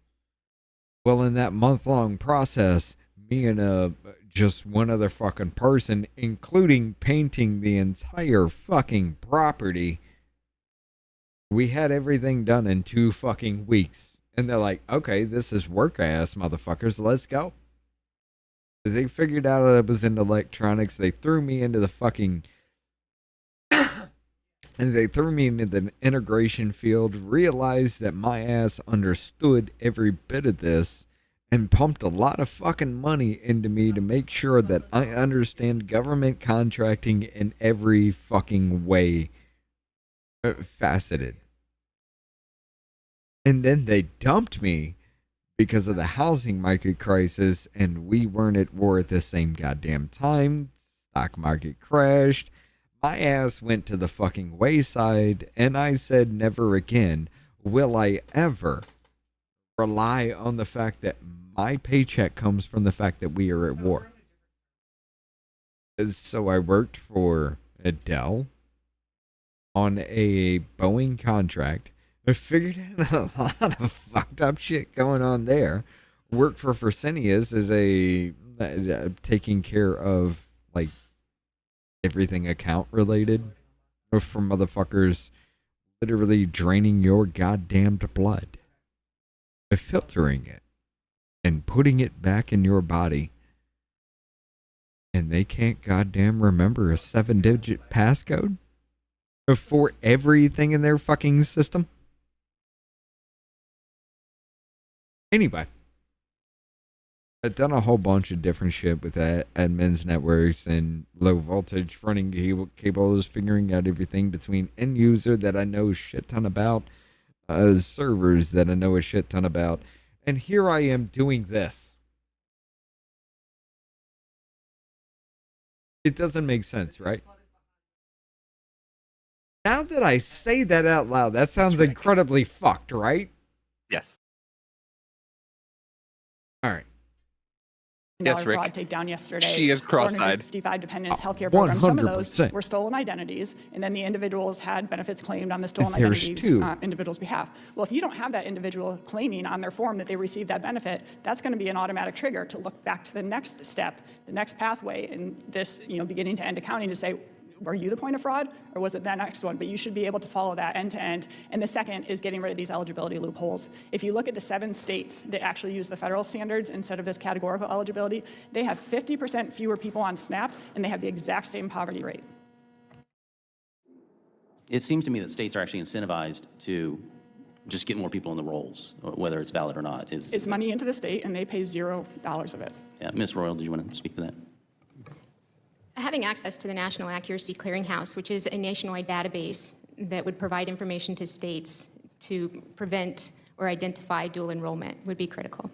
Speaker 3: Well, in that month-long process, me and just one other fucking person, including painting the entire fucking property, we had everything done in 2 fucking weeks. And they're like, okay, this is work ass motherfuckers, let's go. They figured out that I was into electronics. They threw me into the fucking and they threw me into the integration field, realized that my ass understood every bit of this, and pumped a lot of fucking money into me to make sure that I understand government contracting in every fucking way, faceted. And then they dumped me because of the housing market crisis, and we weren't at war at the same goddamn time. Stock market crashed. My ass went to the fucking wayside, and I said never again will I ever rely on the fact that my paycheck comes from the fact that we are at war. So I worked for Dell on a Boeing contract. I figured out a lot of fucked up shit going on there. Worked for Fresenius as a taking care of like everything account related for motherfuckers literally draining your goddamned blood, filtering it and putting it back in your body, and they can't goddamn remember a 7-digit passcode for everything in their fucking system. Anyway, I've done a whole bunch of different shit with admins networks and low voltage running cables, figuring out everything between end user that I know a shit ton about, servers that I know a shit ton about, and here I am doing this. It doesn't make sense, right? Now that I say that out loud, that sounds incredibly fucked, right?
Speaker 2: Yes.
Speaker 3: All right.
Speaker 2: Yes, Rick.
Speaker 11: Fraud takedown yesterday.
Speaker 2: She is cross-eyed.
Speaker 11: 55 dependents healthcare programs. Some of those
Speaker 3: 100%.
Speaker 11: were stolen identities, and then the individuals had benefits claimed on the stolen
Speaker 3: There's
Speaker 11: identities
Speaker 3: two.
Speaker 11: Individual's behalf. Well, if you don't have that individual claiming on their form that they received that benefit, that's going to be an automatic trigger to look back to the next step, the next pathway in this, beginning to end accounting to say, were you the point of fraud, or was it that next one? But you should be able to follow that end to end. And the second is getting rid of these eligibility loopholes. If you look at the 7 states that actually use the federal standards instead of this categorical eligibility, they have 50% fewer people on SNAP, and they have the exact same poverty rate.
Speaker 14: It seems to me that states are actually incentivized to just get more people in the rolls, whether it's valid or not.
Speaker 11: It's money into the state, and they pay $0 of it.
Speaker 14: Yeah, Ms. Royal, do you want to speak to that?
Speaker 10: Having access to the National Accuracy Clearinghouse, which is a nationwide database that would provide information to states to prevent or identify dual enrollment, would be critical.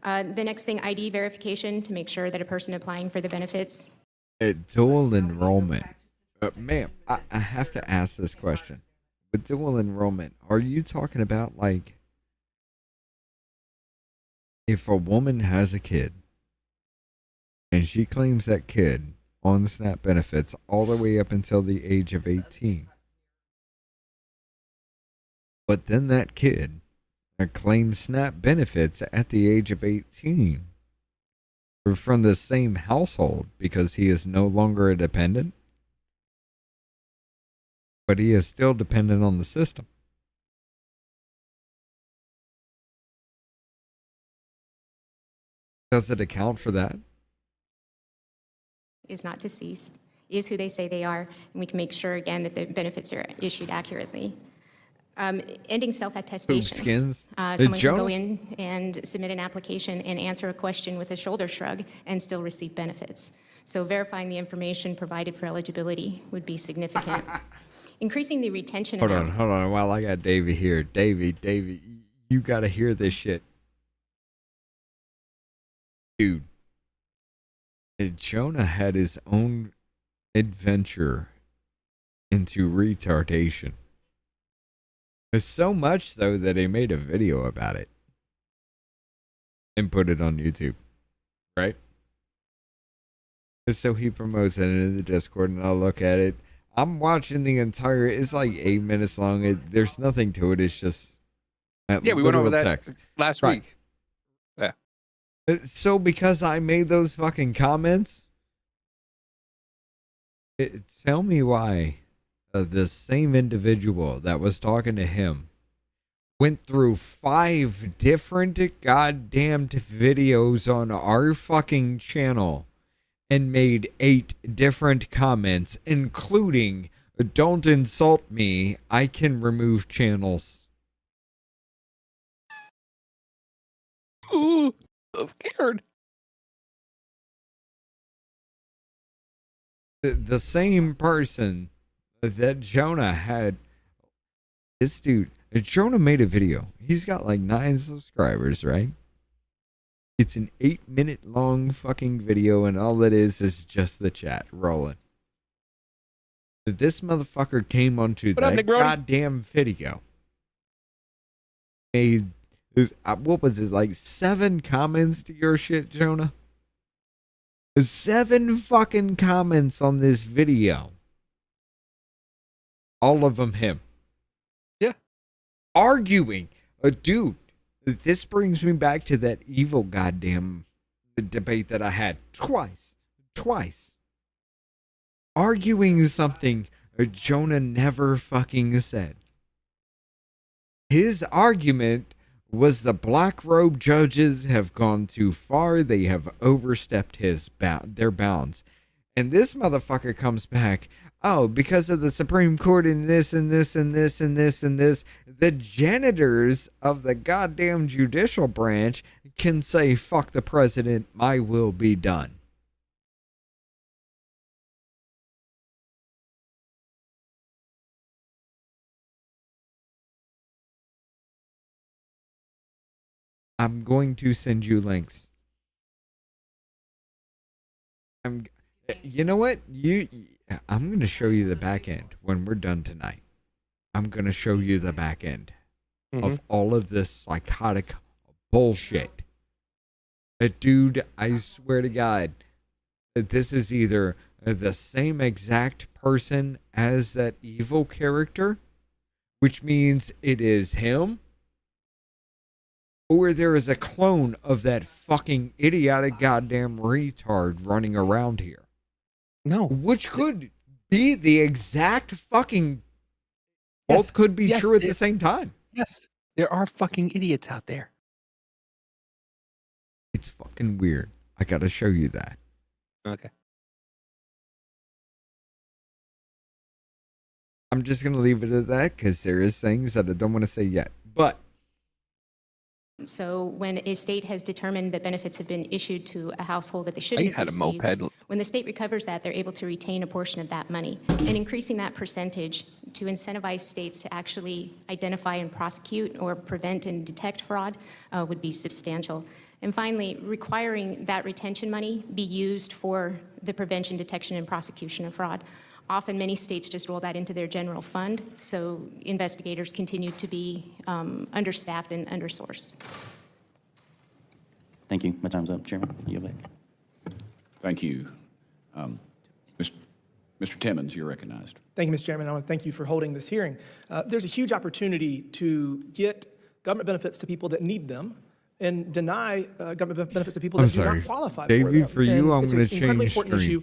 Speaker 10: The next thing, ID verification to make sure that a person applying for the benefits.
Speaker 3: Dual enrollment. Ma'am, I have to ask this question. With dual enrollment, are you talking about like if a woman has a kid and she claims that kid on SNAP benefits all the way up until the age of 18, but then that kid claims SNAP benefits at the age of 18 or from the same household because he is no longer a dependent, but he is still dependent on the system. Does it account for that?
Speaker 10: Is not deceased, is who they say they are, and we can make sure again that the benefits are issued accurately. Ending self-attestation.
Speaker 3: Skins.
Speaker 10: Someone can go in and submit an application and answer a question with a shoulder shrug and still receive benefits. So verifying the information provided for eligibility would be significant. Increasing the retention amount.
Speaker 3: Hold on. While I got Davey here. Davey, you got to hear this shit. Dude. Jonah had his own adventure into retardation. It's so much so that he made a video about it and put it on YouTube, right? So he promotes it in the Discord, and I'll look at it. I'm watching the entire. It's like 8 minutes long. There's nothing to it. It's just
Speaker 2: we went over that
Speaker 3: text.
Speaker 2: last week. Yeah.
Speaker 3: So because I made those fucking comments, tell me why. The same individual that was talking to him went through 5 different goddamn videos on our fucking channel and made 8 different comments, including, "Don't insult me, I can remove channels."
Speaker 2: Ooh, I'm scared.
Speaker 3: The same person that Jonah had, this dude, Jonah made a video. He's got like 9 subscribers, right? It's an 8-minute long fucking video, and all it is just the chat rolling. This motherfucker came onto that goddamn video. What was it, like 7 comments to your shit, Jonah? 7 fucking comments on this video. All of them him.
Speaker 2: Yeah.
Speaker 3: Arguing. Dude, this brings me back to that evil goddamn debate that I had twice. Arguing something Jonah never fucking said. His argument was the black robe judges have gone too far. They have overstepped their bounds. And this motherfucker comes back, "Oh, because of the Supreme Court and this and this and this and this and this, the janitors of the goddamn judicial branch can say, 'Fuck the president, my will be done.'" I'm going to send you links. You know what? I'm going to show you the back end when we're done tonight. I'm going to show you the back end of all of this psychotic bullshit. Dude, I swear to God, this is either the same exact person as that evil character, which means it is him, or there is a clone of that fucking idiotic goddamn retard running around here.
Speaker 2: No.
Speaker 3: Which could be the exact fucking... Both could be true at the same time.
Speaker 2: Yes. There are fucking idiots out there.
Speaker 3: It's fucking weird. I gotta show you that.
Speaker 2: Okay.
Speaker 3: I'm just gonna leave it at that because there is things that I don't want to say yet. But
Speaker 10: so when a state has determined that benefits have been issued to a household that they shouldn't have received, when the state recovers that, they're able to retain a portion of that money. And increasing that percentage to incentivize states to actually identify and prosecute or prevent and detect fraud would be substantial. And finally, requiring that retention money be used for the prevention, detection, and prosecution of fraud. Often, many states just roll that into their general fund, so investigators continue to be understaffed and undersourced.
Speaker 14: Thank you. My time's up, Chairman. You back.
Speaker 7: Thank you. Mr. Timmons, you're recognized.
Speaker 4: Thank you, Mr. Chairman. I want to thank you for holding this hearing. There's a huge opportunity to get government benefits to people that need them and deny government benefits to people that do not qualify for them.
Speaker 3: For you, I'm going to
Speaker 4: change
Speaker 3: stream.
Speaker 4: Issue.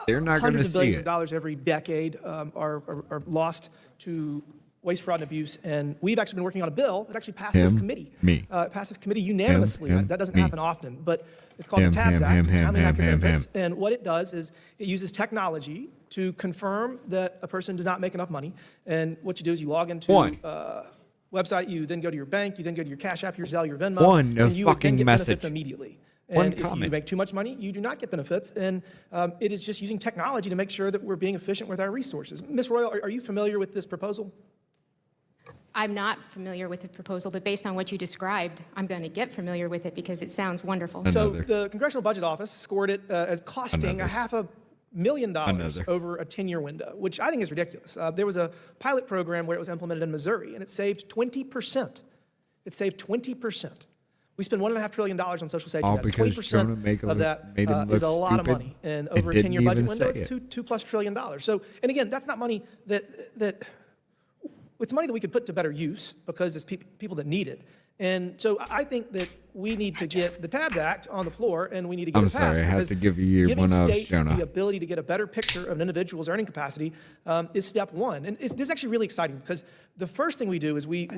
Speaker 3: They're not going to see it.
Speaker 4: Hundreds of billions of dollars every decade are lost to waste, fraud, and abuse. And we've actually been working on a bill that actually passed this committee. It passed this committee unanimously. That doesn't happen often, but it's called the TABS Act, Timely and Accurate Benefits. And what it does is it uses technology to confirm that a person does not make enough money. And what you do is you log into website, you then go to your bank, you then go to your Cash App, your Zelle, your Venmo, and you then get benefits immediately. And if you make too much money, you do not get benefits. And it is just using technology to make sure that we're being efficient with our resources. Ms. Royal, are you familiar with this proposal?
Speaker 10: I'm not familiar with the proposal, but based on what you described, I'm going to get familiar with it because it sounds wonderful.
Speaker 4: So the Congressional Budget Office scored it as costing $500,000 over a 10-year window, which I think is ridiculous. There was a pilot program where it was implemented in Missouri, and it saved 20%. It saved 20%. We spend $1.5 trillion on social safety nets. 20% of that is a lot of money. And over a 10-year budget window, it's $2+ trillion. So, and again, that's not money that it's money that we could put to better use because it's people that need it. And so I think that we need to get the TABS Act on the floor, and we need to get it passed.
Speaker 3: I'm sorry, I have to give you
Speaker 4: giving
Speaker 3: one of
Speaker 4: states
Speaker 3: Jonah.
Speaker 4: the ability to get a better picture of an individual's earning capacity is step one. And this is actually really exciting because the first thing we do is we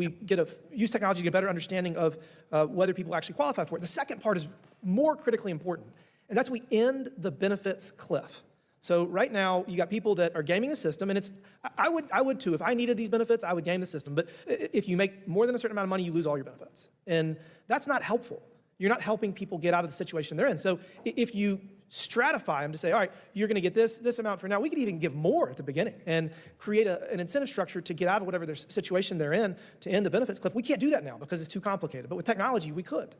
Speaker 4: use technology to get a better understanding of whether people actually qualify for it. The second part is more critically important, and that's we end the benefits cliff. So right now, you got people that are gaming the system, and I would too. If I needed these benefits, I would game the system. But if you make more than a certain amount of money, you lose all your benefits. And that's not helpful. You're not helping people get out of the situation they're in. So if you stratify them to say, all right, you're going to get this amount for now, we could even give more at the beginning and create an incentive structure to get out of whatever their situation they're in to end the benefits cliff. We can't do that now because it's too complicated. But with technology, we could.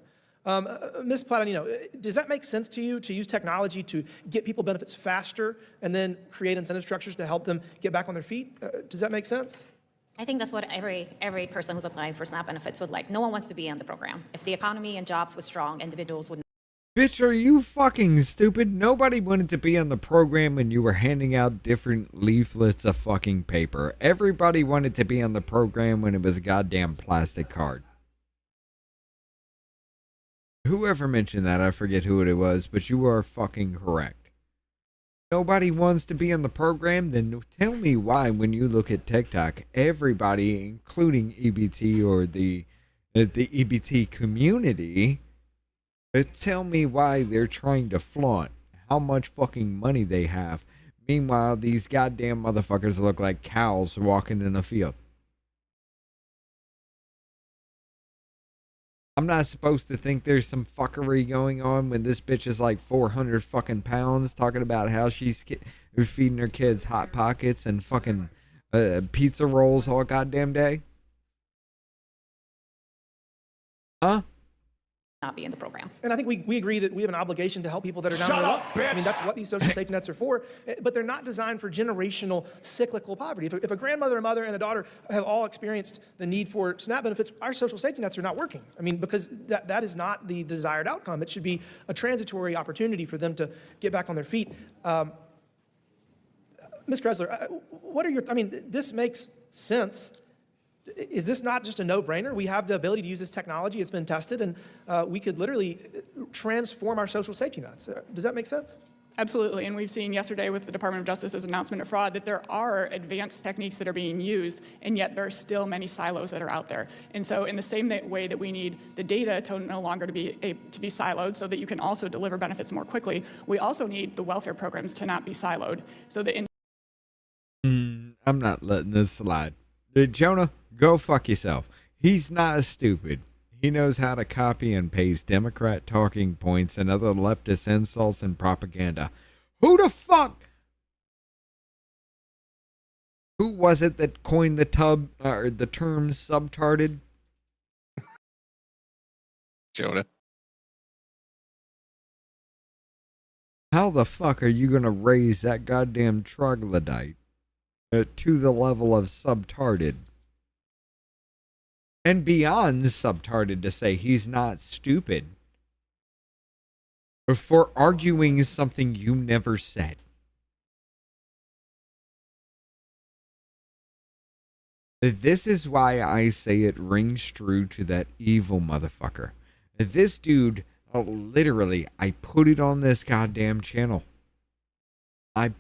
Speaker 4: Ms. Plattanino, does that make sense to you to use technology to get people benefits faster and then create incentive structures to help them get back on their feet? Does that make sense?
Speaker 12: I think that's what every person who's applying for SNAP benefits would like. No one wants to be in the program. If the economy and jobs was strong, individuals would.
Speaker 3: Bitch, are you fucking stupid? Nobody wanted to be on the program when you were handing out different leaflets of fucking paper. Everybody wanted to be on the program when it was a goddamn plastic card. Whoever mentioned that, I forget who it was, but you are fucking correct. Nobody wants to be on the program, then tell me why when you look at TikTok, everybody, including EBT or the EBT community, tell me why they're trying to flaunt how much fucking money they have. Meanwhile, these goddamn motherfuckers look like cows walking in a field. I'm not supposed to think there's some fuckery going on when this bitch is like 400 fucking pounds talking about how she's feeding her kids Hot Pockets and fucking pizza rolls all goddamn day. Huh?
Speaker 12: Not be in the program.
Speaker 4: And I think we agree that we have an obligation to help people that are down on their luck. I mean, that's what these social safety nets are for, but they're not designed for generational cyclical poverty. If a grandmother, a mother, and a daughter have all experienced the need for SNAP benefits, our social safety nets are not working. I mean, because that is not the desired outcome. It should be a transitory opportunity for them to get back on their feet. Ms. Kressler, this makes sense. Is this not just a no-brainer? We have the ability to use this technology. It's been tested, and we could literally transform our social safety nets. Does that make sense?
Speaker 11: Absolutely, and we've seen yesterday with the Department of Justice's announcement of fraud that there are advanced techniques that are being used, and yet there are still many silos that are out there. And so in the same way that we need the data to no longer to be siloed so that you can also deliver benefits more quickly, we also need the welfare programs to not be siloed. So that
Speaker 3: I'm not letting this slide. Jonah, go fuck yourself. He's not stupid. He knows how to copy and paste Democrat talking points and other leftist insults and propaganda. Who the fuck? Who was it that coined the term subtarded?
Speaker 2: Jonah.
Speaker 3: How the fuck are you gonna raise that goddamn troglodyte to the level of subtarded? And beyond subtarded to say he's not stupid. for arguing something you never said. This is why I say it rings true to that evil motherfucker. This dude, literally, I put it on this goddamn channel. I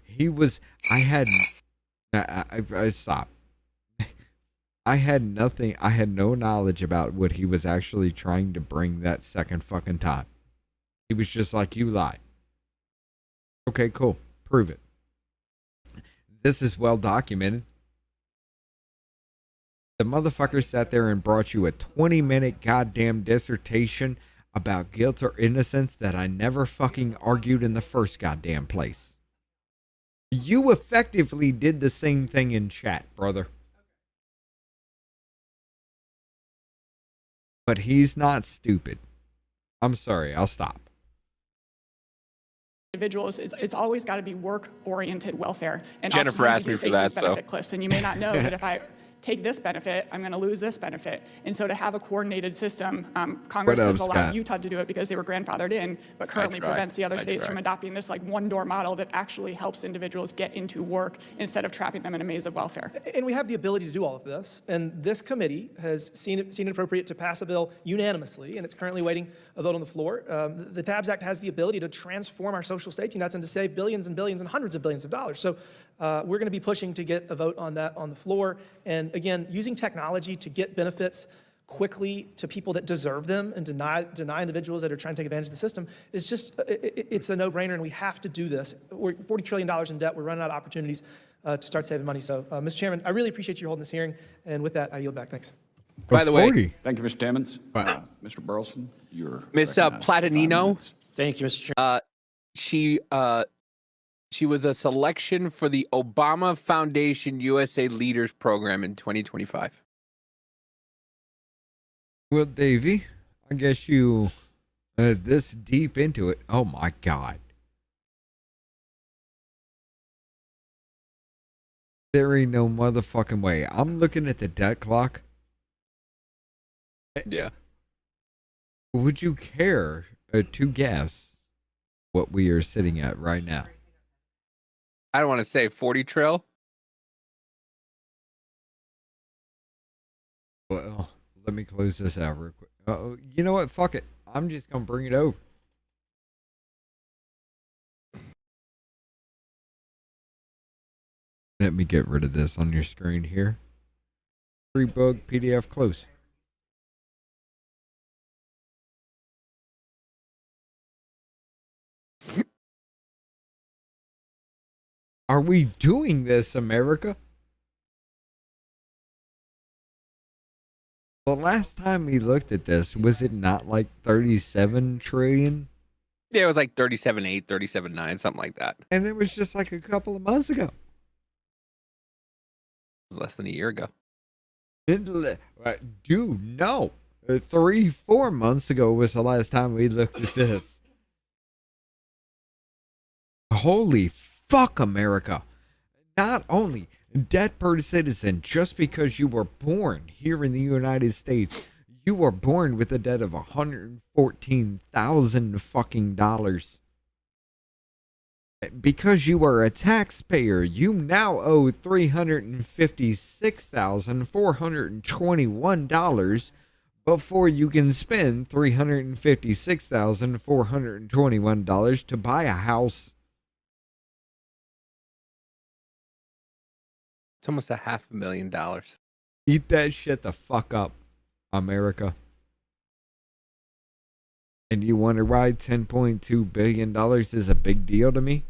Speaker 3: He was, I stopped. I had nothing, I had no knowledge about what he was actually trying to bring that second fucking time. He was just like, you lied. Okay, cool. Prove it. This is well documented. The motherfucker sat there and brought you a 20-minute goddamn dissertation about guilt or innocence that I never fucking argued in the first goddamn place. You effectively did the same thing in chat, brother. But he's not stupid. I'm sorry, I'll stop.
Speaker 11: Individuals, it's always got to be work-oriented welfare. And
Speaker 2: Jennifer asked me for that, so.
Speaker 11: Benefit cliffs, and you may not know that if I take this benefit, I'm going to lose this benefit. And so to have a coordinated system, Congress has allowed Utah to do it because they were grandfathered in, but currently prevents the other states from adopting this like one-door model that actually helps individuals get into work instead of trapping them in a maze of welfare.
Speaker 4: And we have the ability to do all of this, and this committee has seen it appropriate to pass a bill unanimously, and it's currently waiting a vote on the floor. The TABS Act has the ability to transform our social safety nets and to save billions and billions and hundreds of billions of dollars. So we're going to be pushing to get a vote on that on the floor. And again, using technology to get benefits quickly to people that deserve them and deny individuals that are trying to take advantage of the system is just, it's a no-brainer, and we have to do this. We're $40 trillion in debt. We're running out of opportunities to start saving money. So, Mr. Chairman, I really appreciate you holding this hearing. And with that, I yield back. Thanks.
Speaker 2: By the way,
Speaker 7: thank you, Mr. Timmons. Mr. Burleson, you're
Speaker 2: Miss Platanino.
Speaker 15: Thank you, Mr. Chairman.
Speaker 2: She was a selection for the Obama Foundation USA Leaders Program in 2025.
Speaker 3: Well, Davey, I guess you this deep into it. Oh my God. There ain't no motherfucking way. I'm looking at the debt clock.
Speaker 2: Yeah.
Speaker 3: Would you care to guess what we are sitting at right now?
Speaker 2: I don't want to say 40 trill.
Speaker 3: Well, let me close this out real quick. You know what? Fuck it. I'm just going to bring it over. Let me get rid of this on your screen here. Free book, PDF, close. Are we doing this, America? The last time we looked at this, was it not like 37 trillion?
Speaker 2: Yeah, it was like 37.8, 37.9, something like that.
Speaker 3: And it was just like a couple of months ago.
Speaker 2: Less than a year ago.
Speaker 3: Dude, no. 3-4 months ago was the last time we looked at this. Holy fuck, America. Not only debt per citizen, just because you were born here in the United States, you were born with a debt of $114,000 fucking dollars. Because you are a taxpayer, you now owe $356,421 before you can spend $356,421 to buy a house.
Speaker 2: It's almost $500,000.
Speaker 3: Eat that shit the fuck up, America. And you wonder why $10.2 billion is a big deal to me?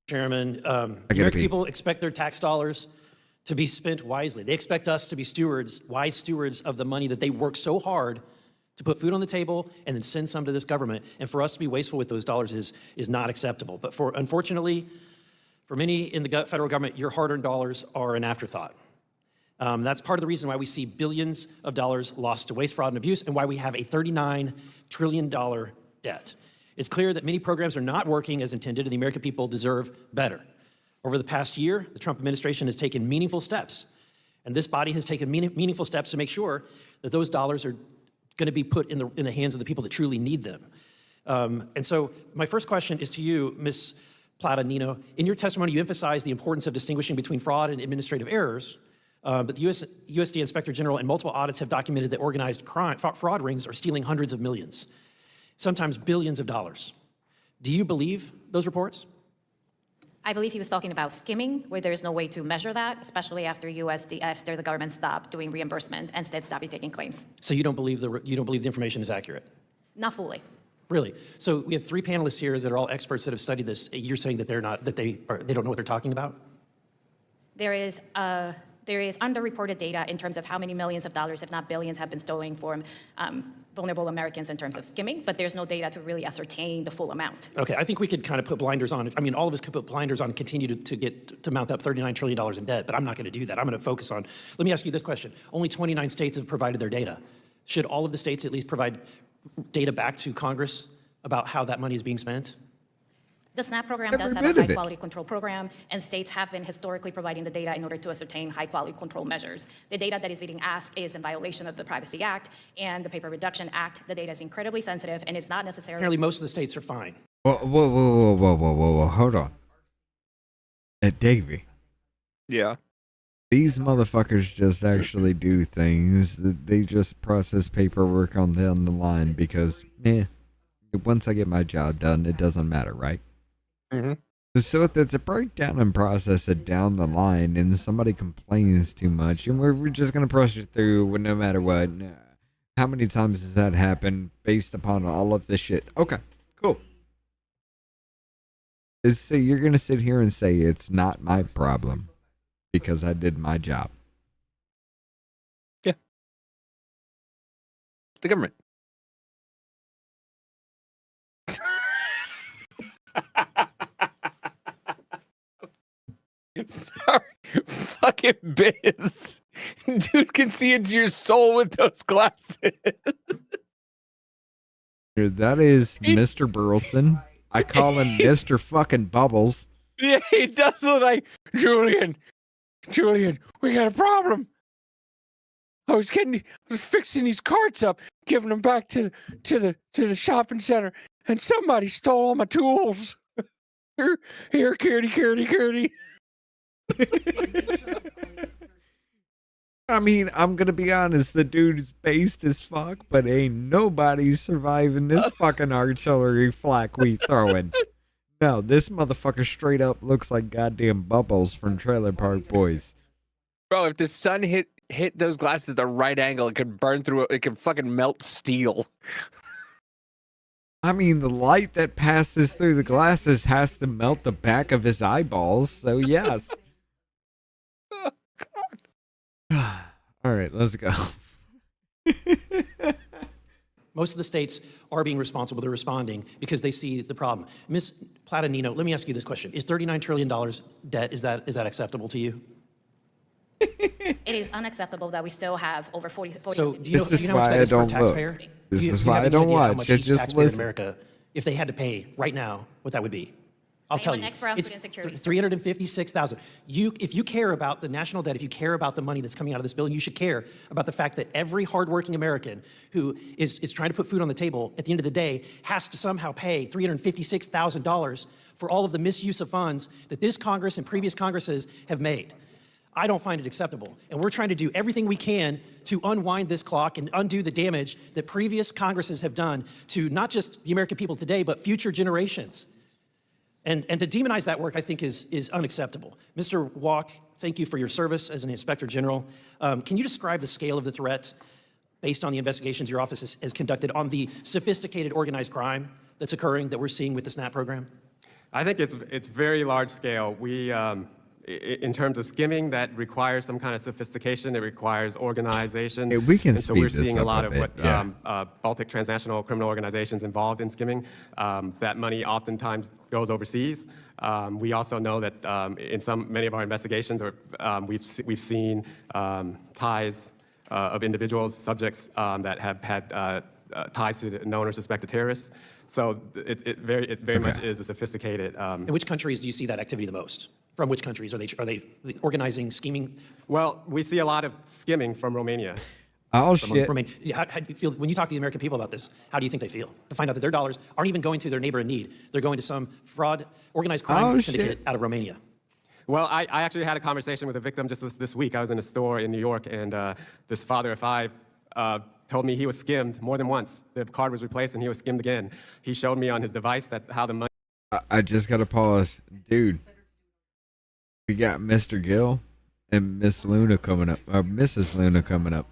Speaker 15: Chairman, American people expect their tax dollars to be spent wisely. They expect us to be wise stewards of the money that they work so hard to put food on the table and then send some to this government. And for us to be wasteful with those dollars is not acceptable. But unfortunately, for many in the federal government, your hard-earned dollars are an afterthought. That's part of the reason why we see billions of dollars lost to waste, fraud, and abuse, and why we have a $39 trillion debt. It's clear that many programs are not working as intended, and the American people deserve better. Over the past year, the Trump administration has taken meaningful steps, and this body has taken meaningful steps to make sure that those dollars are going to be put in the hands of the people that truly need them. And so my first question is to you, Ms. Plata-Nino. In your testimony, you emphasized the importance of distinguishing between fraud and administrative errors. But the USDA Inspector General and multiple audits have documented that organized fraud rings are stealing hundreds of millions, sometimes billions of dollars. Do you believe those reports?
Speaker 12: I believe he was talking about skimming, where there's no way to measure that, especially after the government stopped doing reimbursement and instead stopped taking claims.
Speaker 15: So you don't believe the information is accurate?
Speaker 12: Not fully.
Speaker 15: Really? So we have 3 panelists here that are all experts that have studied this. You're saying that they don't know what they're talking about?
Speaker 12: There is underreported data in terms of how many millions of dollars, if not billions, have been stolen from vulnerable Americans in terms of skimming, but there's no data to really ascertain the full amount.
Speaker 15: Okay, I think we could kind of put blinders on. I mean, all of us could put blinders on and continue to mount up $39 trillion in debt, but I'm not going to do that. I'm going to focus on, let me ask you this question. Only 29 states have provided their data. Should all of the states at least provide data back to Congress about how that money is being spent?
Speaker 12: The SNAP program does have a high-quality control program, and states have been historically providing the data in order to ascertain high-quality control measures. The data that is being asked is in violation of the Privacy Act and the Paper Reduction Act. The data is incredibly sensitive and is not necessarily...
Speaker 15: Apparently most of the states are fine.
Speaker 3: Whoa, hold on. Davey.
Speaker 2: Yeah.
Speaker 3: These motherfuckers just actually do things. They just process paperwork on down the line because, once I get my job done, it doesn't matter, right?
Speaker 2: Mm-hmm.
Speaker 3: So if it's a breakdown and process it down the line and somebody complains too much, and we're just going to push it through no matter what. How many times has that happened based upon all of this shit? Okay, cool. So you're going to sit here and say it's not my problem because I did my job.
Speaker 2: Yeah. The government. Sorry, fucking Biz. Dude can see into your soul with those glasses.
Speaker 3: That is Mr. Burleson. I call him Mr. fucking Bubbles.
Speaker 2: Yeah, he does look like Julian, we got a problem. I was fixing these carts up, giving them back to the shopping center, and somebody stole all my tools. Here, Curdy.
Speaker 3: I mean, I'm gonna be honest, the dude's based as fuck, but ain't nobody surviving this fucking artillery flak we throwing. No, this motherfucker straight up looks like goddamn Bubbles from Trailer Park Boys.
Speaker 2: Bro, if the sun hit those glasses at the right angle, it could burn through it. It could fucking melt steel.
Speaker 3: I mean, the light that passes through the glasses has to melt the back of his eyeballs, so yes.
Speaker 2: Oh, God.
Speaker 3: All right, let's go.
Speaker 15: Most of the states are being responsible. They're responding because they see the problem. Ms. Plata-Nino, let me ask you this question. Is $39 trillion debt, is that acceptable to you?
Speaker 12: It is unacceptable that we still have over 40
Speaker 15: So do you know how much that is per taxpayer?
Speaker 3: This is why I don't watch. It just
Speaker 15: listen. In America, if they had to pay right now, what that would be? I'll tell you. It's $356,000. If you care about the national debt, if you care about the money that's coming out of this bill, you should care about the fact that every hardworking American who is trying to put food on the table at the end of the day has to somehow pay $356,000 for all of the misuse of funds that this Congress and previous Congresses have made. I don't find it acceptable. And we're trying to do everything we can to unwind this clock and undo the damage that previous Congresses have done to not just the American people today, but future generations. And to demonize that work, I think, is unacceptable. Mr. Walk, thank you for your service as an Inspector General. Can you describe the scale of the threat based on the investigations your office has conducted on the sophisticated organized crime that's occurring that we're seeing with the SNAP program?
Speaker 9: I think it's very large scale. We, in terms of skimming, that requires some kind of sophistication. It requires organization.
Speaker 3: Hey, we can
Speaker 9: and so we're
Speaker 3: speed this
Speaker 9: seeing a
Speaker 3: up
Speaker 9: lot
Speaker 3: a
Speaker 9: of
Speaker 3: bit,
Speaker 9: what Baltic transnational criminal organizations involved in skimming. That money oftentimes goes overseas. We also know that in many of our investigations, we've seen ties of individuals, subjects that have had ties to known or suspected terrorists. So it very much is a sophisticated.
Speaker 15: In which countries do you see that activity the most? From which countries are they organizing, scheming?
Speaker 9: Well, we see a lot of skimming from Romania.
Speaker 3: Oh,
Speaker 15: from
Speaker 3: shit.
Speaker 15: Romania. How do you feel when you talk to the American people about this? How do you think they feel to find out that their dollars aren't even going to their neighbor in need? They're going to some fraud, organized crime syndicate out of Romania.
Speaker 9: Well, I actually had a conversation with a victim just this week. I was in a store in New York, and this father of 5 told me he was skimmed more than once. The card was replaced, and he was skimmed again. He showed me on his device how the money...
Speaker 3: I just got to pause. Dude, we got Mr. Gill and Miss Luna coming up, or Mrs. Luna coming up.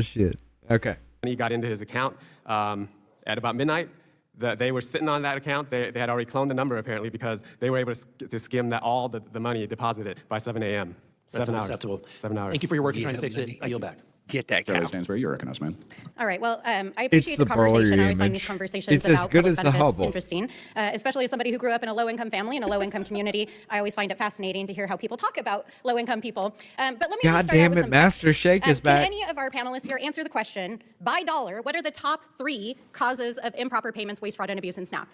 Speaker 3: Shit. Okay.
Speaker 9: He got into his account at about midnight. They were sitting on that account. They had already cloned the number, apparently, because they were able to skim all the money deposited by 7 a.m.
Speaker 15: That's
Speaker 9: 7 hours.
Speaker 15: unacceptable.
Speaker 9: 7 hours.
Speaker 15: Thank you for your work in trying to fix it. I yield back.
Speaker 2: Get that
Speaker 7: Charlie
Speaker 2: cow.
Speaker 7: Stansbury, you're recognized, ma'am.
Speaker 8: All right. Well, I appreciate the conversation. I always find these conversations about public benefits interesting, especially as somebody who grew up in a low-income family in a low-income community. I always find it fascinating to hear how people talk about low-income people. But let me just start out with some
Speaker 3: Master
Speaker 8: facts.
Speaker 3: Shake is back.
Speaker 8: Can any of our panelists here answer the question, by dollar, what are the top 3 causes of improper payments, waste, fraud, and abuse in SNAP?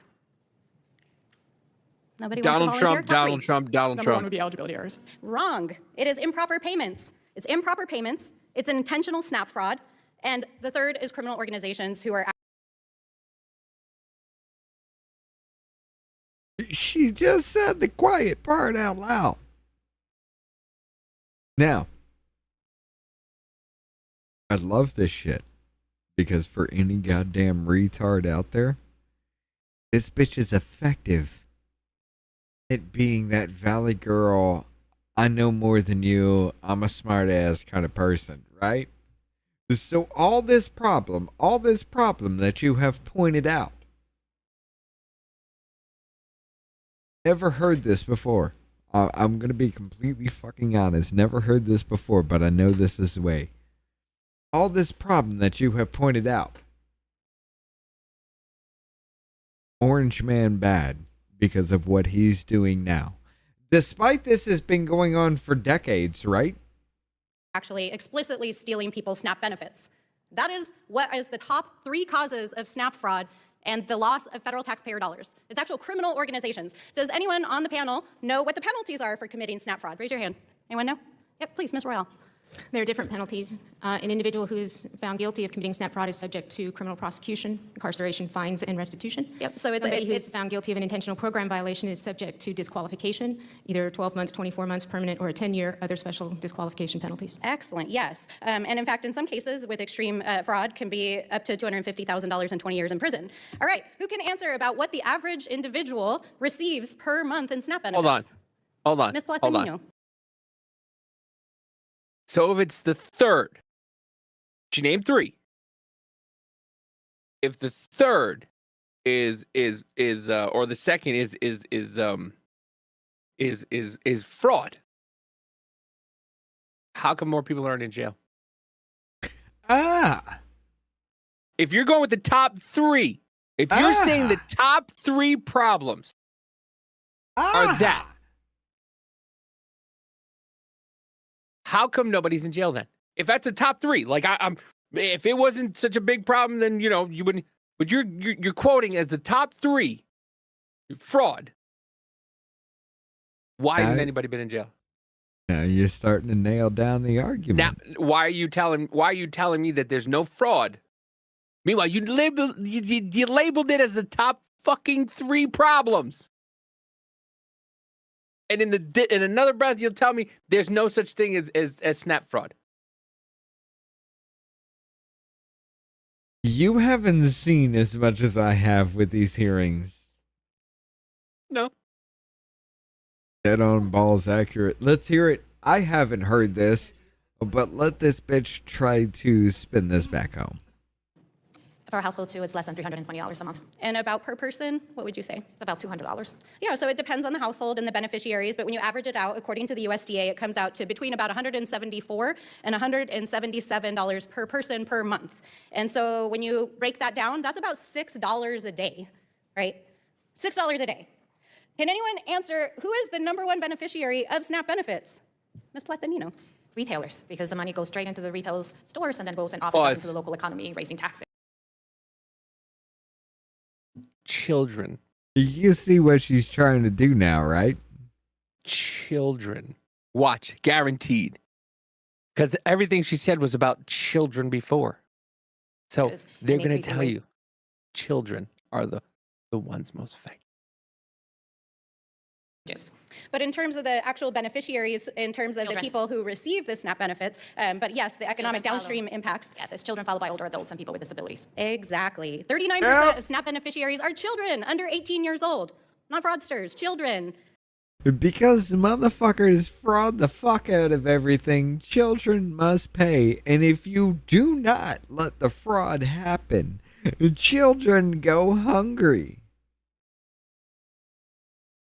Speaker 8: Nobody
Speaker 2: Donald
Speaker 8: wants to volunteer?
Speaker 2: Trump, Donald Trump, Donald
Speaker 11: Number 1
Speaker 2: Trump.
Speaker 11: would be eligibility errors.
Speaker 8: Wrong. It is improper payments. It's improper payments. It's an intentional SNAP fraud. And the third is criminal organizations who are...
Speaker 3: She just said the quiet part out loud. Now, I love this shit because for any goddamn retard out there, this bitch is effective at being that valley girl, I know more than you, I'm a smart ass kind of person, right? So all this problem that you have pointed out, never heard this before. I'm going to be completely fucking honest. Never heard this before, but I know this is the way. All this problem that you have pointed out. Orange Man bad because of what he's doing now. Despite this has been going on for decades, right?
Speaker 8: Actually explicitly stealing people's SNAP benefits. That is what is the top 3 causes of SNAP fraud and the loss of federal taxpayer dollars. It's actual criminal organizations. Does anyone on the panel know what the penalties are for committing SNAP fraud? Raise your hand. Anyone know? Yep, please, Ms. Royale.
Speaker 10: There are different penalties. An individual who is found guilty of committing SNAP fraud is subject to criminal prosecution, incarceration, fines, and restitution.
Speaker 8: Yep, so
Speaker 10: somebody who is found guilty of an intentional program violation is subject to disqualification, either 12 months, 24 months, permanent, or a 10-year other special disqualification penalties.
Speaker 8: Excellent, yes. And in fact, in some cases with extreme fraud can be up to $250,000 and 20 years in prison. All right, who can answer about what the average individual receives per month in SNAP benefits?
Speaker 2: Hold on.
Speaker 8: Ms.
Speaker 2: Hold on.
Speaker 8: Platanino.
Speaker 2: So if it's the third, she named 3. If the third is or the second is fraud, how come more people aren't in jail? If you're going with the top 3, if you're saying the top 3 problems are that, how come nobody's in jail then? If that's a top 3, like I'm, if it wasn't such a big problem, then you wouldn't. But you're quoting as the top 3 fraud. Why hasn't anybody been in jail?
Speaker 3: Now you're starting to nail down the argument.
Speaker 2: Now, why are you telling me that there's no fraud? Meanwhile, you labeled it as the top fucking 3 problems. And in another breath, you'll tell me there's no such thing as SNAP fraud.
Speaker 3: You haven't seen as much as I have with these hearings.
Speaker 2: No.
Speaker 3: Dead on balls accurate. Let's hear it. I haven't heard this, but let this bitch try to spin this back home.
Speaker 12: For a household too, it's less than $320 a month.
Speaker 8: And about per person, what would you say?
Speaker 12: It's about $200.
Speaker 8: Yeah, so it depends on the household and the beneficiaries, but when you average it out, according to the USDA, it comes out to between about $174 and $177 per person per month. And so when you break that down, that's about $6 a day, right? $6 a day. Can anyone answer who is the #1 beneficiary of SNAP benefits? Ms. Platanino.
Speaker 12: Retailers, because the money goes straight into the retail stores and then goes and offers into the local economy, raising taxes.
Speaker 2: Children.
Speaker 3: You see what she's trying to do now, right?
Speaker 2: Children. Watch. Guaranteed. Because everything she said was about children before. So they're going to tell you children are the ones most affected.
Speaker 8: Yes. But in terms of the actual beneficiaries, in terms of the people who receive the SNAP benefits, but yes, the economic downstream impacts.
Speaker 12: Yes, it's children followed by older adults and people with disabilities.
Speaker 8: Exactly. 39% of SNAP beneficiaries are children under 18 years old. Not fraudsters, children.
Speaker 3: Because motherfuckers fraud the fuck out of everything, children must pay. And if you do not let the fraud happen, children go hungry.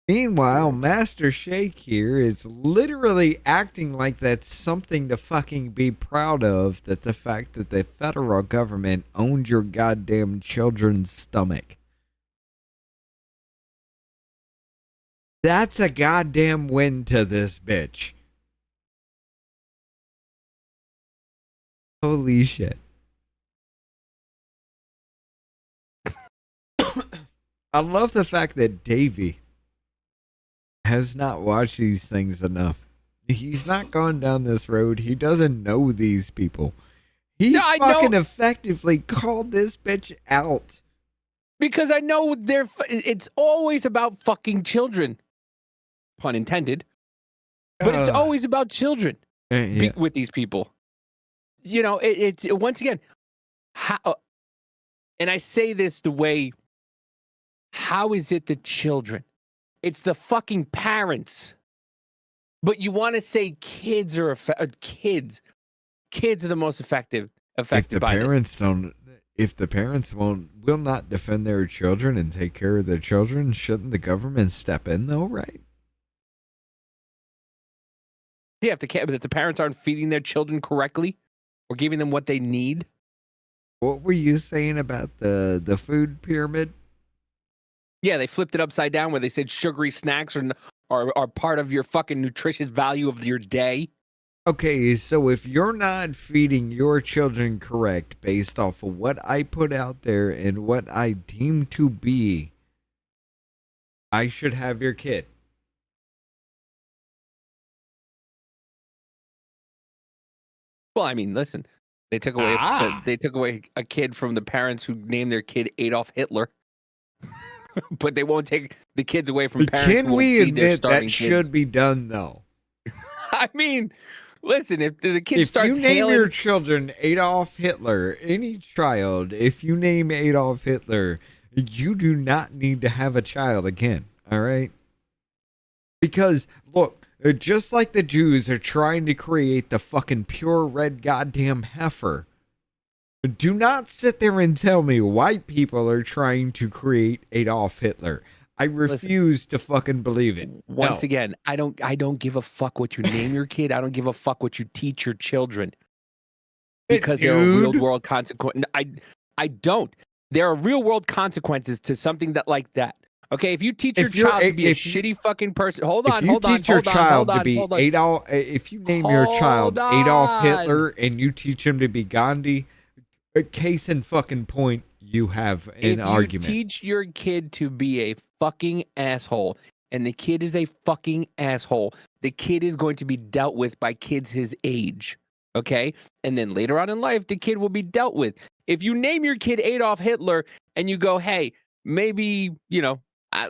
Speaker 3: Meanwhile, Master Shake here is literally acting like that's something to fucking be proud of, that the fact that the federal government owned your goddamn children's stomach. That's a goddamn win to this bitch. Holy shit. I love the fact that Davey has not watched these things enough. He's not gone down this road. He doesn't know these people. He fucking effectively called this bitch out.
Speaker 2: Because I know it's always about fucking children. Pun intended. But it's always about children with these people. You know, it's once again, how, and I say this the way, how is it the children? It's the fucking parents. But you want to say kids are kids. Kids are the most affected by this.
Speaker 3: If the parents will not defend their children and take care of their children, shouldn't the government step in though, right?
Speaker 2: You have to care that the parents aren't feeding their children correctly or giving them what they need.
Speaker 3: What were you saying about the food pyramid?
Speaker 2: Yeah, they flipped it upside down where they said sugary snacks are part of your fucking nutritious value of your day.
Speaker 3: Okay, so if you're not feeding your children correct based off of what I put out there and what I deem to be, I should have your kid.
Speaker 2: Well, I mean, listen, they took away a kid from the parents who named their kid Adolf Hitler. But they won't take the kids away from parents.
Speaker 3: Can we admit that should be done though?
Speaker 2: I mean, listen, if the kid starts
Speaker 3: if you name your children Adolf Hitler, any child, if you name Adolf Hitler, you do not need to have a child again. All right? Because look, just like the Jews are trying to create the fucking pure red goddamn heifer, do not sit there and tell me white people are trying to create Adolf Hitler. I refuse to fucking believe it.
Speaker 2: Once again, I don't give a fuck what you name your kid. I don't give a fuck what you teach your children. Because there are real world consequences. I don't. There are real world consequences to something like that. Okay, if you teach your child to be a shitty fucking person, if you name your child Adolf Hitler and you teach him to be Gandhi, case in fucking point, you have an argument. If you teach your kid to be a fucking asshole, and the kid is a fucking asshole, the kid is going to be dealt with by kids his age. Okay? And then later on in life, the kid will be dealt with. If you name your kid Adolf Hitler and you go, hey, maybe,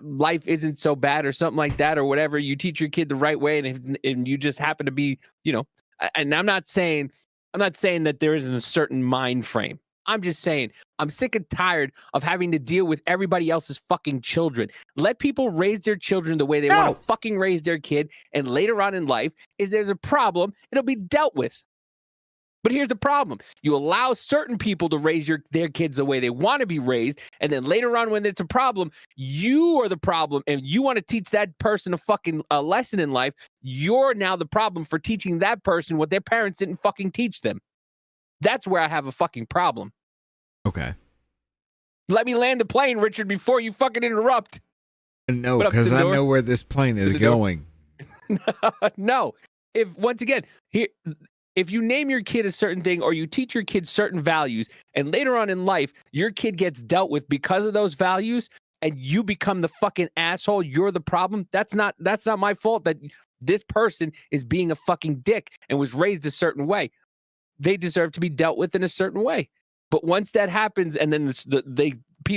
Speaker 2: life isn't so bad or something like that or whatever, you teach your kid the right way, and you just happen to be, and I'm not saying that there isn't a certain mind frame. I'm just saying I'm sick and tired of having to deal with everybody else's fucking children. Let people raise their children the way they want to fucking raise their kid, and later on in life, if there's a problem, it'll be dealt with. But here's the problem. You allow certain people to raise their kids the way they want to be raised, and then later on when it's a problem, you are the problem, and you want to teach that person a lesson in life. You're now the problem for teaching that person what their parents didn't fucking teach them. That's where I have a fucking problem.
Speaker 3: Okay.
Speaker 2: Let me land the plane, Richard, before you fucking interrupt.
Speaker 3: No, because I know where this plane is going.
Speaker 2: No. If you name your kid a certain thing or you teach your kid certain values and later on in life, your kid gets dealt with because of those values, and you become the fucking asshole, you're the problem. That's not my fault that this person is being a fucking dick and was raised a certain way. They deserve to be dealt with in a certain way. But once that happens, and then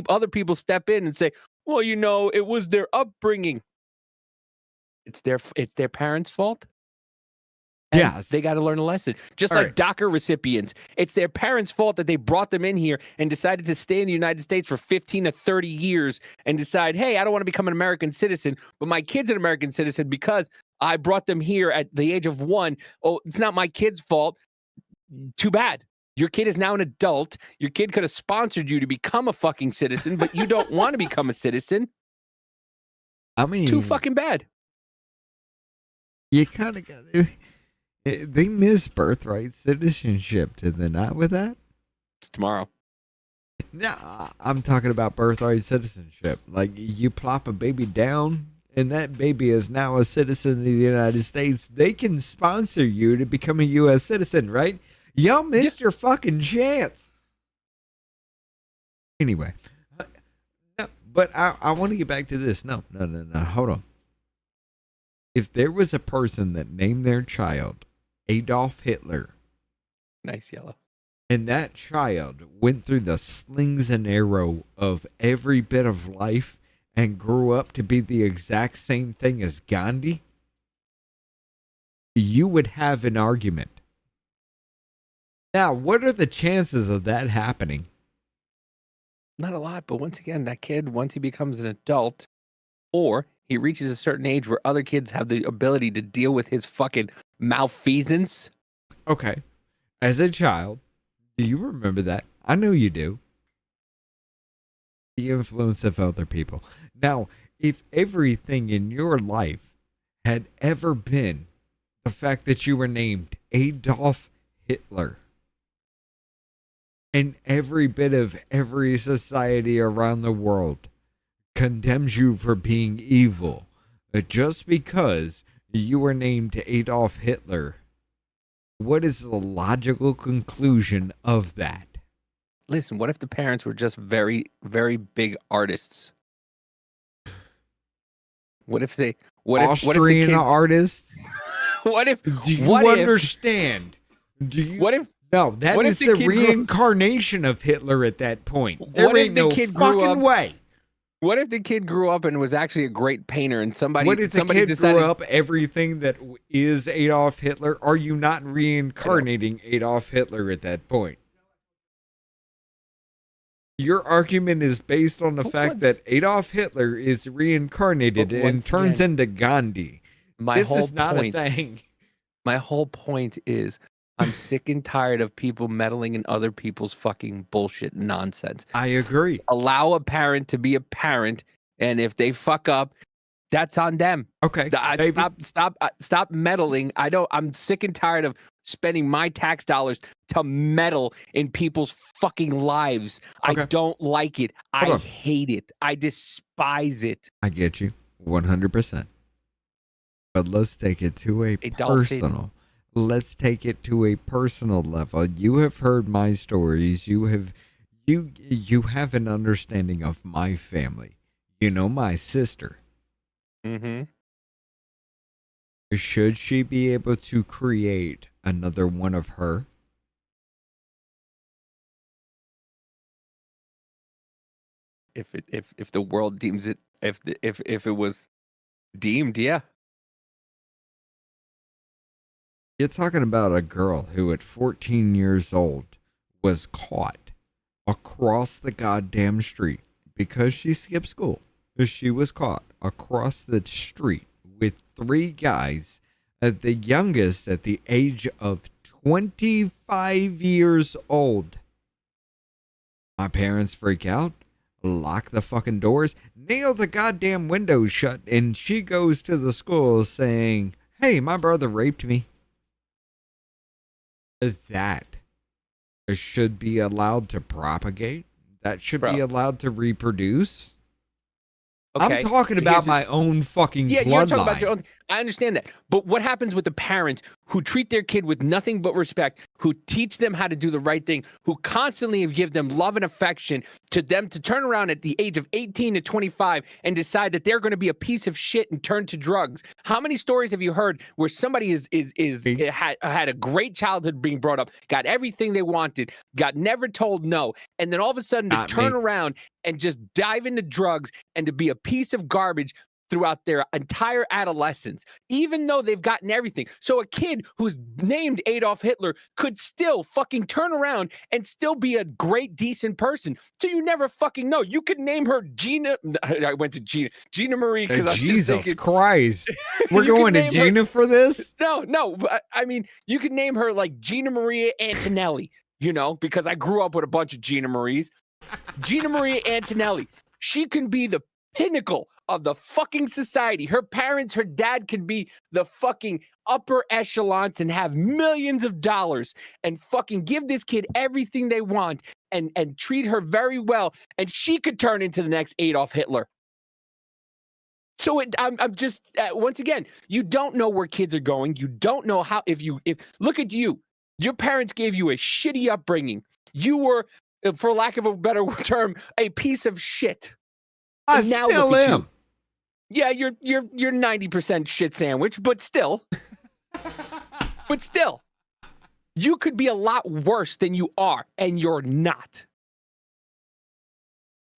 Speaker 2: other people step in and say, well, it was their upbringing. It's their parents' fault. Yes. They got to learn a lesson. Just like DACA recipients. It's their parents' fault that they brought them in here and decided to stay in the United States for 15 to 30 years and decide, hey, I don't want to become an American citizen, but my kid's an American citizen because I brought them here at the age of 1. Oh, it's not my kid's fault. Too bad. Your kid is now an adult. Your kid could have sponsored you to become a fucking citizen, but you don't want to become a citizen.
Speaker 3: I mean,
Speaker 2: too fucking bad.
Speaker 3: You kind of got to. They miss birthright citizenship, did they not, with that?
Speaker 2: It's tomorrow.
Speaker 3: No, I'm talking about birthright citizenship. Like, you plop a baby down, and that baby is now a citizen of the United States. They can sponsor you to become a U.S. citizen, right? Y'all missed your fucking chance. Anyway. No, but I want to get back to this. No. Hold on. If there was a person that named their child Adolf Hitler.
Speaker 2: Nice yellow.
Speaker 3: And that child went through the slings and arrow of every bit of life and grew up to be the exact same thing as Gandhi, you would have an argument. Now, what are the chances of that happening?
Speaker 2: Not a lot, but once again, that kid, once he becomes an adult, or he reaches a certain age where other kids have the ability to deal with his fucking malfeasance.
Speaker 3: Okay. As a child, do you remember that? I know you do. The influence of other people. Now, if everything in your life had ever been the fact that you were named Adolf Hitler, and every bit of every society around the world condemns you for being evil, just because you were named Adolf Hitler, what is the logical conclusion of that?
Speaker 2: Listen, what if the parents were just very, very big artists? What if they...
Speaker 3: Austrian artists?
Speaker 2: What if...
Speaker 3: Do you understand? What if... No, that is the reincarnation of Hitler at that point. There ain't no fucking way.
Speaker 2: What if the kid grew up and was actually a great painter and somebody...
Speaker 3: What if the kid grew up everything that is Adolf Hitler? Are you not reincarnating Adolf Hitler at that point? Your argument is based on the fact that Adolf Hitler is reincarnated and turns into Gandhi. This is not a thing.
Speaker 2: My whole point is I'm sick and tired of people meddling in other people's fucking bullshit nonsense.
Speaker 3: I agree.
Speaker 2: Allow a parent to be a parent, and if they fuck up, that's on them.
Speaker 3: Okay.
Speaker 2: Stop meddling. I'm sick and tired of spending my tax dollars to meddle in people's fucking lives. Okay. I don't like it. I hate it. I despise it.
Speaker 3: I get you 100%. But let's take it to a personal. Let's take it to a personal level. You have heard my stories. You have an understanding of my family. You know my sister.
Speaker 2: Mm-hmm.
Speaker 3: Should she be able to create another one of her?
Speaker 2: If the world deems it, if it was deemed, yeah.
Speaker 3: You're talking about a girl who at 14 years old was caught across the goddamn street because she skipped school. She was caught across the street with 3 guys, the youngest at the age of 25 years old. My parents freak out, lock the fucking doors, nail the goddamn windows shut, and she goes to the school saying, "Hey, my brother raped me." That should be allowed to propagate. That should be allowed to reproduce. Okay. I'm talking about my own fucking bloodline.
Speaker 2: You're talking about your own. I understand that. But what happens with the parents who treat their kid with nothing but respect, who teach them how to do the right thing, who constantly give them love and affection, to them to turn around at the age of 18 to 25 and decide that they're going to be a piece of shit and turn to drugs. How many stories have you heard where somebody had a great childhood being brought up, got everything they wanted, got never told no, and then all of a sudden to turn around and just dive into drugs and to be a piece of garbage throughout their entire adolescence, even though they've gotten everything. So a kid who's named Adolf Hitler could still fucking turn around and still be a great, decent person. So you never fucking know. You could name her Gina. I went to Gina Marie because I'm
Speaker 3: Jesus
Speaker 2: just thinking,
Speaker 3: Christ. We're going to Gina for this?
Speaker 2: No. I mean, you could name her like Gina Maria Antonelli, because I grew up with a bunch of Gina Maries. Gina Maria Antonelli. She can be the pinnacle of the fucking society. Her parents, her dad could be the fucking upper echelons and have millions of dollars and fucking give this kid everything they want and treat her very well. And she could turn into the next Adolf Hitler. So I'm just, once again, you don't know where kids are going. You don't know how, if look at you, your parents gave you a shitty upbringing. You were, for lack of a better term, a piece of shit.
Speaker 3: I
Speaker 2: now
Speaker 3: still
Speaker 2: look at
Speaker 3: am.
Speaker 2: You. Yeah, you're 90% shit sandwich, but still, you could be a lot worse than you are, and you're not.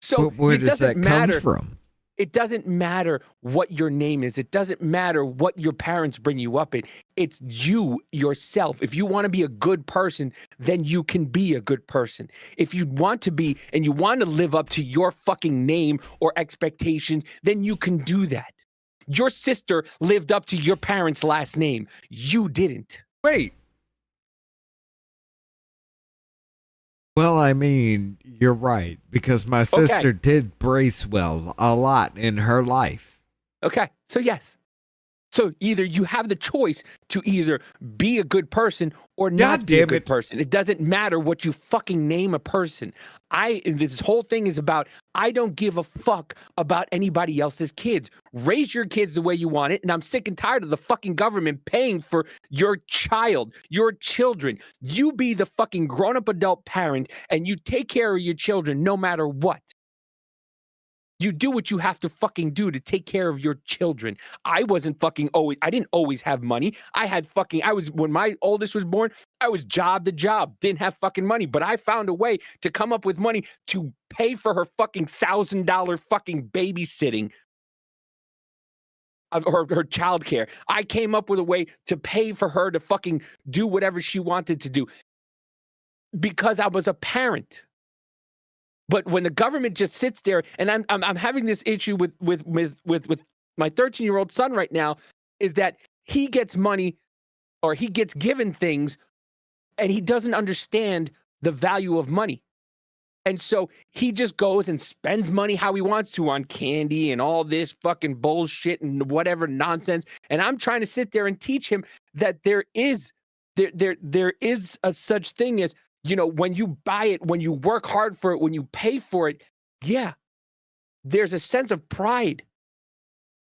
Speaker 2: So
Speaker 3: where does that come from?
Speaker 2: It doesn't matter what your name is. It doesn't matter what your parents bring you up in. It's you yourself. If you want to be a good person, then you can be a good person. If you want to be and you want to live up to your fucking name or expectations, then you can do that. Your sister lived up to your parents' last name. You didn't.
Speaker 3: Wait. Well, I mean, you're right, because my sister did brace well a lot in her life.
Speaker 2: Okay, so yes. So either you have the choice to either be a good person or not be a good person. It doesn't matter what you fucking name a person. This whole thing is about, I don't give a fuck about anybody else's kids. Raise your kids the way you want it. And I'm sick and tired of the fucking government paying for your child, your children. You be the fucking grown-up adult parent and you take care of your children no matter what. You do what you have to fucking do to take care of your children. I didn't always have money. When my oldest was born, I was job to job, didn't have fucking money, but I found a way to come up with money to pay for her fucking $1,000 fucking babysitting or her childcare. I came up with a way to pay for her to fucking do whatever she wanted to do because I was a parent. But when the government just sits there, and I'm having this issue with my 13-year-old son right now, is that he gets money or he gets given things and he doesn't understand the value of money. And so he just goes and spends money how he wants to on candy and all this fucking bullshit and whatever nonsense. And I'm trying to sit there and teach him that there is a such thing as, when you buy it, when you work hard for it, when you pay for it, yeah, there's a sense of pride.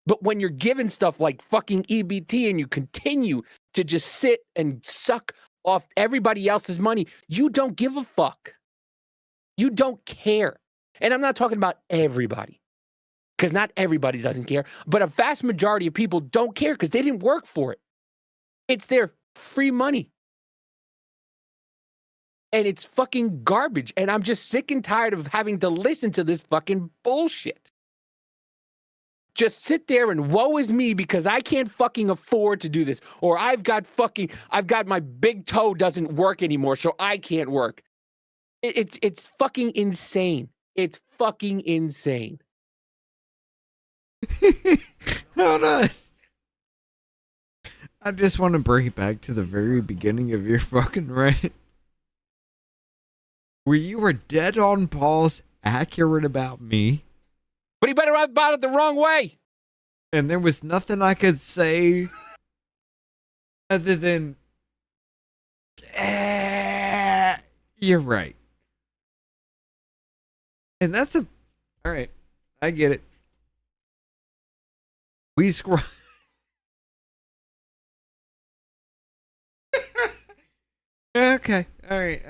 Speaker 2: But when you're given stuff like fucking EBT and you continue to just sit and suck off everybody else's money, you don't give a fuck. You don't care. And I'm not talking about everybody, because not everybody doesn't care, but a vast majority of people don't care because they didn't work for it. It's their free money. And it's fucking garbage. And I'm just sick and tired of having to listen to this fucking bullshit. Just sit there and woe is me because I can't fucking afford to do this. Or I've got my big toe doesn't work anymore, so I can't work. It's fucking insane. It's fucking insane.
Speaker 3: Hold on. I just want to bring it back to the very beginning of your fucking rant. Where you were dead on balls, accurate about me.
Speaker 2: But he better have about it the wrong way.
Speaker 3: And there was nothing I could say other than, you're right. And that's all right, I get it. We scroll. Okay. All right.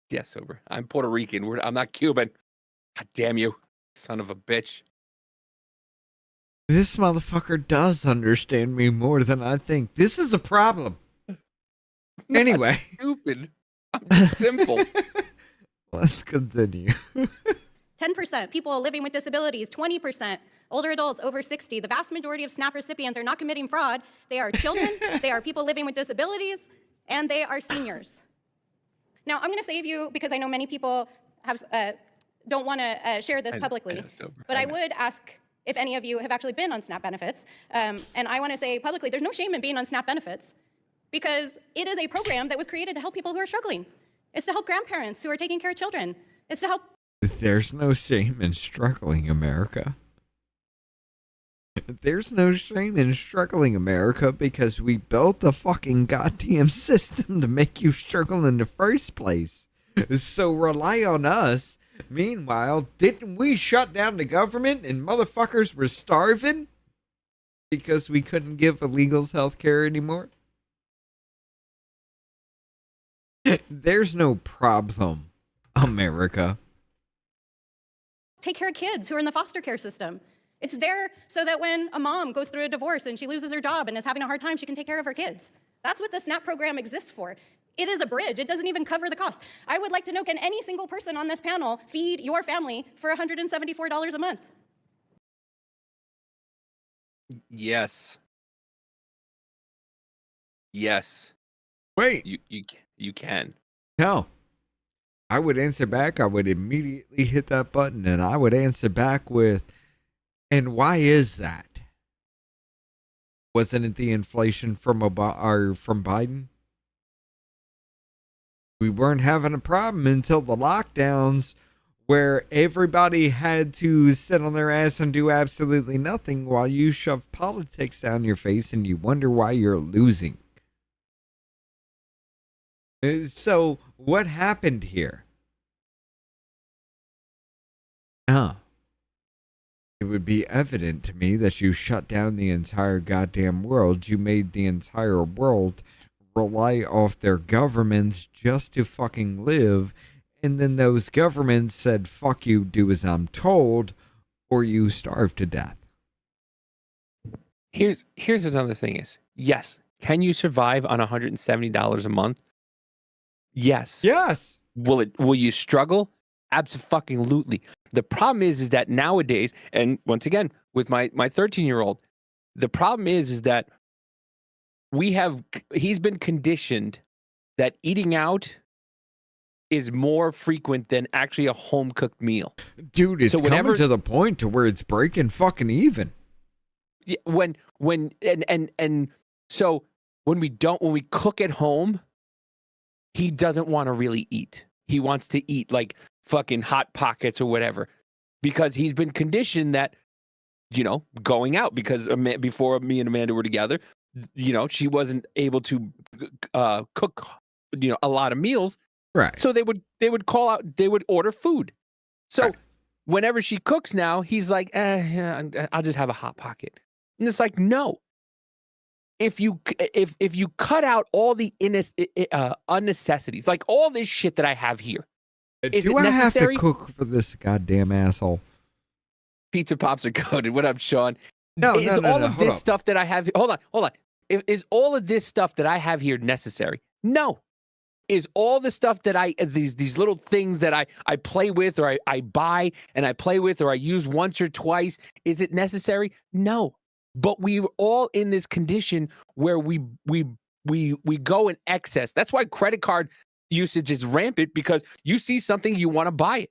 Speaker 2: Yeah, sober. I'm Puerto Rican. I'm not Cuban. God damn you, son of a bitch.
Speaker 3: This motherfucker does understand me more than I think. This is a problem. Anyway.
Speaker 2: Stupid. I'm simple.
Speaker 3: Let's continue.
Speaker 8: 10% people living with disabilities, 20% older adults over 60. The vast majority of SNAP recipients are not committing fraud. They are children, they are people living with disabilities, and they are seniors. Now, I'm going to save you because I know many people have don't want to share this publicly, but I would ask if any of you have actually been on SNAP benefits. And I want to say publicly, there's no shame in being on SNAP benefits because it is a program that was created to help people who are struggling. It's to help grandparents who are taking care of children. It's to help.
Speaker 3: There's no shame in struggling, America. There's no shame in struggling, America, because we built the fucking goddamn system to make you struggle in the first place. So rely on us. Meanwhile, didn't we shut down the government and motherfuckers were starving because we couldn't give illegals health care anymore? There's no problem, America.
Speaker 8: Take care of kids who are in the foster care system. It's there so that when a mom goes through a divorce and she loses her job and is having a hard time, she can take care of her kids. That's what the SNAP program exists for. It is a bridge. It doesn't even cover the cost. I would like to know, can any single person on this panel feed your family for $174 a month?
Speaker 2: Yes. Yes.
Speaker 3: Wait.
Speaker 2: You can.
Speaker 3: No. I would answer back. I would immediately hit that button and I would answer back with, and why is that? Wasn't it the inflation from Biden? We weren't having a problem until the lockdowns where everybody had to sit on their ass and do absolutely nothing while you shove politics down your face and you wonder why you're losing. So what happened here? It would be evident to me that you shut down the entire goddamn world. You made the entire world rely off their governments just to fucking live. And then those governments said, fuck you, do as I'm told, or you starve to death.
Speaker 2: Here's another thing is, yes, can you survive on $170 a month? Yes.
Speaker 3: Yes.
Speaker 2: Will you struggle? Absolutely. The problem is that nowadays, and once again, with my 13-year-old, the problem is that he's been conditioned that eating out is more frequent than actually a home cooked meal.
Speaker 3: Dude, it's coming to the point to where it's breaking fucking even.
Speaker 2: Yeah, so when we cook at home, he doesn't want to really eat. He wants to eat like fucking Hot Pockets or whatever, because he's been conditioned that, going out, because before me and Amanda were together, she wasn't able to cook, a lot of meals.
Speaker 3: Right.
Speaker 2: So they would call out, they would order food. So whenever she cooks now, he's like, I'll just have a Hot Pocket. And it's like, no. If you cut out all the unnecessities, like all this shit that I have here, is
Speaker 3: do
Speaker 2: it
Speaker 3: I
Speaker 2: necessary?
Speaker 3: have to cook for this goddamn asshole?
Speaker 2: Pizza Pops are coded. What up, Sean?
Speaker 3: No,
Speaker 2: is all of this stuff that I have? Hold on. Is all of this stuff that I have here necessary? No. Is all the stuff that these little things that I play with, or I buy and I play with, or I use once or twice, is it necessary? No. But we're all in this condition where we go in excess. That's why credit card usage is rampant, because you see something, you want to buy it.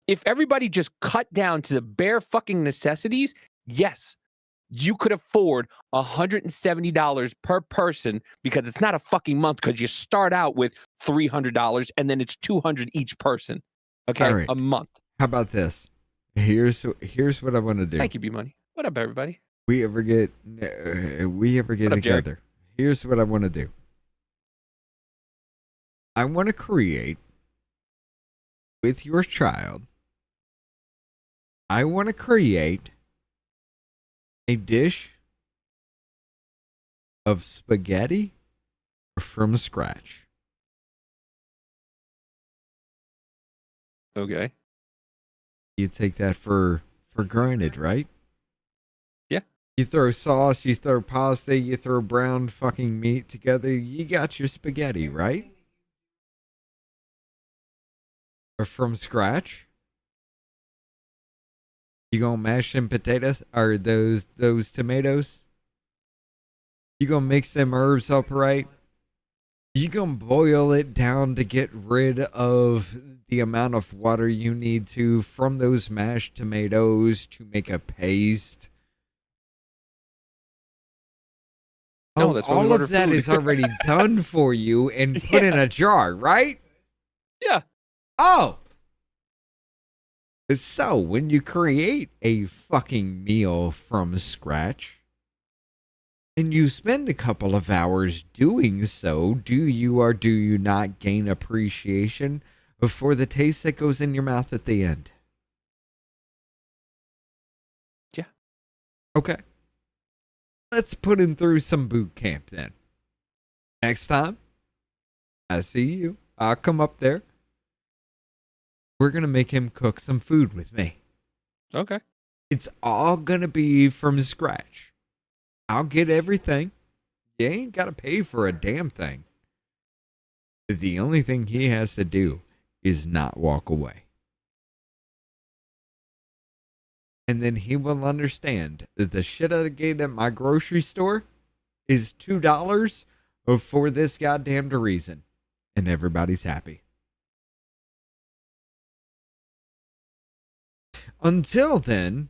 Speaker 2: If everybody just cut down to the bare fucking necessities, yes, you could afford $170 per person, because it's not a fucking month, because you start out with $300 and then it's $200 each person. Okay,
Speaker 3: right.
Speaker 2: A month.
Speaker 3: How about this? Here's what I want to do.
Speaker 2: Thank you, B Money. What up, everybody?
Speaker 3: We ever get together. Here's what I want to do. I want to create, with your child, I want to create a dish of spaghetti or from scratch?
Speaker 2: Okay.
Speaker 3: You take that for granted, right?
Speaker 2: Yeah.
Speaker 3: You throw sauce, you throw pasta, you throw brown fucking meat together, you got your spaghetti, right? Or from scratch? You gonna mash them potatoes or those tomatoes? You gonna mix them herbs up right? You gonna boil it down to get rid of the amount of water you need to from those mashed tomatoes to make a paste?
Speaker 2: No, that's why we
Speaker 3: all
Speaker 2: order
Speaker 3: of that
Speaker 2: food.
Speaker 3: is already done for you and put in a jar, right?
Speaker 2: Yeah.
Speaker 3: Oh. So when you create a fucking meal from scratch and you spend a couple of hours doing so, do you or do you not gain appreciation for the taste that goes in your mouth at the end?
Speaker 2: Yeah.
Speaker 3: Okay. Let's put him through some boot camp then. Next time, I see you. I'll come up there. We're going to make him cook some food with me.
Speaker 2: Okay.
Speaker 3: It's all going to be from scratch. I'll get everything. You ain't got to pay for a damn thing. The only thing he has to do is not walk away. And then he will understand that the shit I get at my grocery store is $2 for this goddamn reason. And everybody's happy. Until then,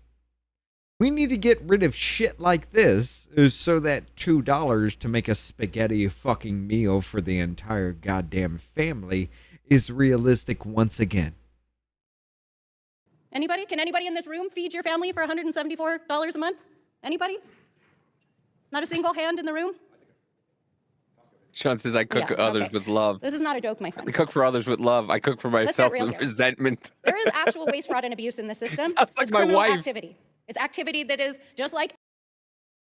Speaker 3: we need to get rid of shit like this so that $2 to make a spaghetti fucking meal for the entire goddamn family is realistic once again.
Speaker 8: Anybody? Can anybody in this room feed your family for $174 a month? Anybody? Not a single hand in the room?
Speaker 2: Sean says I cook others with love.
Speaker 8: This is not a joke, my friend.
Speaker 2: I cook for others with love. I cook for myself
Speaker 8: real
Speaker 2: with
Speaker 8: here.
Speaker 2: resentment.
Speaker 8: There is actual waste, fraud, and abuse in the system.
Speaker 2: Sounds like
Speaker 8: It's
Speaker 2: my
Speaker 8: criminal
Speaker 2: wife.
Speaker 8: activity. It's activity that is just like.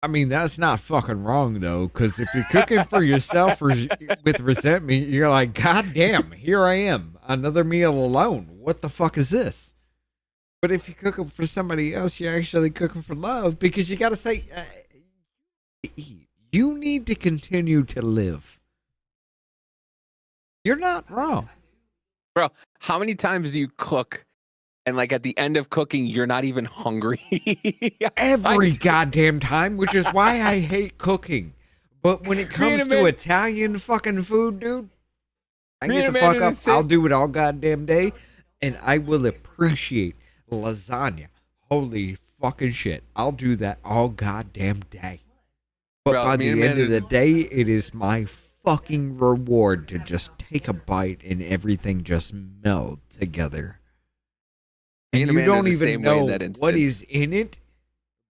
Speaker 3: I mean, that's not fucking wrong, though, because if you're cooking for yourself with resentment, you're like, God damn, here I am, another meal alone. What the fuck is this? But if you're cooking for somebody else, you're actually cooking for love, because you got to say, you need to continue to live. You're not wrong.
Speaker 2: Bro, how many times do you cook and like at the end of cooking, you're not even hungry?
Speaker 3: Every goddamn time, which is why I hate cooking. But when it comes to Italian fucking food, dude, I get the fuck up. I'll do it all goddamn day, and I will appreciate lasagna. Holy fucking shit. I'll do that all goddamn day. But by the end of the day, it is my fucking reward to just take a bite and everything just meld together. And you don't even know what is in it,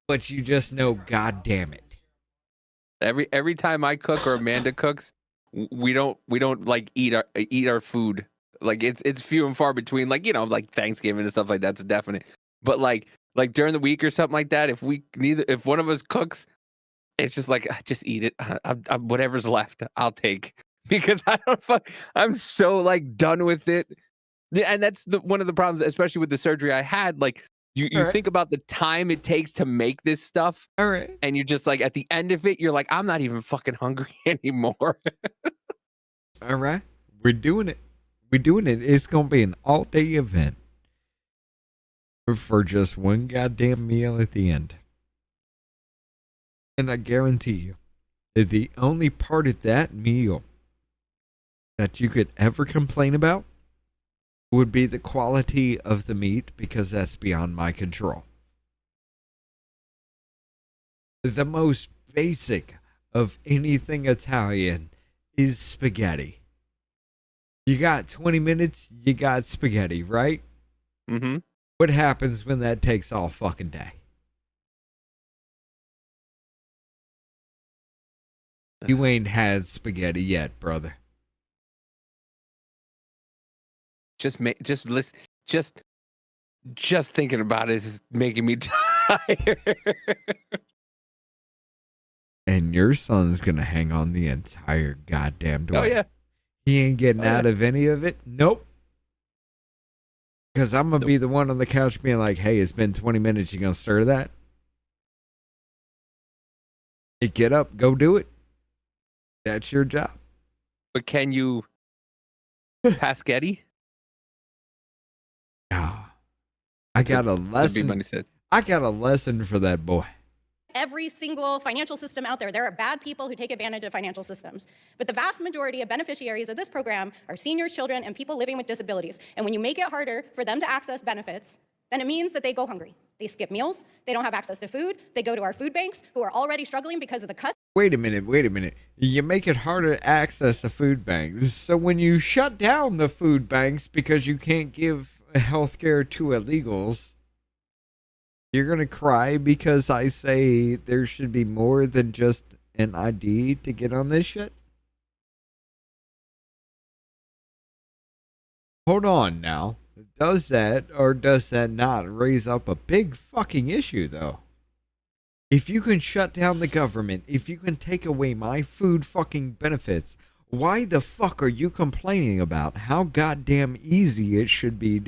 Speaker 3: but you just know, God damn it.
Speaker 2: Every time I cook or Amanda cooks, we don't like eat our food. Like it's few and far between. Like, you know, like Thanksgiving and stuff like that's a definite. But like during the week or something like that, if one of us cooks, it's just like, just eat it. Whatever's left, I'll take, because I'm so like done with it. And that's one of the problems, especially with the surgery I had. Like you think about the time it takes to make this stuff.
Speaker 3: All right.
Speaker 2: And you're just like, at the end of it, you're like, I'm not even fucking hungry anymore.
Speaker 3: All right. We're doing it. It's going to be an all-day event for just one goddamn meal at the end. And I guarantee you that the only part of that meal that you could ever complain about would be the quality of the meat, because that's beyond my control. The most basic of anything Italian is spaghetti. You got 20 minutes, you got spaghetti, right?
Speaker 2: Mm-hmm.
Speaker 3: What happens when that takes all fucking day? You ain't had spaghetti yet, brother.
Speaker 2: Just thinking about it is making me tired.
Speaker 3: And your son's going to hang on the entire goddamn way.
Speaker 2: Oh, yeah.
Speaker 3: He ain't getting out of any of it? Nope. Because I'm going to be the one on the couch being like, hey, it's been 20 minutes. You going to stir that? Hey, get up. Go do it. That's your job.
Speaker 2: But can you pass Getty?
Speaker 3: I got a lesson. I got a lesson for that boy.
Speaker 8: Every single financial system out there, there are bad people who take advantage of financial systems. But the vast majority of beneficiaries of this program are seniors, children, and people living with disabilities. And when you make it harder for them to access benefits, then it means that they go hungry. They skip meals, they don't have access to food, they go to our food banks who are already struggling because of the cuts.
Speaker 3: Wait a minute. You make it harder to access the food banks. So when you shut down the food banks because you can't give health care to illegals, you're going to cry because I say there should be more than just an ID to get on this shit? Hold on now. Does that or does that not raise up a big fucking issue, though? If you can shut down the government, if you can take away my food fucking benefits, why the fuck are you complaining about how goddamn easy it should be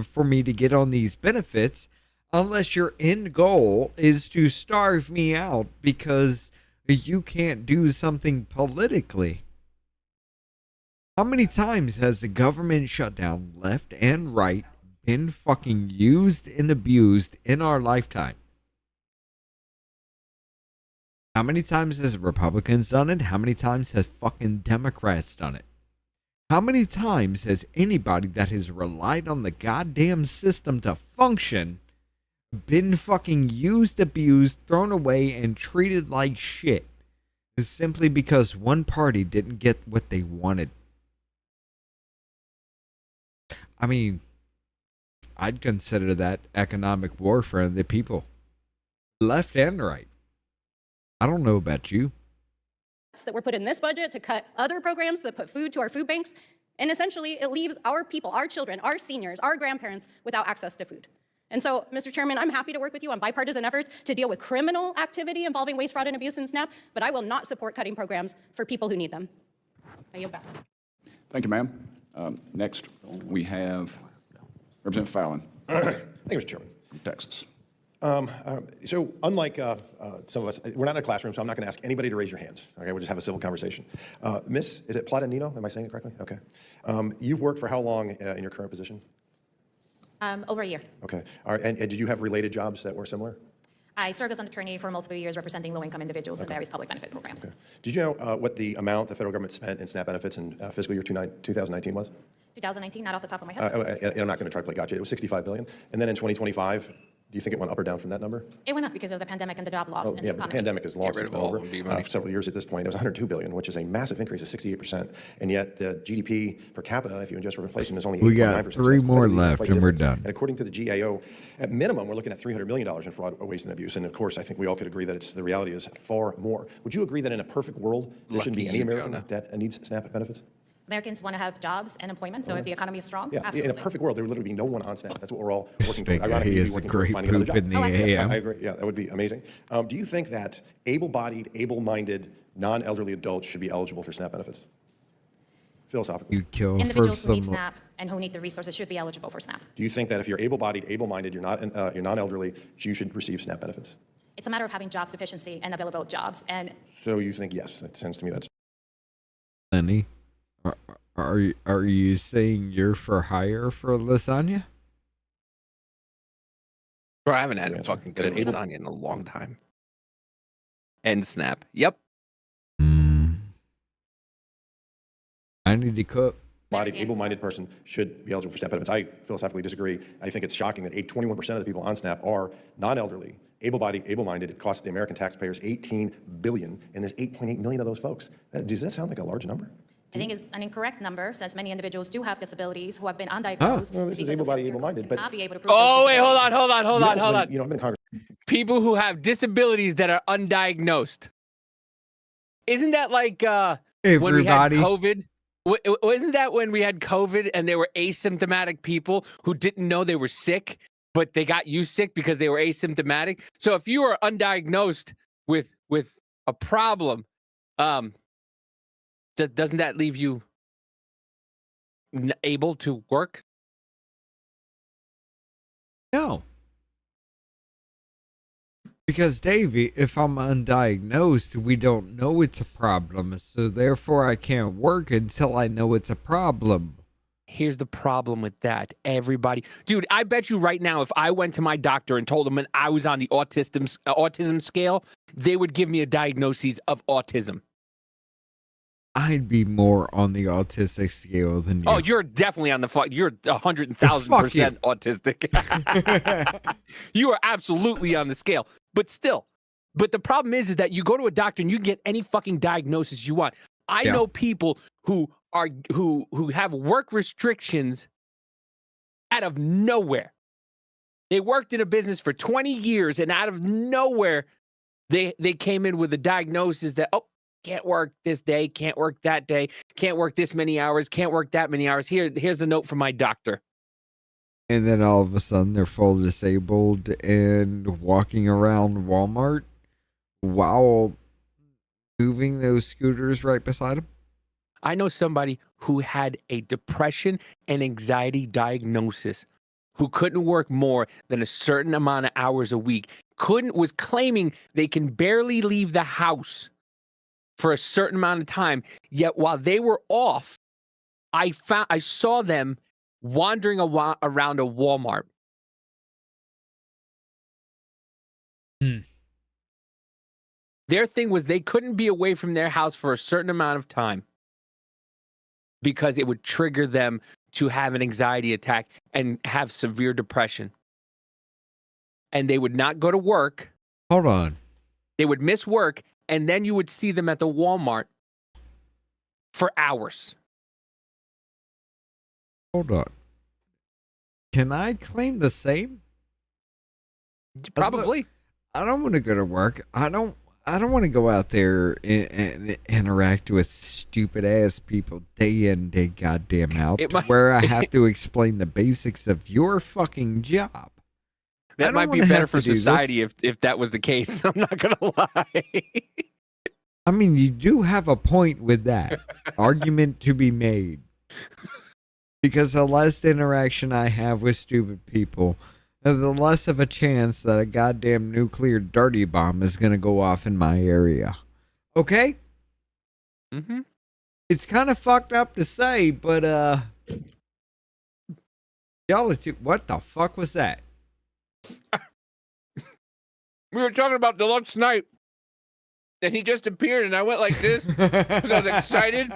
Speaker 3: for me to get on these benefits? Unless your end goal is to starve me out because you can't do something politically. How many times has the government shutdown, left and right, been fucking used and abused in our lifetime? How many times has Republicans done it? How many times has fucking Democrats done it? How many times has anybody that has relied on the goddamn system to function been fucking used, abused, thrown away, and treated like shit simply because one party didn't get what they wanted? I mean, I'd consider that economic warfare of the people, left and right. I don't know about you.
Speaker 8: That were put in this budget to cut other programs that put food to our food banks. And essentially, it leaves our people, our children, our seniors, our grandparents without access to food. And so, Mr. Chairman, I'm happy to work with you on bipartisan efforts to deal with criminal activity involving waste, fraud, and abuse in SNAP, but I will not support cutting programs for people who need them. I yield back.
Speaker 7: Thank you, ma'am. Next, we have Representative Fallon.
Speaker 16: Thank you, Mr. Chairman.
Speaker 7: From Texas.
Speaker 16: So unlike some of us, we're not in a classroom, so I'm not going to ask anybody to raise your hands. Okay, we'll just have a civil conversation. Miss, is it Platanino? Am I saying it correctly? Okay. You've worked for how long in your current position?
Speaker 12: Over a year.
Speaker 16: Okay. All right. And did you have related jobs that were similar?
Speaker 12: I served as an attorney for multiple years representing low-income individuals in various public benefit programs.
Speaker 16: Okay. Did you know what the amount the federal government spent in SNAP benefits in fiscal year 2019 was?
Speaker 12: 2019, not off the top of my head.
Speaker 16: I'm not going to try to play gotcha. It was $65 billion. And then in 2025, do you think it went up or down from that number?
Speaker 12: It went up because of the pandemic and the job loss.
Speaker 16: Yeah, but the pandemic is long since been over. For several years at this point, it was $102 billion, which is a massive increase of 68%. And yet the GDP per capita, if you adjust for inflation, is only 8.9%.
Speaker 3: We got 3 more left and we're done.
Speaker 16: And according to the GAO, at minimum, we're looking at $300 million in fraud, waste, and abuse. And of course, I think we all could agree that the reality is far more. Would you agree that in a perfect world, there shouldn't be any American that needs SNAP benefits?
Speaker 12: Americans want to have jobs and employment, so if the economy is strong,
Speaker 16: yeah,
Speaker 12: absolutely.
Speaker 16: In a perfect world, there would literally be no one on SNAP. That's what we're all working
Speaker 3: towards.
Speaker 16: Ironically,
Speaker 3: he is a great poop in the AM.
Speaker 16: I agree. Yeah, that would be amazing. Do you think that able-bodied, able-minded, non-elderly adults should be eligible for SNAP benefits? Philosophically.
Speaker 3: You kill
Speaker 12: individuals who need SNAP and who need the resources should be eligible for SNAP.
Speaker 16: Do you think that if you're able-bodied, able-minded, you're non-elderly, you should receive SNAP benefits?
Speaker 12: It's a matter of having job sufficiency and available jobs. And
Speaker 16: so you think yes? That sounds to me that's.
Speaker 3: Lenny, are you saying you're for hire for lasagna?
Speaker 2: Bro, I haven't had a fucking good lasagna in a long time. And SNAP. Yep.
Speaker 3: I need to cook.
Speaker 16: Able-minded person should be eligible for SNAP benefits. I philosophically disagree. I think it's shocking that 21% of the people on SNAP are non-elderly, able-bodied, able-minded. It costs the American taxpayers $18 billion, and there's 8.8 million of those folks. Does that sound like a large number?
Speaker 12: I think it's an incorrect number, since many individuals do have disabilities who have been undiagnosed.
Speaker 16: No, this is able-bodied, able-minded, but
Speaker 12: not be able to prove
Speaker 2: wait, hold on.
Speaker 16: You know, I've been in Congress.
Speaker 2: People who have disabilities that are undiagnosed. Isn't that like when we had COVID? Isn't that when we had COVID and there were asymptomatic people who didn't know they were sick, but they got you sick because they were asymptomatic? So if you are undiagnosed with a problem, doesn't that leave you able to work?
Speaker 3: No. Because, Davey, if I'm undiagnosed, we don't know it's a problem. So, therefore, I can't work until I know it's a problem.
Speaker 2: Here's the problem with that. Everybody, dude, I bet you right now, if I went to my doctor and told them I was on the autism scale, they would give me a diagnosis of autism.
Speaker 3: I'd be more on the autistic scale than you.
Speaker 2: Oh, you're definitely on the you're 100,000% autistic. You are absolutely on the scale. But still, the problem is that you go to a doctor and you can get any fucking diagnosis you want. I know people who have work restrictions out of nowhere. They worked in a business for 20 years and out of nowhere they came in with a diagnosis that, oh, can't work this day, can't work that day, can't work this many hours, can't work that many hours. Here's a note from my doctor.
Speaker 3: And then all of a sudden they're full disabled and walking around Walmart while moving those scooters right beside them.
Speaker 2: I know somebody who had a depression and anxiety diagnosis, who couldn't work more than a certain amount of hours a week, was claiming they can barely leave the house for a certain amount of time. Yet while they were off, I saw them wandering around a Walmart. Their thing was they couldn't be away from their house for a certain amount of time because it would trigger them to have an anxiety attack and have severe depression. And they would not go to work.
Speaker 3: Hold on.
Speaker 2: They would miss work, and then you would see them at the Walmart for hours.
Speaker 3: Hold on. Can I claim the same?
Speaker 2: Probably.
Speaker 3: I don't want to go to work. I don't want to go out there and interact with stupid ass people day in, day goddamn out, where I have to explain the basics of your fucking job.
Speaker 2: That might be better for society if that was the case. I'm not going to lie.
Speaker 3: I mean, you do have a point with that. Argument to be made. Because the less interaction I have with stupid people, the less of a chance that a goddamn nuclear dirty bomb is going to go off in my area. Okay?
Speaker 2: Mm-hmm.
Speaker 3: It's kind of fucked up to say, but, y'all, what the fuck was that?
Speaker 2: We were talking about Deluxe Night, and he just appeared, and I went like this because I was excited,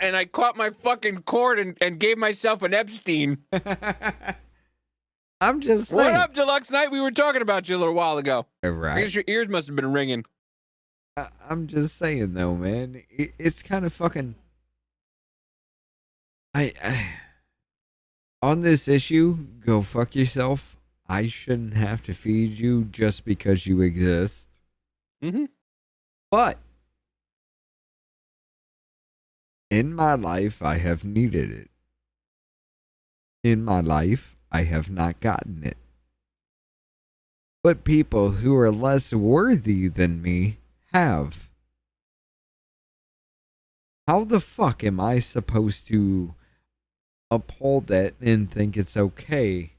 Speaker 2: and I caught my fucking cord and gave myself an Epstein.
Speaker 3: I'm just saying.
Speaker 2: What up, Deluxe Night? We were talking about you a little while ago.
Speaker 3: Right.
Speaker 2: I guess your ears must have been ringing.
Speaker 3: I'm just saying, though, man. It's kind of fucking... On this issue, go fuck yourself. I shouldn't have to feed you just because you exist.
Speaker 2: Mm-hmm.
Speaker 3: But in my life, I have needed it. In my life, I have not gotten it. But people who are less worthy than me have. How the fuck am I supposed to uphold that and think it's okay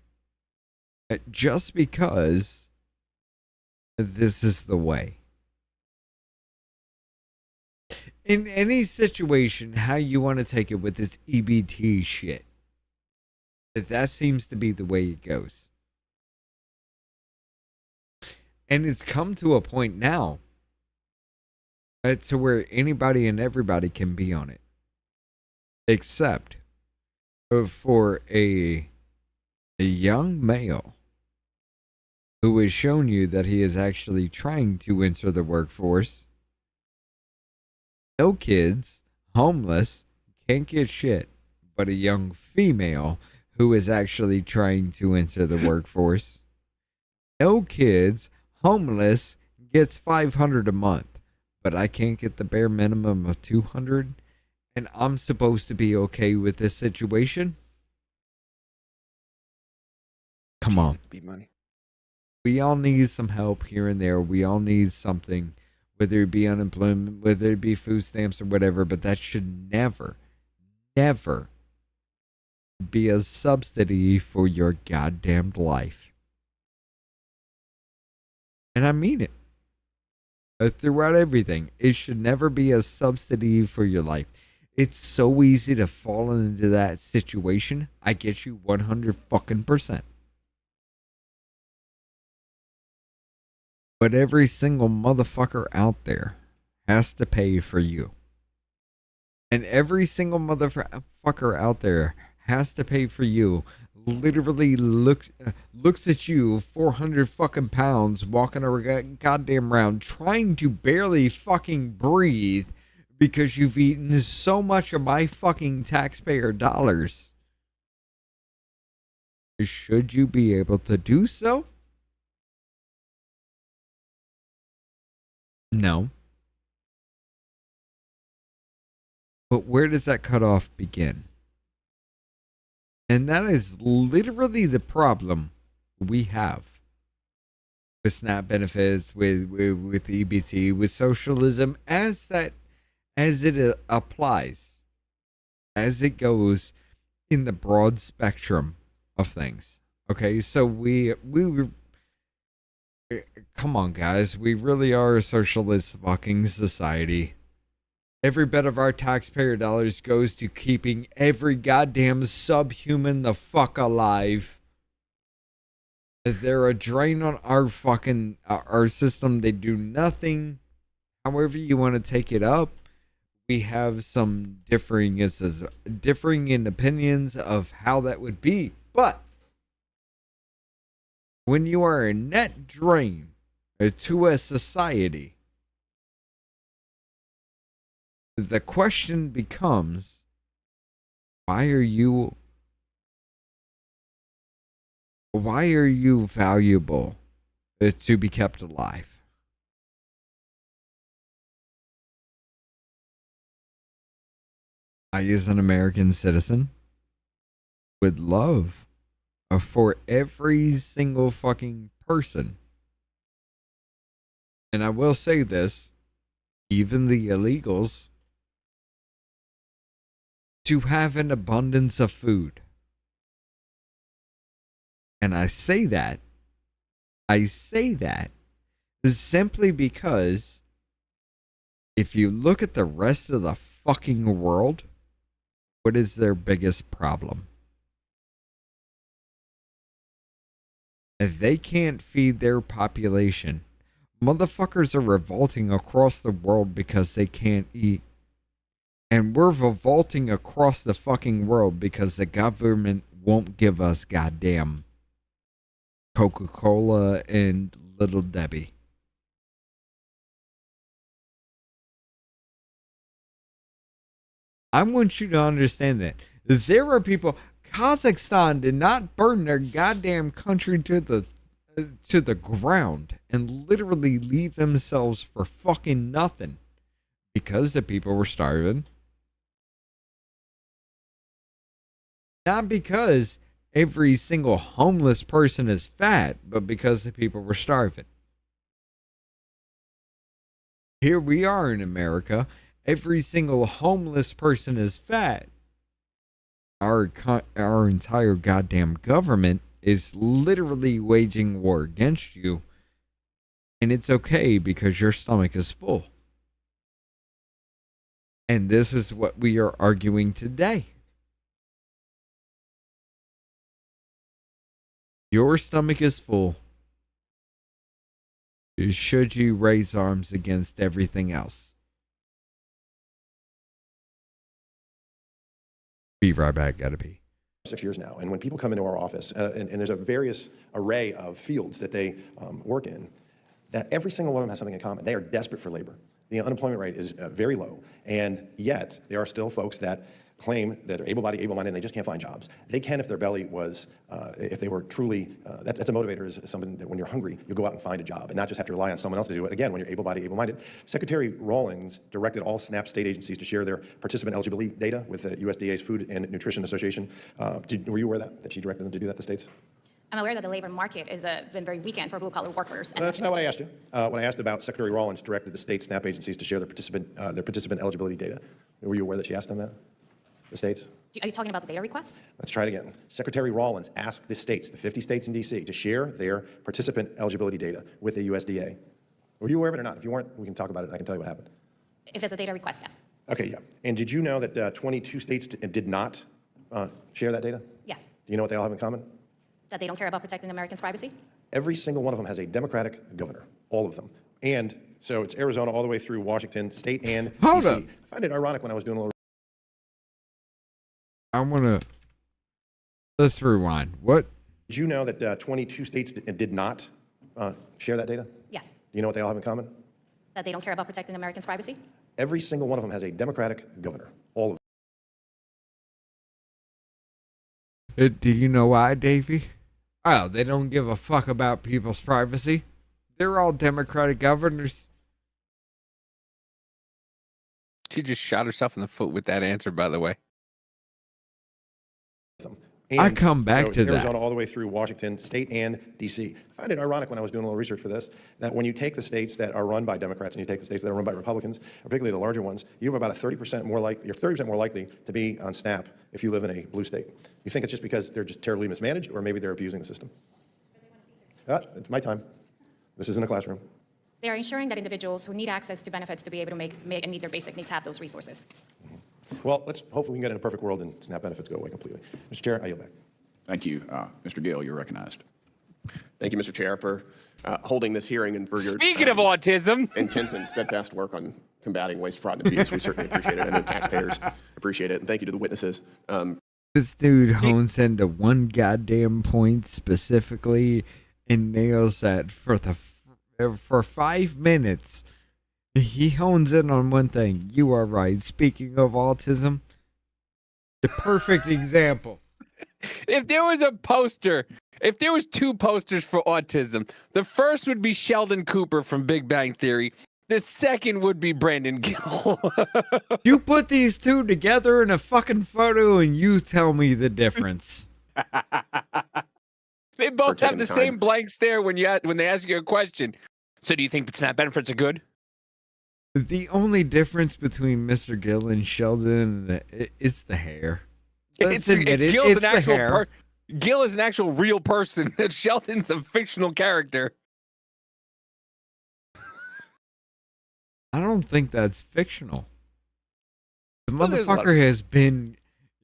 Speaker 3: just because this is the way? In any situation, how you want to take it with this EBT shit, that seems to be the way it goes. And it's come to a point now to where anybody and everybody can be on it. Except for a young male who has shown you that he is actually trying to enter the workforce. No kids, homeless, can't get shit, but a young female who is actually trying to enter the workforce. No kids, homeless, gets $500 a month, but I can't get the bare minimum of $200, and I'm supposed to be okay with this situation? Come on.
Speaker 2: Be money.
Speaker 3: We all need some help here and there. We all need something whether it be unemployment, whether it be food stamps or whatever, but that should never, never be a subsidy for your goddamn life. And I mean it. Throughout everything, it should never be a subsidy for your life. It's so easy to fall into that situation. I get you 100%. But every single motherfucker out there has to pay for you. And every single motherfucker out there has to pay for you. Literally looks at you 400 fucking pounds walking around goddamn round trying to barely fucking breathe because you've eaten so much of my fucking taxpayer dollars. Should you be able to do so? No. But where does that cutoff begin? And that is literally the problem we have with SNAP benefits, with EBT, with socialism, as it applies, as it goes in the broad spectrum of things. Okay, so we come on, guys, we really are a socialist fucking society. Every bit of our taxpayer dollars goes to keeping every goddamn subhuman the fuck alive. They're a drain on our fucking our system. They do nothing. However you want to take it up, we have some differing in opinions of how that would be. But when you are a net drain to a society, the question becomes, why are you valuable to be kept alive? I, as an American citizen, would love for every single fucking person, and I will say this, even the illegals, to have an abundance of food. And I say that simply because if you look at the rest of the fucking world, what is their biggest problem? If they can't feed their population, motherfuckers are revolting across the world because they can't eat. And we're revolting across the fucking world because the government won't give us goddamn Coca-Cola and Little Debbie. I want you to understand that there are people. Kazakhstan did not burn their goddamn country to the ground and literally leave themselves for fucking nothing because the people were starving. Not because every single homeless person is fat, but because the people were starving. Here we are in America. Every single homeless person is fat. Our entire goddamn government is literally waging war against you. And it's okay because your stomach is full. And this is what we are arguing today. Your stomach is full. Should you raise arms against everything else? Be right back, gotta be.
Speaker 16: 6 years now, and when people come into our office, and there's a various array of fields that they work in, that every single one of them has something in common. They are desperate for labor. The unemployment rate is very low, and yet there are still folks that claim that they're able-bodied, able-minded, and they just can't find jobs. They can if their belly was, if they were truly, that's a motivator, is something that when you're hungry, you'll go out and find a job and not just have to rely on someone else to do it. Again, when you're able-bodied, able-minded. Secretary Rawlings directed all SNAP state agencies to share their participant eligibility data with the USDA's Food and Nutrition Association. Were you aware of that she directed them to do that, the states?
Speaker 12: I'm aware that the labor market has been very weakened for blue-collar workers. And
Speaker 16: That's not what I asked you. What I asked about, Secretary Rawlins directed the state SNAP agencies to share their participant eligibility data. Were you aware that she asked them that? The states?
Speaker 12: Are you talking about the data request?
Speaker 16: Let's try it again. Secretary Rawlins asked the states, the 50 states in D.C., to share their participant eligibility data with the USDA. Were you aware of it or not? If you weren't, we can talk about it and I can tell you what happened.
Speaker 12: If it's a data request, yes.
Speaker 16: Okay, yeah. And did you know that 22 states did not share that data?
Speaker 12: Yes.
Speaker 16: Do you know what they all have in common?
Speaker 12: That they don't care about protecting Americans' privacy?
Speaker 16: Every single one of them has a Democratic governor, all of them. And so it's Arizona all the way through Washington, state and
Speaker 3: Hold
Speaker 16: D.C.
Speaker 3: up.
Speaker 16: I find it ironic when I was doing a little.
Speaker 3: Let's rewind. What?
Speaker 16: Did you know that 22 states did not share that data?
Speaker 12: Yes.
Speaker 16: Do you know what they all have in common?
Speaker 12: That they don't care about protecting Americans' privacy?
Speaker 16: Every single one of them has a Democratic governor, all of them.
Speaker 3: Do you know why, Davey? Oh, they don't give a fuck about people's privacy. They're all Democratic governors.
Speaker 2: She just shot herself in the foot with that answer, by the way.
Speaker 16: And
Speaker 3: I come back
Speaker 16: so it's
Speaker 3: to that.
Speaker 16: Arizona all the way through Washington, state and D.C. I find it ironic when I was doing a little research for this, that when you take the states that are run by Democrats and you take the states that are run by Republicans, particularly the larger ones, you have about a 30% more likely, you're 30% more likely to be on SNAP if you live in a blue state. You think it's just because they're just terribly mismanaged, or maybe they're abusing the system? It's my time. This isn't a classroom.
Speaker 12: They are ensuring that individuals who need access to benefits to be able to make and meet their basic needs have those resources.
Speaker 16: Well, hopefully we can get in a perfect world and SNAP benefits go away completely. Mr. Chair, I yield back.
Speaker 7: Thank you. Mr. Gill, you're recognized.
Speaker 17: Thank you, Mr. Chair, for holding this hearing and for your
Speaker 2: Speaking of autism,
Speaker 17: intense and steadfast work on combating waste, fraud, and abuse. We certainly appreciate it. I know taxpayers appreciate it. And thank you to the witnesses.
Speaker 3: This dude hones into one goddamn point specifically and nails that for 5 minutes. He hones in on one thing. You are right. Speaking of autism, the perfect example.
Speaker 2: if there was a poster, if there was 2 posters for autism, the first would be Sheldon Cooper from Big Bang Theory. The second would be Brandon Gill.
Speaker 3: You put these 2 together in a fucking photo and you tell me the difference.
Speaker 2: They both have the same blank stare when they ask you a question. So do you think SNAP benefits are good?
Speaker 3: The only difference between Mr. Gill and Sheldon is the hair.
Speaker 2: Gill's an actual Gill is an actual real person. Sheldon's a fictional character.
Speaker 3: I don't think that's fictional. The motherfucker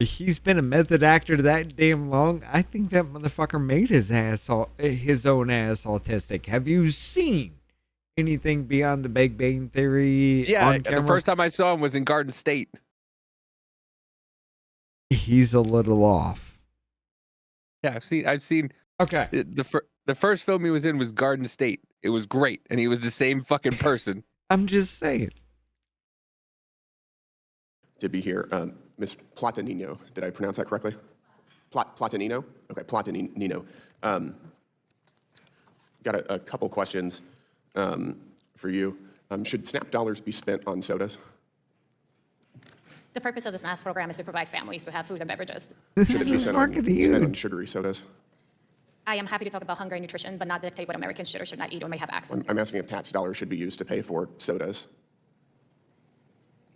Speaker 3: he's been a method actor that damn long. I think that motherfucker made his own ass autistic. Have you seen anything beyond the Big Bang Theory?
Speaker 2: Yeah,
Speaker 3: on camera?
Speaker 2: the first time I saw him was in Garden State.
Speaker 3: He's a little off.
Speaker 2: Yeah, I've seen.
Speaker 3: Okay.
Speaker 2: The first film he was in was Garden State. It was great, and he was the same fucking person.
Speaker 3: I'm just saying.
Speaker 17: To be here, Ms. Platanino. Did I pronounce that correctly? Platanino? Okay, Platanino. Got a couple questions for you. Should SNAP dollars be spent on sodas?
Speaker 12: The purpose of the SNAP program is to provide families to have food and beverages.
Speaker 17: Should it be spent on sugary sodas?
Speaker 12: I am happy to talk about hunger and nutrition, but not dictate what Americans should or should not eat or may have access to.
Speaker 17: I'm asking if tax dollars should be used to pay for sodas.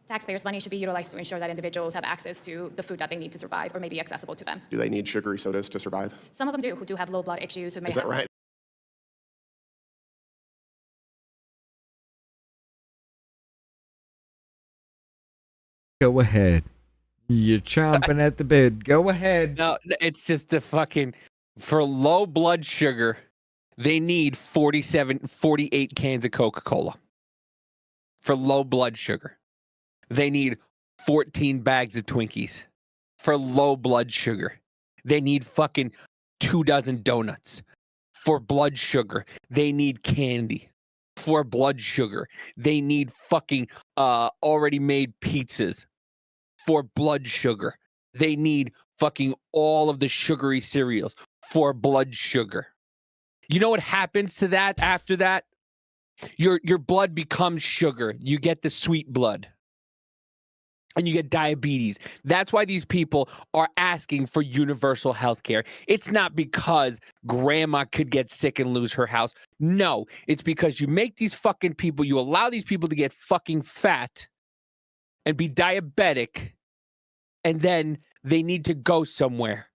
Speaker 12: Taxpayers' money should be utilized to ensure that individuals have access to the food that they need to survive or may be accessible to them.
Speaker 17: Do they need sugary sodas to survive?
Speaker 12: Some of them do, who do have low blood issues, who may
Speaker 17: Is that
Speaker 12: have.
Speaker 17: right?
Speaker 3: Go ahead. You're chomping at the bit. Go ahead.
Speaker 2: No, it's just the fucking, for low blood sugar, they need 48 cans of Coca-Cola. For low blood sugar. They need 14 bags of Twinkies. For low blood sugar. They need fucking 24 donuts. For blood sugar, they need candy. For blood sugar, they need fucking already made pizzas. For blood sugar, they need fucking all of the sugary cereals. For blood sugar. You know what happens to that after that? Your blood becomes sugar. You get the sweet blood. and you get diabetes. That's why these people are asking for universal health care. It's not because grandma could get sick and lose her house. No, it's because you make these fucking people, you allow these people to get fucking fat and be diabetic, and then they need to go somewhere.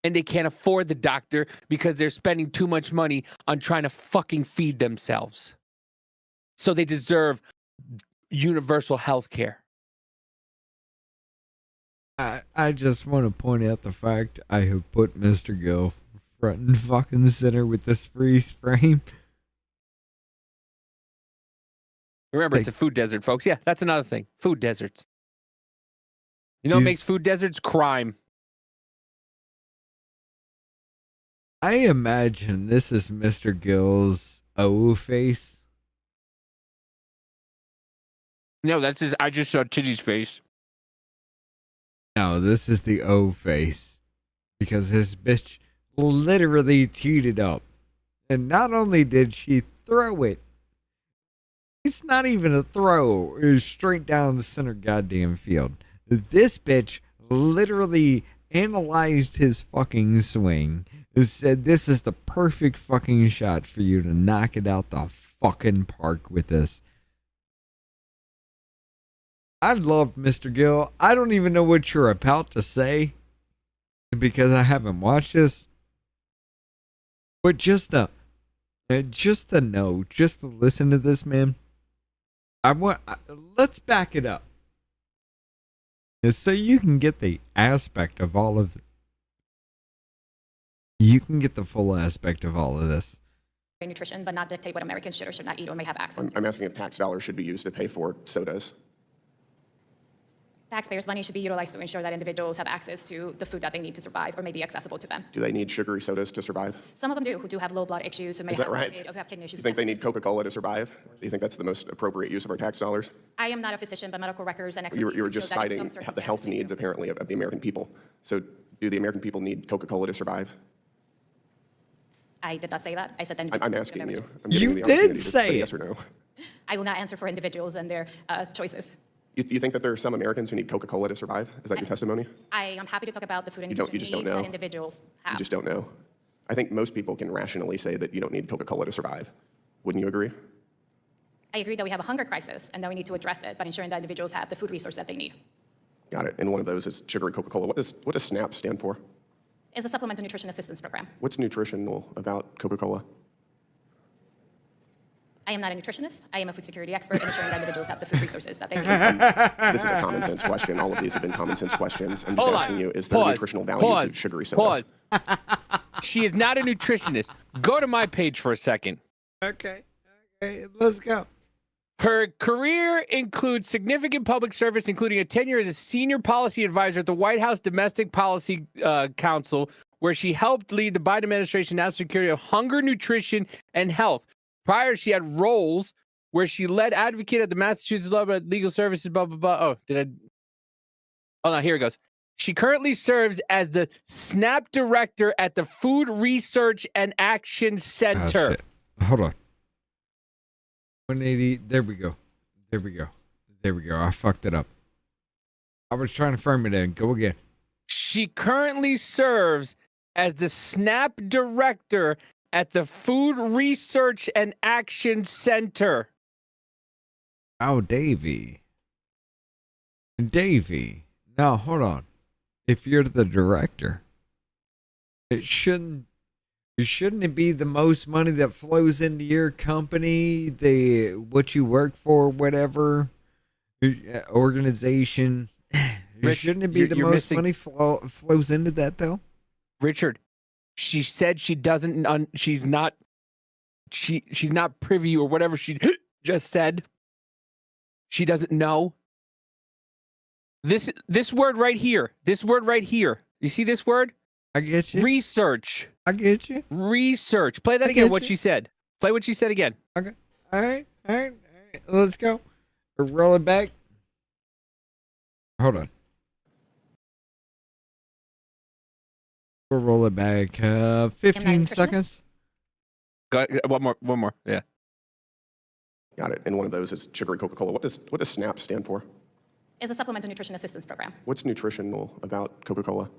Speaker 2: And they can't afford the doctor because they're spending too much money on trying to fucking feed themselves. So they deserve universal health care.
Speaker 3: I just want to point out the fact I have put Mr. Gill front and fucking center with this freeze frame.
Speaker 2: Remember, it's a food desert, folks. Yeah, that's another thing. Food deserts. You know what makes food deserts? Crime.
Speaker 3: I imagine this is Mr. Gill's O face.
Speaker 2: No, that's his. I just saw Titty's face.
Speaker 3: No, this is the O face. Because this bitch literally teed it up. And not only did she throw it, it's not even a throw. It was straight down the center goddamn field. This bitch literally analyzed his fucking swing and said, this is the perfect fucking shot for you to knock it out the fucking park with this. I love Mr. Gill. I don't even know what you're about to say because I haven't watched this. But just to know, just to listen to this, man. Let's back it up. So you can get the aspect of all of it. You can get the full aspect of all of this.
Speaker 12: Nutrition, but not dictate what Americans should or should not eat or may have access to.
Speaker 17: I'm asking if tax dollars should be used to pay for sodas.
Speaker 12: Taxpayers' money should be utilized to ensure that individuals have access to the food that they need to survive or may be accessible to them.
Speaker 17: Do they need sugary sodas to survive?
Speaker 12: Some of them do, who do have low blood issues, who may
Speaker 17: Is that right?
Speaker 12: have kidney issues.
Speaker 17: Do you think they need Coca-Cola to survive? Do you think that's the most appropriate use of our tax dollars?
Speaker 12: I am not a physician, but medical records and expertise
Speaker 17: You were just
Speaker 12: show that in
Speaker 17: citing
Speaker 12: some
Speaker 17: the health needs, apparently, of the American people. So do the American people need Coca-Cola to survive?
Speaker 12: I did not say that. I said that.
Speaker 17: I'm asking you. I'm
Speaker 3: You
Speaker 17: giving you the opportunity
Speaker 3: did
Speaker 17: to
Speaker 3: say
Speaker 17: yes or no.
Speaker 12: I will not answer for individuals and their choices.
Speaker 17: You think that there are some Americans who need Coca-Cola to survive? Is that your testimony?
Speaker 12: I am happy to talk about the food and
Speaker 17: You
Speaker 12: nutrition
Speaker 17: just don't
Speaker 12: needs
Speaker 17: know.
Speaker 12: that individuals have.
Speaker 17: You just don't know. I think most people can rationally say that you don't need Coca-Cola to survive. Wouldn't you agree?
Speaker 12: I agree that we have a hunger crisis and that we need to address it by ensuring that individuals have the food resource that they need.
Speaker 17: Got it. And one of those is sugary Coca-Cola. What does SNAP stand for?
Speaker 12: It's a supplemental nutrition assistance program.
Speaker 17: What's nutritional about Coca-Cola?
Speaker 12: I am not a nutritionist. I am a food security expert in ensuring that individuals have the food resources that they need.
Speaker 17: This is a common sense question. All of these have been common sense questions. I'm just
Speaker 2: Hold
Speaker 17: asking
Speaker 2: on.
Speaker 17: you, is there nutritional value to sugary sodas?
Speaker 2: Pause. She is not a nutritionist. Go to my page for a second.
Speaker 3: Okay, let's go.
Speaker 2: Her career includes significant public service, including a tenure as a senior policy advisor at the White House Domestic Policy Council, where she helped lead the Biden administration national security of hunger, nutrition, and health. Prior, she had roles where she led advocate at the Massachusetts Legal Services, blah, blah, blah. Oh, no, here it goes. She currently serves as the SNAP director at the Food Research and Action Center.
Speaker 3: Oh, shit. Hold on. 180. There we go. I fucked it up. I was trying to firm it in. Go again.
Speaker 2: She currently serves as the SNAP director at the Food Research and Action Center.
Speaker 3: Oh, Davey. Now, hold on. If you're the director, shouldn't it be the most money that flows into your company, what you work for, whatever organization? Shouldn't it be the most money flows into that, though?
Speaker 2: Richard, she said she doesn't. She's not privy or whatever she just said. She doesn't know. This word right here. You see this word?
Speaker 3: I get you.
Speaker 2: Research.
Speaker 3: I get you.
Speaker 2: Research. Play that again. What she said. Play what she said again.
Speaker 3: Okay. All right. Let's go. Roll it back. Hold on. We'll roll it back. 15 seconds.
Speaker 2: Go one more. Yeah.
Speaker 17: Got it. And one of those is sugary Coca-Cola. What does SNAP stand for?
Speaker 12: It's a supplemental nutrition assistance program.
Speaker 17: What's nutritional about Coca-Cola?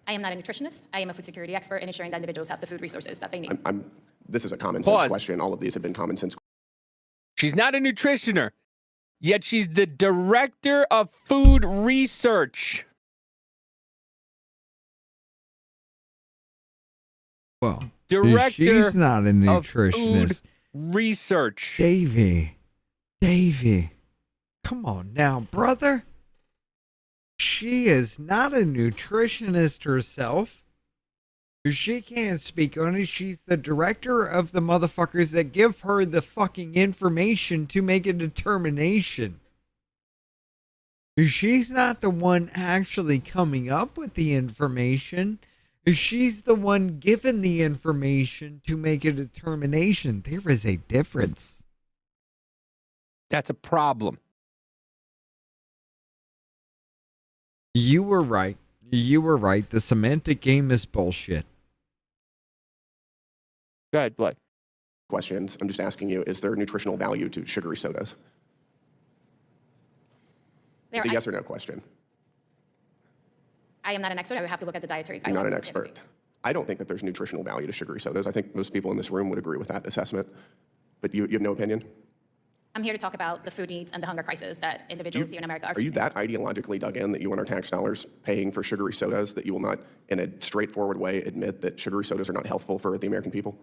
Speaker 12: I am not a nutritionist. I am a food security expert in ensuring that individuals have the food resources that they need.
Speaker 17: This is a common sense
Speaker 2: Pause.
Speaker 17: question. All of these have been common sense.
Speaker 2: She's not a nutritioner, yet she's the director of food research.
Speaker 3: Well,
Speaker 2: Director
Speaker 3: she's not a
Speaker 2: of
Speaker 3: nutritionist.
Speaker 2: food research.
Speaker 3: Davey, come on now, brother. She is not a nutritionist herself. She can't speak on it. She's the director of the motherfuckers that give her the fucking information to make a determination. She's not the one actually coming up with the information. She's the one given the information to make a determination. There is a difference.
Speaker 2: That's a problem.
Speaker 3: You were right. You were right. The semantic game is bullshit.
Speaker 2: Go ahead, Blake.
Speaker 17: Questions. I'm just asking you, is there nutritional value to sugary sodas? It's a yes or no question.
Speaker 12: I am not an expert. I would have to look at the dietary guidelines.
Speaker 17: You're not an expert. I don't think that there's nutritional value to sugary sodas. I think most people in this room would agree with that assessment. But you have no opinion?
Speaker 12: I'm here to talk about the food needs and the hunger crisis that individuals here in America are
Speaker 17: Are you
Speaker 12: facing.
Speaker 17: that ideologically dug in that you want our tax dollars paying for sugary sodas, that you will not, in a straightforward way, admit that sugary sodas are not healthful for the American people?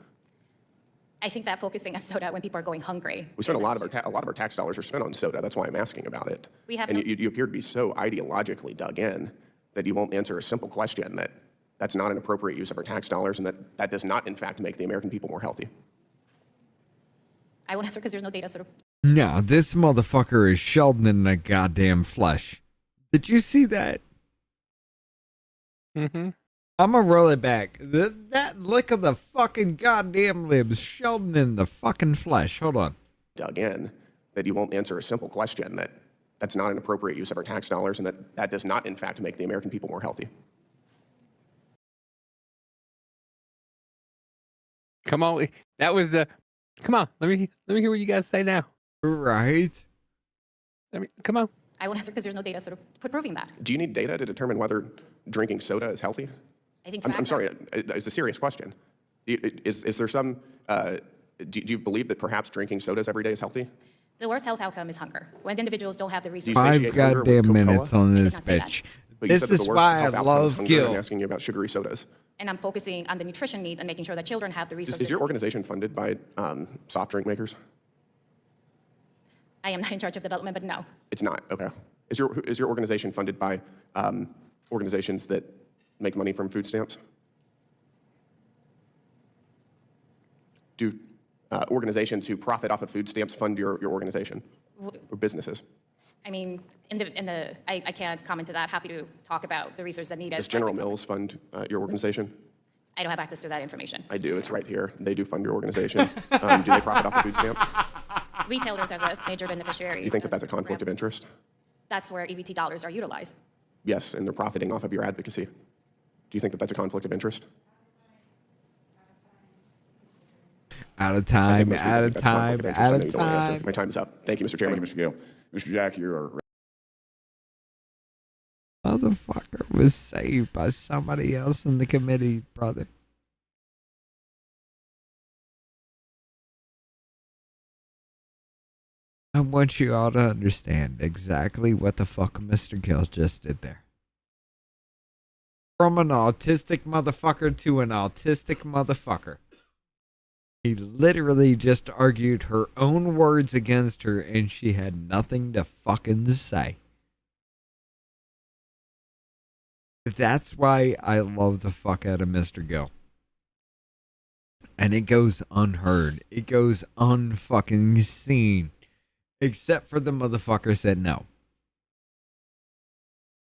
Speaker 12: I think that focusing on soda when people are going hungry.
Speaker 17: We spend a lot of our tax dollars are spent on soda. That's why I'm asking about it.
Speaker 12: We have
Speaker 17: and
Speaker 12: no-
Speaker 17: you appear to be so ideologically dug in that you won't answer a simple question that that's not an appropriate use of our tax dollars and that does not, in fact, make the American people more healthy.
Speaker 12: I won't answer because there's no data sort of.
Speaker 3: No, this motherfucker is Sheldon in the goddamn flesh. Did you see that?
Speaker 2: Mm-hmm.
Speaker 3: I'm gonna roll it back. That lick of the fucking goddamn lips, Sheldon in the fucking flesh. Hold on.
Speaker 17: Dug in that you won't answer a simple question that that's not an appropriate use of our tax dollars and that does not, in fact, make the American people more healthy.
Speaker 2: Come on, that was the. Come on, let me hear what you guys say now.
Speaker 3: Right.
Speaker 2: Come on.
Speaker 12: I won't answer because there's no data sort of proving that.
Speaker 17: Do you need data to determine whether drinking soda is healthy?
Speaker 12: I think.
Speaker 17: I'm sorry. It's a serious question. Is there some? Do you believe that perhaps drinking sodas every day is healthy?
Speaker 12: The worst health outcome is hunger. When individuals don't have the resources.
Speaker 3: 5 goddamn minutes on this bitch.
Speaker 17: But you
Speaker 3: This
Speaker 17: said that
Speaker 3: is
Speaker 17: the worst
Speaker 3: why I
Speaker 17: health outcome is
Speaker 3: love
Speaker 17: hunger.
Speaker 3: Gil.
Speaker 17: I'm asking you about sugary sodas.
Speaker 12: And I'm focusing on the nutrition needs and making sure that children have the resources.
Speaker 17: Is your organization funded by soft drink makers?
Speaker 12: I am not in charge of development, but no.
Speaker 17: It's not. Okay. Is your organization funded by organizations that make money from food stamps? Do organizations who profit off of food stamps fund your organization or businesses?
Speaker 12: I mean, I can't comment to that. Happy to talk about the resources that need.
Speaker 17: Does General Mills fund your organization?
Speaker 12: I don't have access to that information.
Speaker 17: I do. It's right here. They do fund your organization. Do they profit off of food stamps?
Speaker 12: Retailers are the major beneficiaries.
Speaker 17: You think that that's a conflict of interest?
Speaker 12: That's where EBT dollars are utilized.
Speaker 17: Yes, and they're profiting off of your advocacy. Do you think that that's a conflict of interest?
Speaker 3: Out of time,
Speaker 17: My time is up. Thank you, Mr. Chairman.
Speaker 7: Thank you, Mr. Gill. Mr. Jack, you are.
Speaker 3: Motherfucker was saved by somebody else in the committee, brother. I want you all to understand exactly what the fuck Mr. Gill just did there. From an autistic motherfucker to an autistic motherfucker. He literally just argued her own words against her and she had nothing to fucking say. That's why I love the fuck out of Mr. Gill. And it goes unheard. It goes unfucking seen. Except for the motherfucker said no.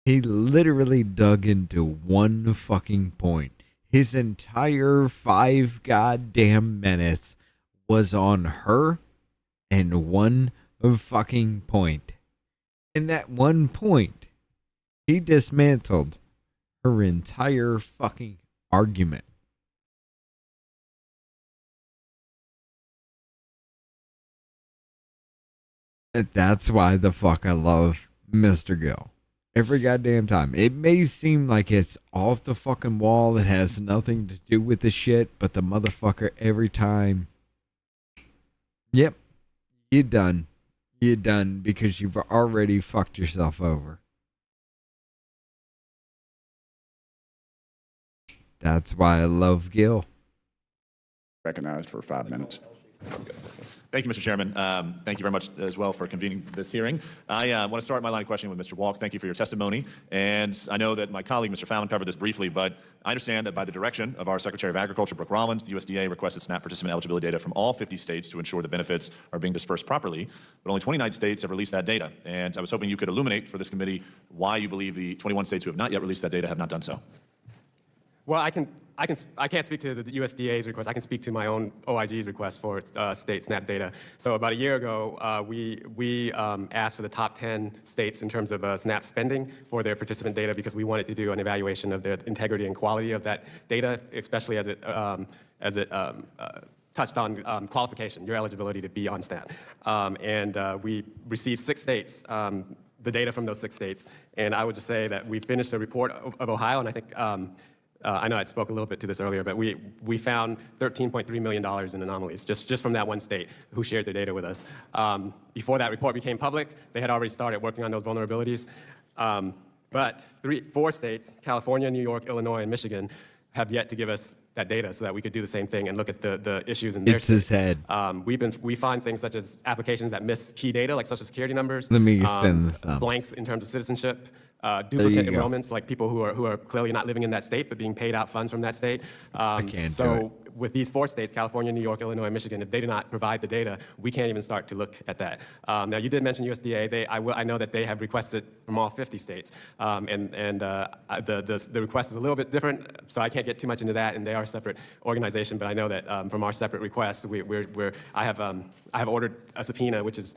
Speaker 3: He literally dug into one fucking point. His entire 5 goddamn minutes was on her and one fucking point. In that one point, he dismantled her entire fucking argument. That's why the fuck I love Mr. Gill. Every goddamn time. It may seem like it's off the fucking wall. It has nothing to do with the shit, but the motherfucker every time. Yep. You're done. You're done because you've already fucked yourself over. That's why I love Gill.
Speaker 7: Recognized for 5 minutes.
Speaker 18: Thank you, Mr. Chairman. Thank you very much as well for convening this hearing. I want to start my line of questioning with Mr. Walk. Thank you for your testimony. And I know that my colleague, Mr. Fallon, covered this briefly, but I understand that by the direction of our Secretary of Agriculture, Brooke Rollins, the USDA requested SNAP participant eligibility data from all 50 states to ensure the benefits are being dispersed properly, but only 29 states have released that data. And I was hoping you could illuminate for this committee why you believe the 21 states who have not yet released that data have not done so.
Speaker 9: Well, I can't speak to the USDA's request. I can speak to my own OIG's request for state SNAP data. So about a year ago, we asked for the top 10 states in terms of SNAP spending for their participant data because we wanted to do an evaluation of the integrity and quality of that data, especially as it touched on qualification, your eligibility to be on SNAP. We received 6 states. The data from those 6 states. And I would just say that we finished a report of Ohio, and I think I know I spoke a little bit to this earlier, but we found $13.3 million in anomalies just from that one state who shared their data with us. Before that report became public, they had already started working on those vulnerabilities. But 4 states, California, New York, Illinois, and Michigan, have yet to give us that data so that we could do the same thing and look at the issues in their states.
Speaker 3: It's his head.
Speaker 9: We find things such as applications that miss key data, like Social Security numbers,
Speaker 3: Let me send the thumbs.
Speaker 9: blanks in terms of citizenship, duplicate enrollments, like people who are clearly not living in that state but being paid out funds from that state. So with these 4 states, California, New York, Illinois, Michigan, if they do not provide the data, we can't even start to look at that. Now, you did mention USDA. I know that they have requested from all 50 states, the request is a little bit different, so I can't get too much into that, and they are a separate organization. But I know that from our separate requests, I have ordered a subpoena, which is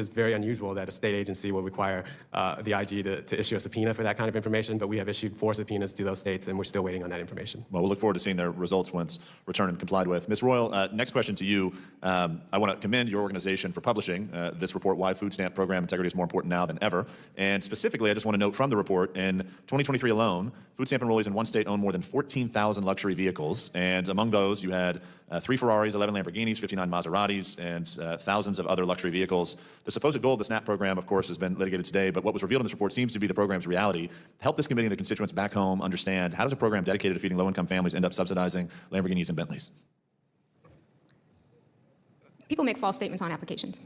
Speaker 9: very unusual that a state agency will require the IG to issue a subpoena for that kind of information. But we have issued 4 subpoenas to those states, and we're still waiting on that information.
Speaker 18: Well, we'll look forward to seeing their results once returned and complied with. Ms. Royal, next question to you. I want to commend your organization for publishing this report, Why Food Stamp Program Integrity is More Important Now Than Ever. And specifically, I just want to note from the report, in 2023 alone, food stamp enrollees in one state own more than 14,000 luxury vehicles. And among those, you had 3 Ferraris, 11 Lamborghinis, 59 Maseratis, and thousands of other luxury vehicles. The supposed goal of the SNAP program, of course, has been litigated today, but what was revealed in this report seems to be the program's reality. Help this committee and the constituents back home understand, how does a program dedicated to feeding low-income families end up subsidizing Lamborghinis and Bentleys?
Speaker 10: People make false statements on applications.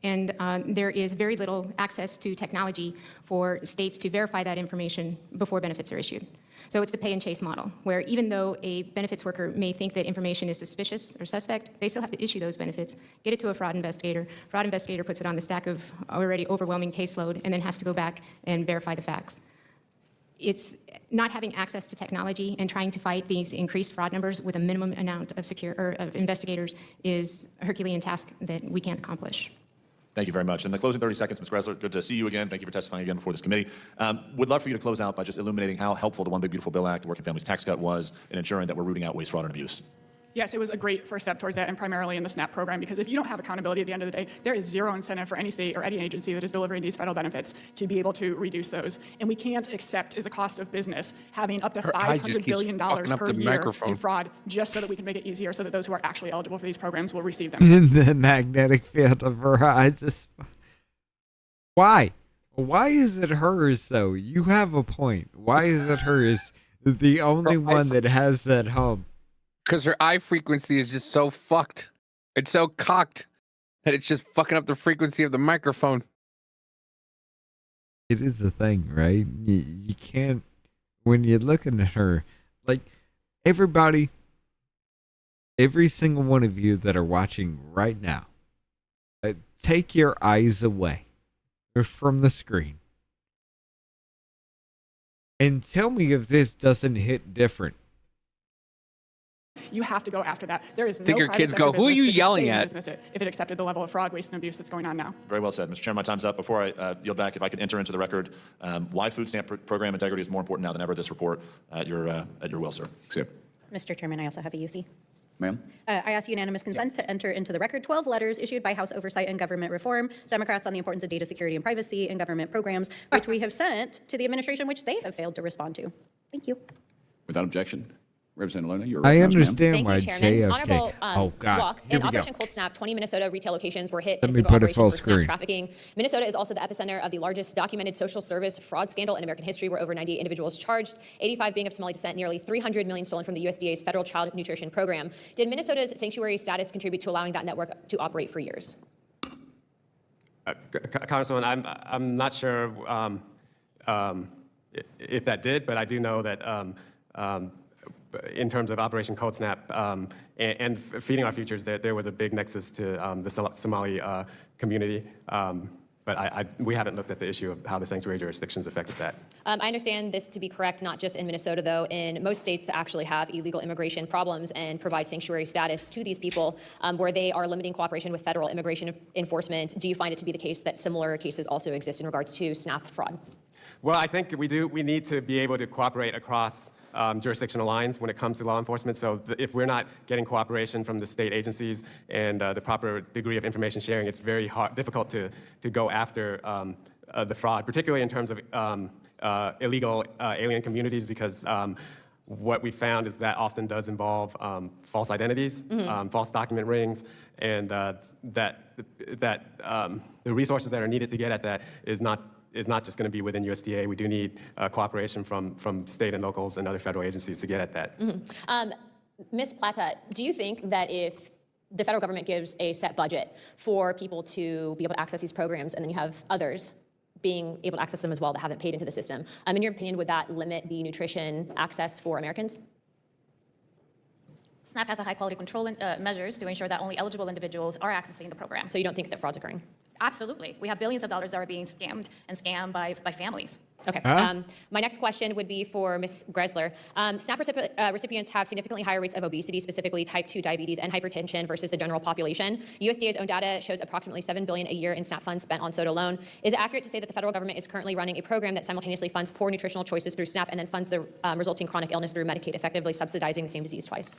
Speaker 10: And there is very little access to technology for states to verify that information before benefits are issued. So it's the pay and chase model, where even though a benefits worker may think that information is suspicious or suspect, they still have to issue those benefits, get it to a fraud investigator. Fraud investigator puts it on the stack of already overwhelming caseload and then has to go back and verify the facts. It's not having access to technology and trying to fight these increased fraud numbers with a minimum amount of investigators is a Herculean task that we can't accomplish.
Speaker 18: Thank you very much. In the closing 30 seconds, Ms. Gressler, good to see you again. Thank you for testifying again before this committee. Would love for you to close out by just illuminating how helpful the One Big Beautiful Bill Act, the Working Families Tax Cut, was in ensuring that we're rooting out waste, fraud, and abuse.
Speaker 11: Yes, it was a great first step towards that, and primarily in the SNAP program, because if you don't have accountability at the end of the day, there is zero incentive for any state or any agency that is delivering these federal benefits to be able to reduce those. And we can't accept, as a cost of business, having up to $500 billion per year in fraud just so that we can make it easier so that those who are actually eligible for these programs will receive them.
Speaker 3: The magnetic field of her eyes is... Why? Why is it hers, though? You have a point. Why is it hers? The only one that has that hub.
Speaker 2: Because her eye frequency is just so fucked. It's so cocked that it's just fucking up the frequency of the microphone.
Speaker 3: It is a thing, right? You can't, when you're looking at her, like, everybody, every single one of you that are watching right now, take your eyes away from the screen and tell me if this doesn't hit different.
Speaker 11: You have to go after that. There is no
Speaker 2: think your
Speaker 11: private
Speaker 2: kids
Speaker 11: sector
Speaker 2: go, who are you
Speaker 11: business that could
Speaker 2: yelling
Speaker 11: stay in
Speaker 2: at?
Speaker 11: business if it accepted the level of fraud, waste, and abuse that's going on now.
Speaker 18: Very well said. Mr. Chairman, my time's up. Before I yield back, if I could enter into the record why food stamp program integrity is more important now than ever, this report at your will, sir.
Speaker 8: Mr. Chairman, I also have a UC.
Speaker 7: Ma'am?
Speaker 8: I ask unanimous consent to enter into the record 12 letters issued by House Oversight and Government Reform, Democrats on the importance of data security and privacy in government programs, which we have sent to the administration, which they have failed to respond to. Thank you.
Speaker 7: Without objection. Representative Luna, you're
Speaker 3: I
Speaker 7: recognized, ma'am.
Speaker 3: understand
Speaker 12: Thank
Speaker 3: why
Speaker 12: you, Chairman.
Speaker 3: JFK.
Speaker 12: Honorable
Speaker 3: Oh God.
Speaker 12: Walk.
Speaker 3: Here
Speaker 12: In
Speaker 3: we
Speaker 12: Operation
Speaker 3: go.
Speaker 12: Cold Snap, 20 Minnesota retail locations were hit
Speaker 3: Let
Speaker 12: in a
Speaker 3: me
Speaker 12: single
Speaker 3: put it
Speaker 12: operation
Speaker 3: full
Speaker 12: for
Speaker 3: screen.
Speaker 12: snap trafficking. Minnesota is also the epicenter of the largest documented social service fraud scandal in American history, where over 90 individuals charged, 85 being of Somali descent, nearly $300 million stolen from the USDA's federal child nutrition program. Did Minnesota's sanctuary status contribute to allowing that network to operate for years?
Speaker 9: Congresswoman, I'm not sure if that did, but I do know that in terms of Operation Cold Snap and feeding our futures, there was a big nexus to the Somali community. But we haven't looked at the issue of how the sanctuary jurisdictions affected that.
Speaker 12: I understand this to be correct, not just in Minnesota, though. In most states that actually have illegal immigration problems and provide sanctuary status to these people, where they are limiting cooperation with federal immigration enforcement, do you find it to be the case that similar cases also exist in regards to SNAP fraud?
Speaker 9: Well, I think we do. We need to be able to cooperate across jurisdictional lines when it comes to law enforcement. So if we're not getting cooperation from the state agencies and the proper degree of information sharing, it's very difficult to go after the fraud, particularly in terms of illegal alien communities, because what we found is that often does involve false identities, false document rings, and that the resources that are needed to get at that is not just going to be within USDA. We do need cooperation from state and locals and other federal agencies to get at that.
Speaker 12: Ms. Plata, do you think that if the federal government gives a set budget for people to be able to access these programs, and then you have others being able to access them as well that haven't paid into the system, in your opinion, would that limit the nutrition access for Americans? SNAP has a high-quality control measures to ensure that only eligible individuals are accessing the program.
Speaker 8: So you don't think that fraud's occurring?
Speaker 12: Absolutely. We have billions of dollars that are being scammed by families.
Speaker 8: Okay. My next question would be for Ms. Gressler. SNAP recipients have significantly higher rates of obesity, specifically type 2 diabetes and hypertension versus the general population. USDA's own data shows approximately $7 billion a year in SNAP funds spent on soda alone. Is it accurate to say that the federal government is currently running a program that simultaneously funds poor nutritional choices through SNAP and then funds the resulting chronic illness through Medicaid, effectively subsidizing the same disease twice?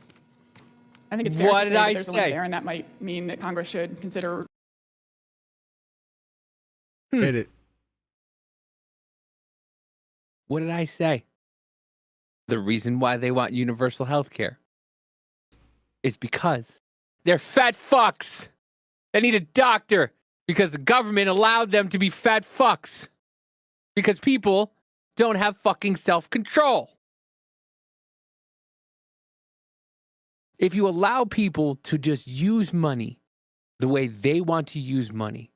Speaker 11: I think it's fair to say that there's a link there, and that might mean that Congress should consider.
Speaker 3: Hit it.
Speaker 2: What did I say? The reason why they want universal health care is because they're fat fucks. They need a doctor because the government allowed them to be fat fucks. Because people don't have fucking self-control. If you allow people to just use money the way they want to use money,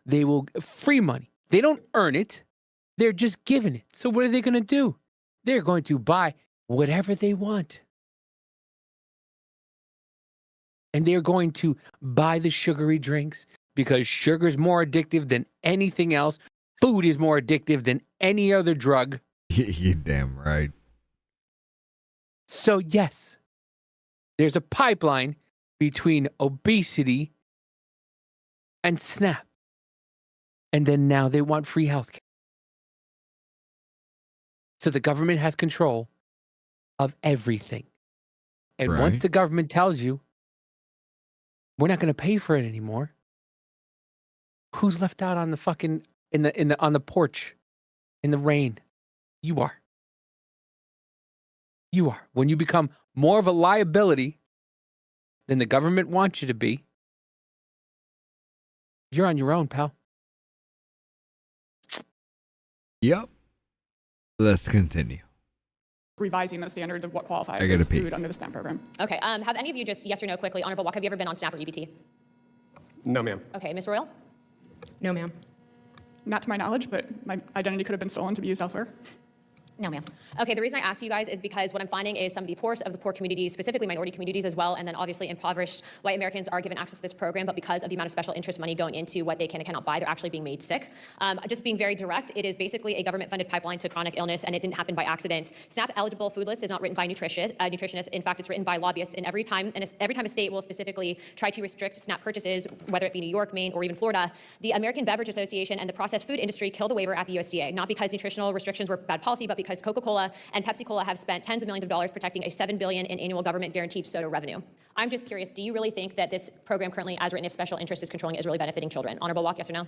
Speaker 2: they will free money. They don't earn it. They're just given it. So what are they going to do? They're going to buy whatever they want. And they're going to buy the sugary drinks because sugar is more addictive than anything else. Food is more addictive than any other drug.
Speaker 3: You're damn right.
Speaker 2: So yes, there's a pipeline between obesity and SNAP. And then now they want free healthcare. So the government has control of everything. And once the government tells you, we're not going to pay for it anymore, who's left out on the fucking on the porch in the rain? You are. You are. When you become more of a liability than the government wants you to be, you're on your own, pal.
Speaker 3: Yep. Let's continue.
Speaker 11: Revising those standards of what qualifies
Speaker 3: I
Speaker 11: as
Speaker 3: gotta pee.
Speaker 11: food under the SNAP program.
Speaker 12: Okay. Have any of you, just yes or no quickly, Honorable Walk, have you ever been on SNAP or EBT?
Speaker 9: No, ma'am.
Speaker 12: Okay. Ms. Royal?
Speaker 10: No, ma'am.
Speaker 11: Not to my knowledge, but my identity could have been stolen to be used elsewhere.
Speaker 12: No, ma'am. Okay, the reason I ask you guys is because what I'm finding is some of the poorest of the poor communities, specifically minority communities as well, and then obviously impoverished white Americans are given access to this program, but because of the amount of special interest money going into what they can and cannot buy, they're actually being made sick. Just being very direct, it is basically a government-funded pipeline to chronic illness, and it didn't happen by accident. SNAP-eligible food list is not written by nutritionists. In fact, it's written by lobbyists, and every time a state will specifically try to restrict SNAP purchases, whether it be New York, Maine, or even Florida, the American Beverage Association and the processed food industry killed a waiver at the USDA, not because nutritional restrictions were bad policy, but because Coca-Cola and Pepsi Cola have spent tens of millions of dollars protecting a $7 billion in annual government guaranteed soda revenue.
Speaker 19: I'm just curious, do you really think that this program currently, as written, if special interest is controlling it, is really benefiting children? Honorable Walk, yes or no?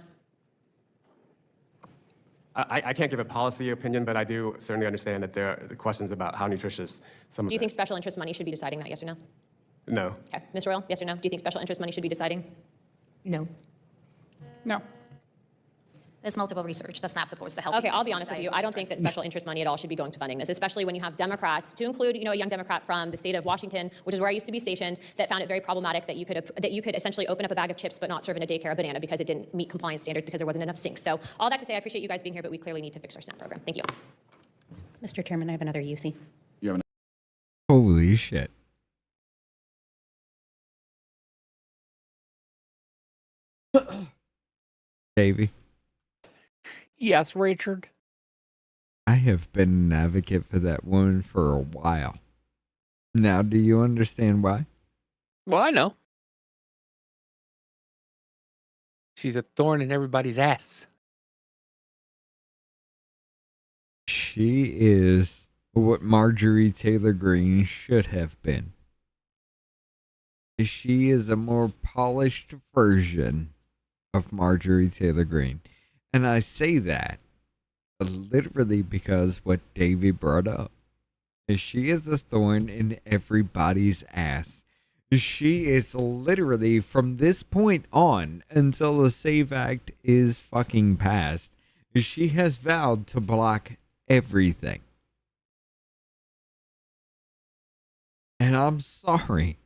Speaker 9: I can't give a policy opinion, but I do certainly understand that there are questions about how nutritious some of
Speaker 19: Do you think special interest money should be deciding that, yes or no?
Speaker 9: No.
Speaker 19: Okay, Ms. Royal, yes or no? Do you think special interest money should be deciding?
Speaker 10: No.
Speaker 11: No.
Speaker 12: There's multiple research that SNAP supports the healthy.
Speaker 19: Okay, I'll be honest with you. I don't think that special interest money at all should be going to funding this, especially when you have Democrats, to include, a young Democrat from the state of Washington, which is where I used to be stationed, that found it very problematic that you could essentially open up a bag of chips but not serve in a daycare a banana because it didn't meet compliance standards because there wasn't enough sinks. So all that to say, I appreciate you guys being here, but we clearly need to fix our SNAP program. Thank you.
Speaker 8: Mr. Chairman, I have another UC.
Speaker 3: Holy shit. Davey.
Speaker 2: Yes, Richard.
Speaker 3: I have been an advocate for that woman for a while. Now, do you understand why?
Speaker 2: Well, I know. She's a thorn in everybody's ass.
Speaker 3: She is what Marjorie Taylor Greene should have been. She is a more polished version of Marjorie Taylor Greene. And I say that literally because what Davey brought up is she is a thorn in everybody's ass. She is literally, from this point on until the SAVE Act is fucking passed, she has vowed to block everything. And I'm sorry.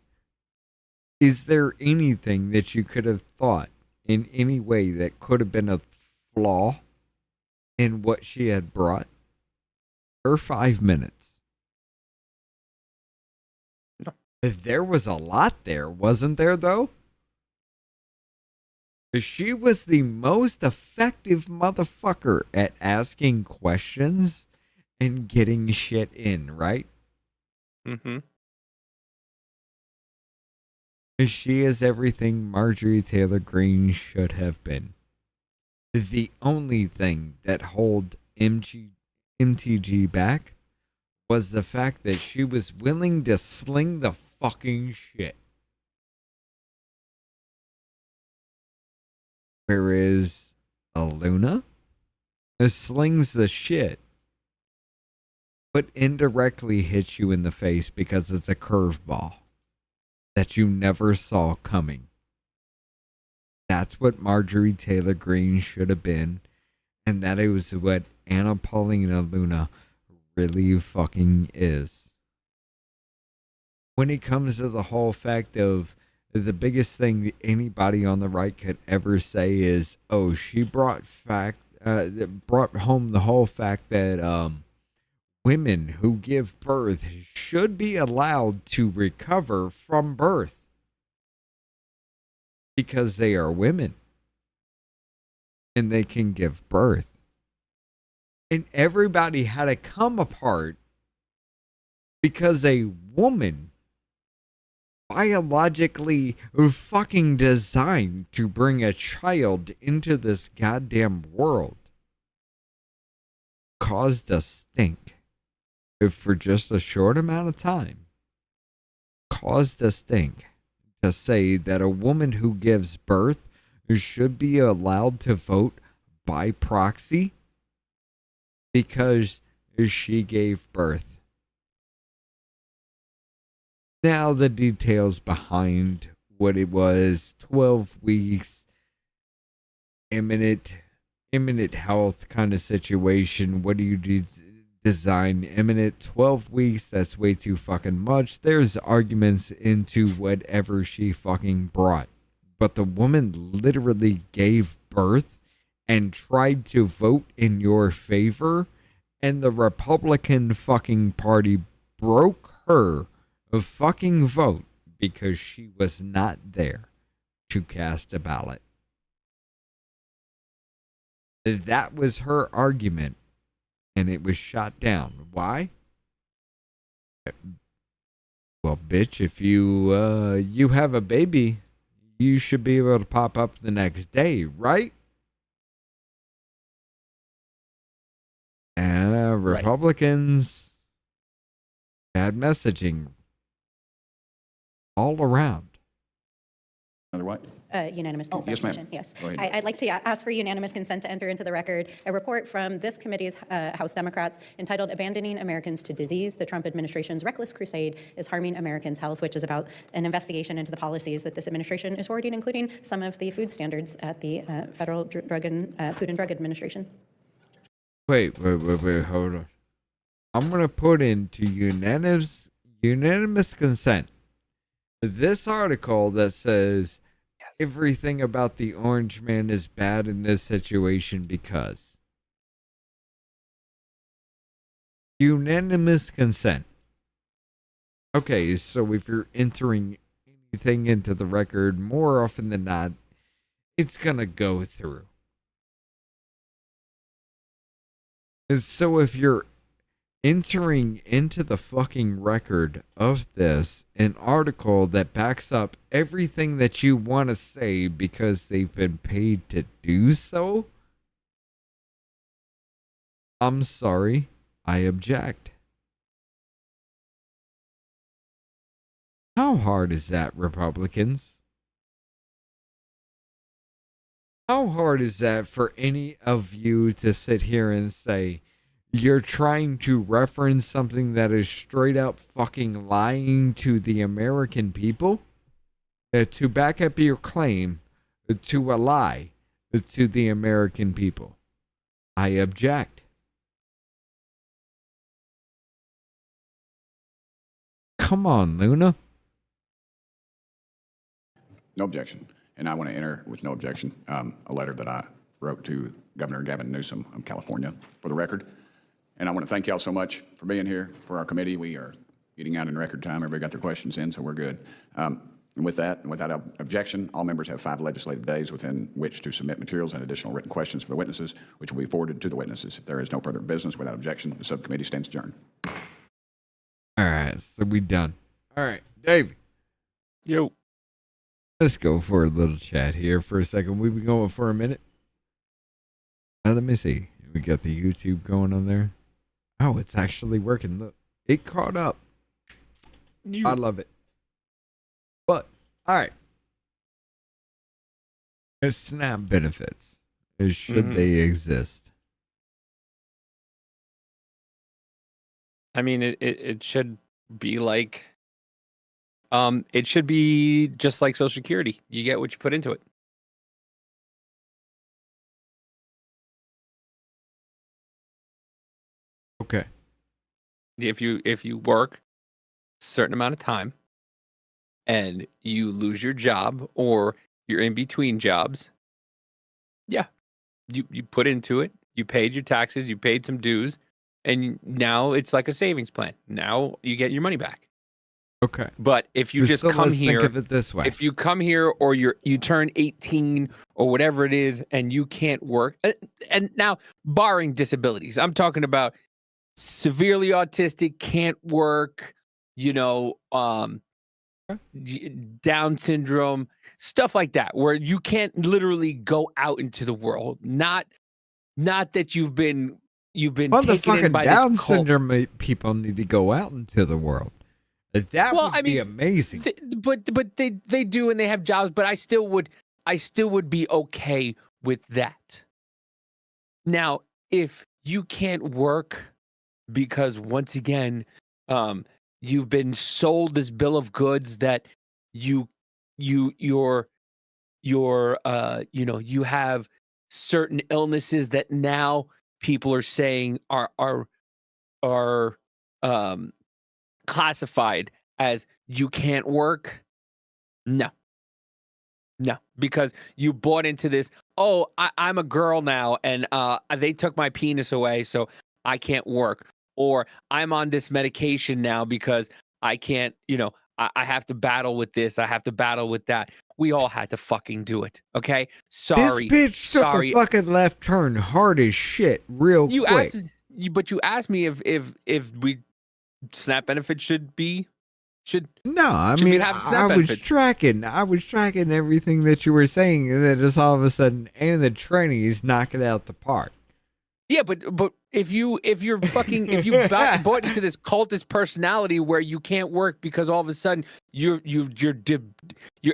Speaker 3: Is there anything that you could have thought in any way that could have been a flaw in what she had brought? Her 5 minutes.
Speaker 2: No.
Speaker 3: There was a lot there, wasn't there, though? She was the most effective motherfucker at asking questions and getting shit in, right?
Speaker 2: Mm-hmm.
Speaker 3: She is everything Marjorie Taylor Greene should have been. The only thing that held MTG back was the fact that she was willing to sling the fucking shit. Whereas Aluna slings the shit, but indirectly hits you in the face because it's a curveball that you never saw coming. That's what Marjorie Taylor Greene should have been, and that is what Anna Paulina Luna really fucking is. When it comes to the whole fact of the biggest thing anybody on the right could ever say is, oh, she brought home the whole fact that women who give birth should be allowed to recover from birth because they are women and they can give birth. And everybody had to come apart because a woman biologically fucking designed to bring a child into this goddamn world caused a stink for just a short amount of time. Caused a stink to say that a woman who gives birth should be allowed to vote by proxy because she gave birth. Now the details behind what it was, 12 weeks, imminent health kind of situation. What do you design imminent 12 weeks? That's way too fucking much. There's arguments into whatever she fucking brought. But the woman literally gave birth and tried to vote in your favor, and the Republican fucking party broke her a fucking vote because she was not there to cast a ballot. That was her argument, and it was shot down. Why? Well, bitch, if you have a baby, you should be able to pop up the next day, right? And Republicans, bad messaging. all around.
Speaker 7: Another what?
Speaker 8: Unanimous consent.
Speaker 7: yes, ma'am.
Speaker 8: motion, Yes.
Speaker 7: Go ahead.
Speaker 8: I'd like to ask for unanimous consent to enter into the record a report from this committee's House Democrats entitled Abandoning Americans to Disease, the Trump Administration's Reckless Crusade is Harming Americans' Health, which is about an investigation into the policies that this administration is forwarding, including some of the food standards at the Federal Food and Drug Administration.
Speaker 3: Wait, hold on. I'm going to put into unanimous consent this article that says everything about the orange man is bad in this situation because. Unanimous consent. Okay, so if you're entering anything into the record, more often than not, it's going to go through. And so if you're entering into the fucking record of this an article that backs up everything that you want to say because they've been paid to do so, I'm sorry, I object. How hard is that, Republicans? How hard is that for any of you to sit here and say, you're trying to reference something that is straight up fucking lying to the American people? To back up your claim to a lie to the American people? I object. Come on, Luna.
Speaker 7: No objection. And I want to enter with no objection a letter that I wrote to Governor Gavin Newsom of California for the record. And I want to thank y'all so much for being here for our committee. We are getting out in record time. Everybody got their questions in, so we're good. And with that, and without objection, all members have 5 legislative days within which to submit materials and additional written questions for the witnesses, which will be forwarded to the witnesses. If there is no further business without objection, the subcommittee stands adjourned.
Speaker 3: All right, so we done. All right, Dave.
Speaker 2: Yo.
Speaker 3: Let's go for a little chat here for a second. We've been going for a minute. Now, let me see. We got the YouTube going on there. Oh, it's actually working. Look, it caught up. I love it. But, all right. SNAP benefits. Should they exist?
Speaker 2: I mean, it should be like, it should be just like Social Security. You get what you put into it.
Speaker 3: Okay.
Speaker 2: If you work a certain amount of time and you lose your job or you're in between jobs, yeah, you put into it, you paid your taxes, you paid some dues, and now it's like a savings plan. Now you get your money back.
Speaker 3: Okay.
Speaker 2: But if you just come here,
Speaker 3: think of it this way.
Speaker 2: If you come here or you turn 18 or whatever it is and you can't work, and now barring disabilities, I'm talking about severely autistic, can't work, Down syndrome, stuff like that, where you can't literally go out into the world. Not that you've been taken in by
Speaker 3: Down
Speaker 2: this cult.
Speaker 3: syndrome people need to go out into the world. That would be amazing.
Speaker 2: But they do, and they have jobs. But I still would be okay with that. Now, if you can't work because once again, you've been sold this bill of goods that you have certain illnesses that now people are saying are classified as you can't work. No, because you bought into this. Oh, I'm a girl now, and they took my penis away, so I can't work. Or I'm on this medication now because I can't, I have to battle with this. I have to battle with that. We all had to fucking do it. Okay. Sorry.
Speaker 3: This bitch took a fucking left turn hard as shit real quick.
Speaker 2: But you asked me if we SNAP benefits should.
Speaker 3: No, I mean, I was tracking everything that you were saying, and then just all of a sudden, and the trainees knock it out the park.
Speaker 2: Yeah, but if you bought into this cultist personality where you can't work because all of a sudden you're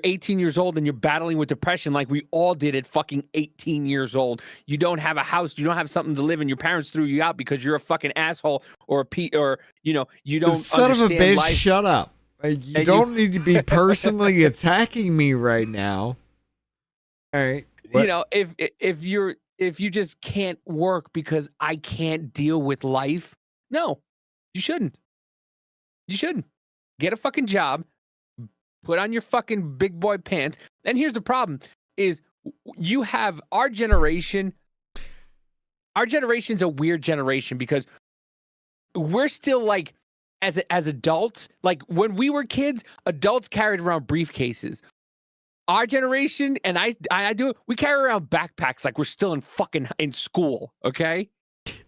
Speaker 2: 18 years old and you're battling with depression like we all did at fucking 18 years old. You don't have a house, you don't have something to live in. Your parents threw you out because you're a fucking asshole or you don't
Speaker 3: Son of a
Speaker 2: understand
Speaker 3: bitch,
Speaker 2: life.
Speaker 3: shut up. You don't need to be personally attacking me right now. All right.
Speaker 2: You know, if you just can't work because I can't deal with life, no, you shouldn't. You shouldn't. Get a fucking job, put on your fucking big boy pants. And here's the problem is you have our generation's a weird generation because we're still like, as adults, like when we were kids, adults carried around briefcases. Our generation, and I do it, we carry around backpacks like we're still in school, okay?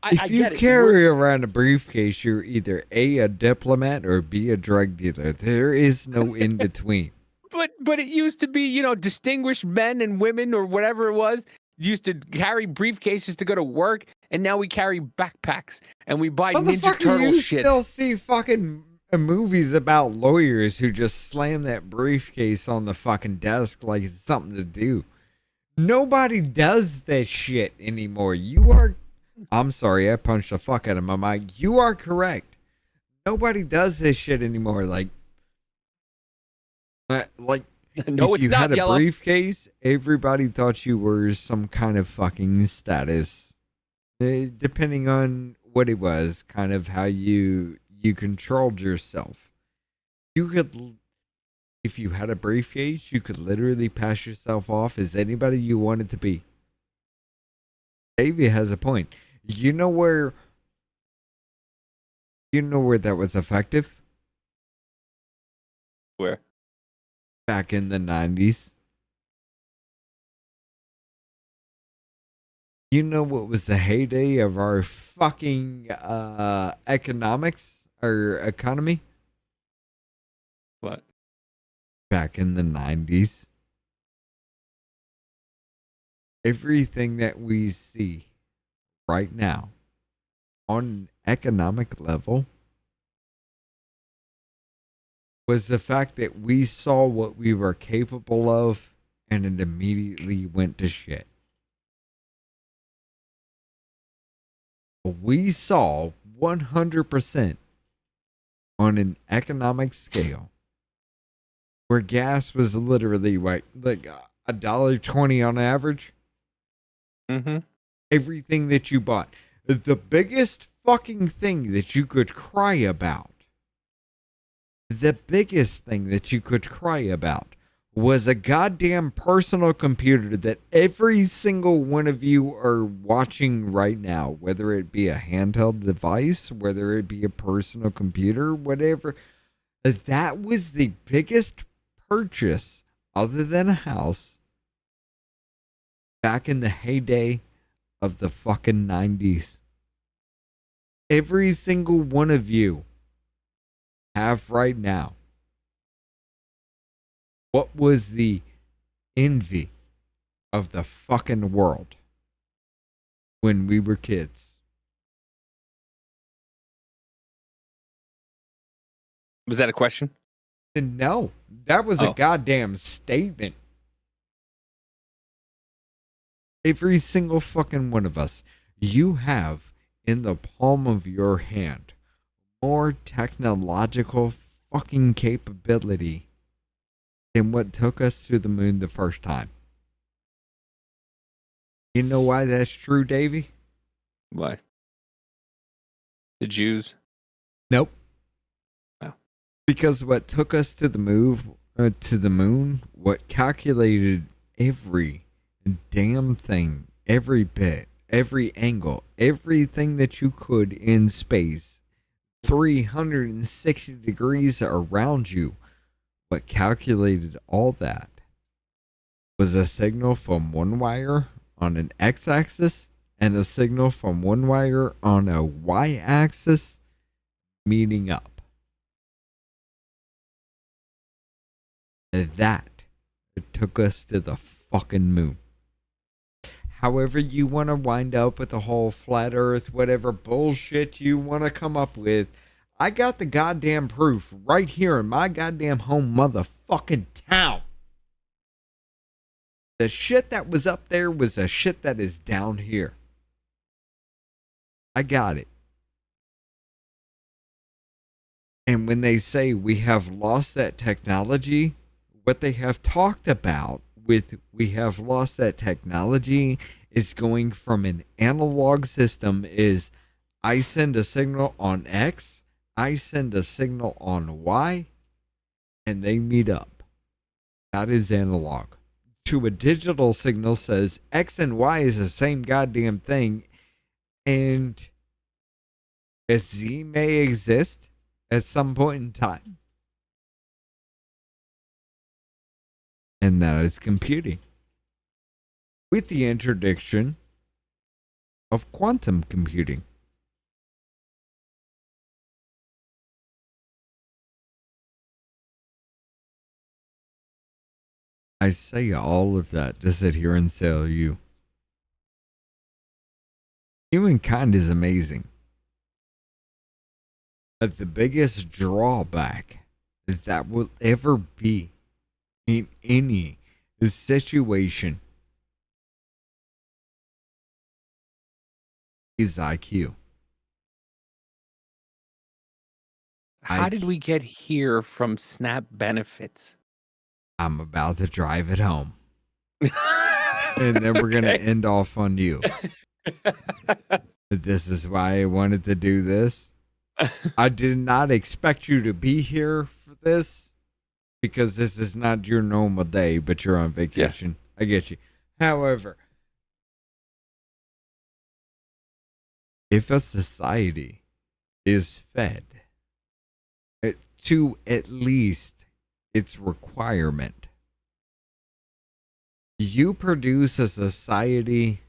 Speaker 3: If you carry around a briefcase, you're either A, diplomat, or B, a drug dealer. There is no in between.
Speaker 2: But it used to be, distinguished men and women or whatever it was used to carry briefcases to go to work, and now we carry backpacks and we buy Ninja Turtle
Speaker 3: you
Speaker 2: shit.
Speaker 3: Still see fucking movies about lawyers who just slam that briefcase on the fucking desk like it's something to do. Nobody does that shit anymore. I'm sorry, I punched the fuck out of my mic. You are correct. Nobody does this shit anymore. Like no, if you had a briefcase, everybody thought you were some kind of fucking status. Depending on what it was, kind of how you controlled yourself. You could, if you had a briefcase, you could literally pass yourself off as anybody you wanted to be. Davey has a point. You know where that was effective?
Speaker 2: Where?
Speaker 3: Back in the 90s. You know what was the heyday of our fucking economics or economy?
Speaker 2: What?
Speaker 3: Back in the 90s. Everything that we see right now on an economic level was the fact that we saw what we were capable of and it immediately went to shit. We saw 100% on an economic scale where gas was literally like $1.20 on average.
Speaker 2: Mm-hmm.
Speaker 3: Everything that you bought. The biggest fucking thing that you could cry about. The biggest thing that you could cry about was a goddamn personal computer that every single one of you are watching right now, whether it be a handheld device, whether it be a personal computer, whatever. That was the biggest purchase other than a house back in the heyday of the fucking 90s. Every single one of you have right now. What was the envy of the fucking world when we were kids?
Speaker 2: Was that a question?
Speaker 3: No, that was a goddamn statement. Every single fucking one of us, you have in the palm of your hand more technological fucking capability than what took us to the moon the first time. You know why that's true, Davey?
Speaker 2: Why? The Jews?
Speaker 3: Nope.
Speaker 2: Oh.
Speaker 3: Because what took us to the moon, what calculated every damn thing, every bit, every angle, everything that you could in space, 360 degrees around you, what calculated all that was a signal from one wire on an x-axis and a signal from one wire on a y-axis meeting up. That took us to the fucking moon. However you want to wind up with the whole flat earth, whatever bullshit you want to come up with, I got the goddamn proof right here in my goddamn home motherfucking town. The shit that was up there was the shit that is down here. I got it. And when they say we have lost that technology, what they have talked about with we have lost that technology is going from an analog system is I send a signal on X, I send a signal on Y, and they meet up. That is analog. To a digital signal says X and Y is the same goddamn thing, and a Z may exist at some point in time. And that is computing. With the introduction of quantum computing. I say all of that to sit here and tell you. Humankind is amazing. But the biggest drawback that will ever be in any situation is IQ.
Speaker 2: How did we get here from SNAP benefits?
Speaker 3: I'm about to drive it home. And then we're going to end off on you. This is why I wanted to do this. I did not expect you to be here for this because this is not your normal day, but you're on vacation. Yeah. I get you. However, if a society is fed to at least its requirement, you produce a society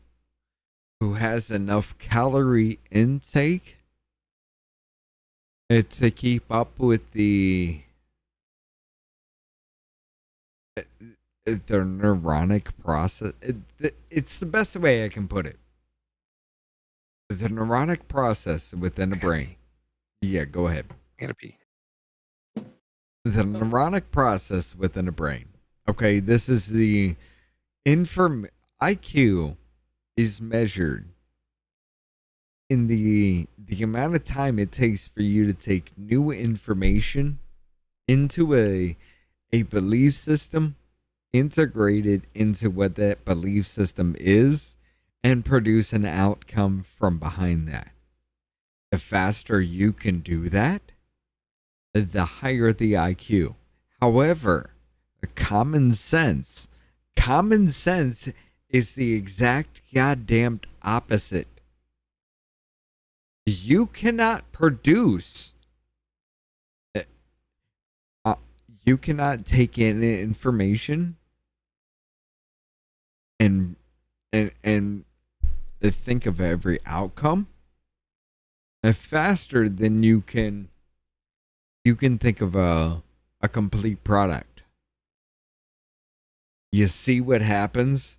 Speaker 3: who has enough calorie intake to keep up with the neuronic process. It's the best way I can put it. The neuronic process within the brain. Yeah, go ahead.
Speaker 2: Gotta pee.
Speaker 3: The neuronic process within the brain. Okay, this is the IQ is measured in the amount of time it takes for you to take new information into a belief system, integrated into what that belief system is, and produce an outcome from behind that. The faster you can do that, the higher the IQ. However, common sense is the exact goddamn opposite. You cannot produce. You cannot take in information and think of every outcome faster than you can think of a complete product. You see what happens.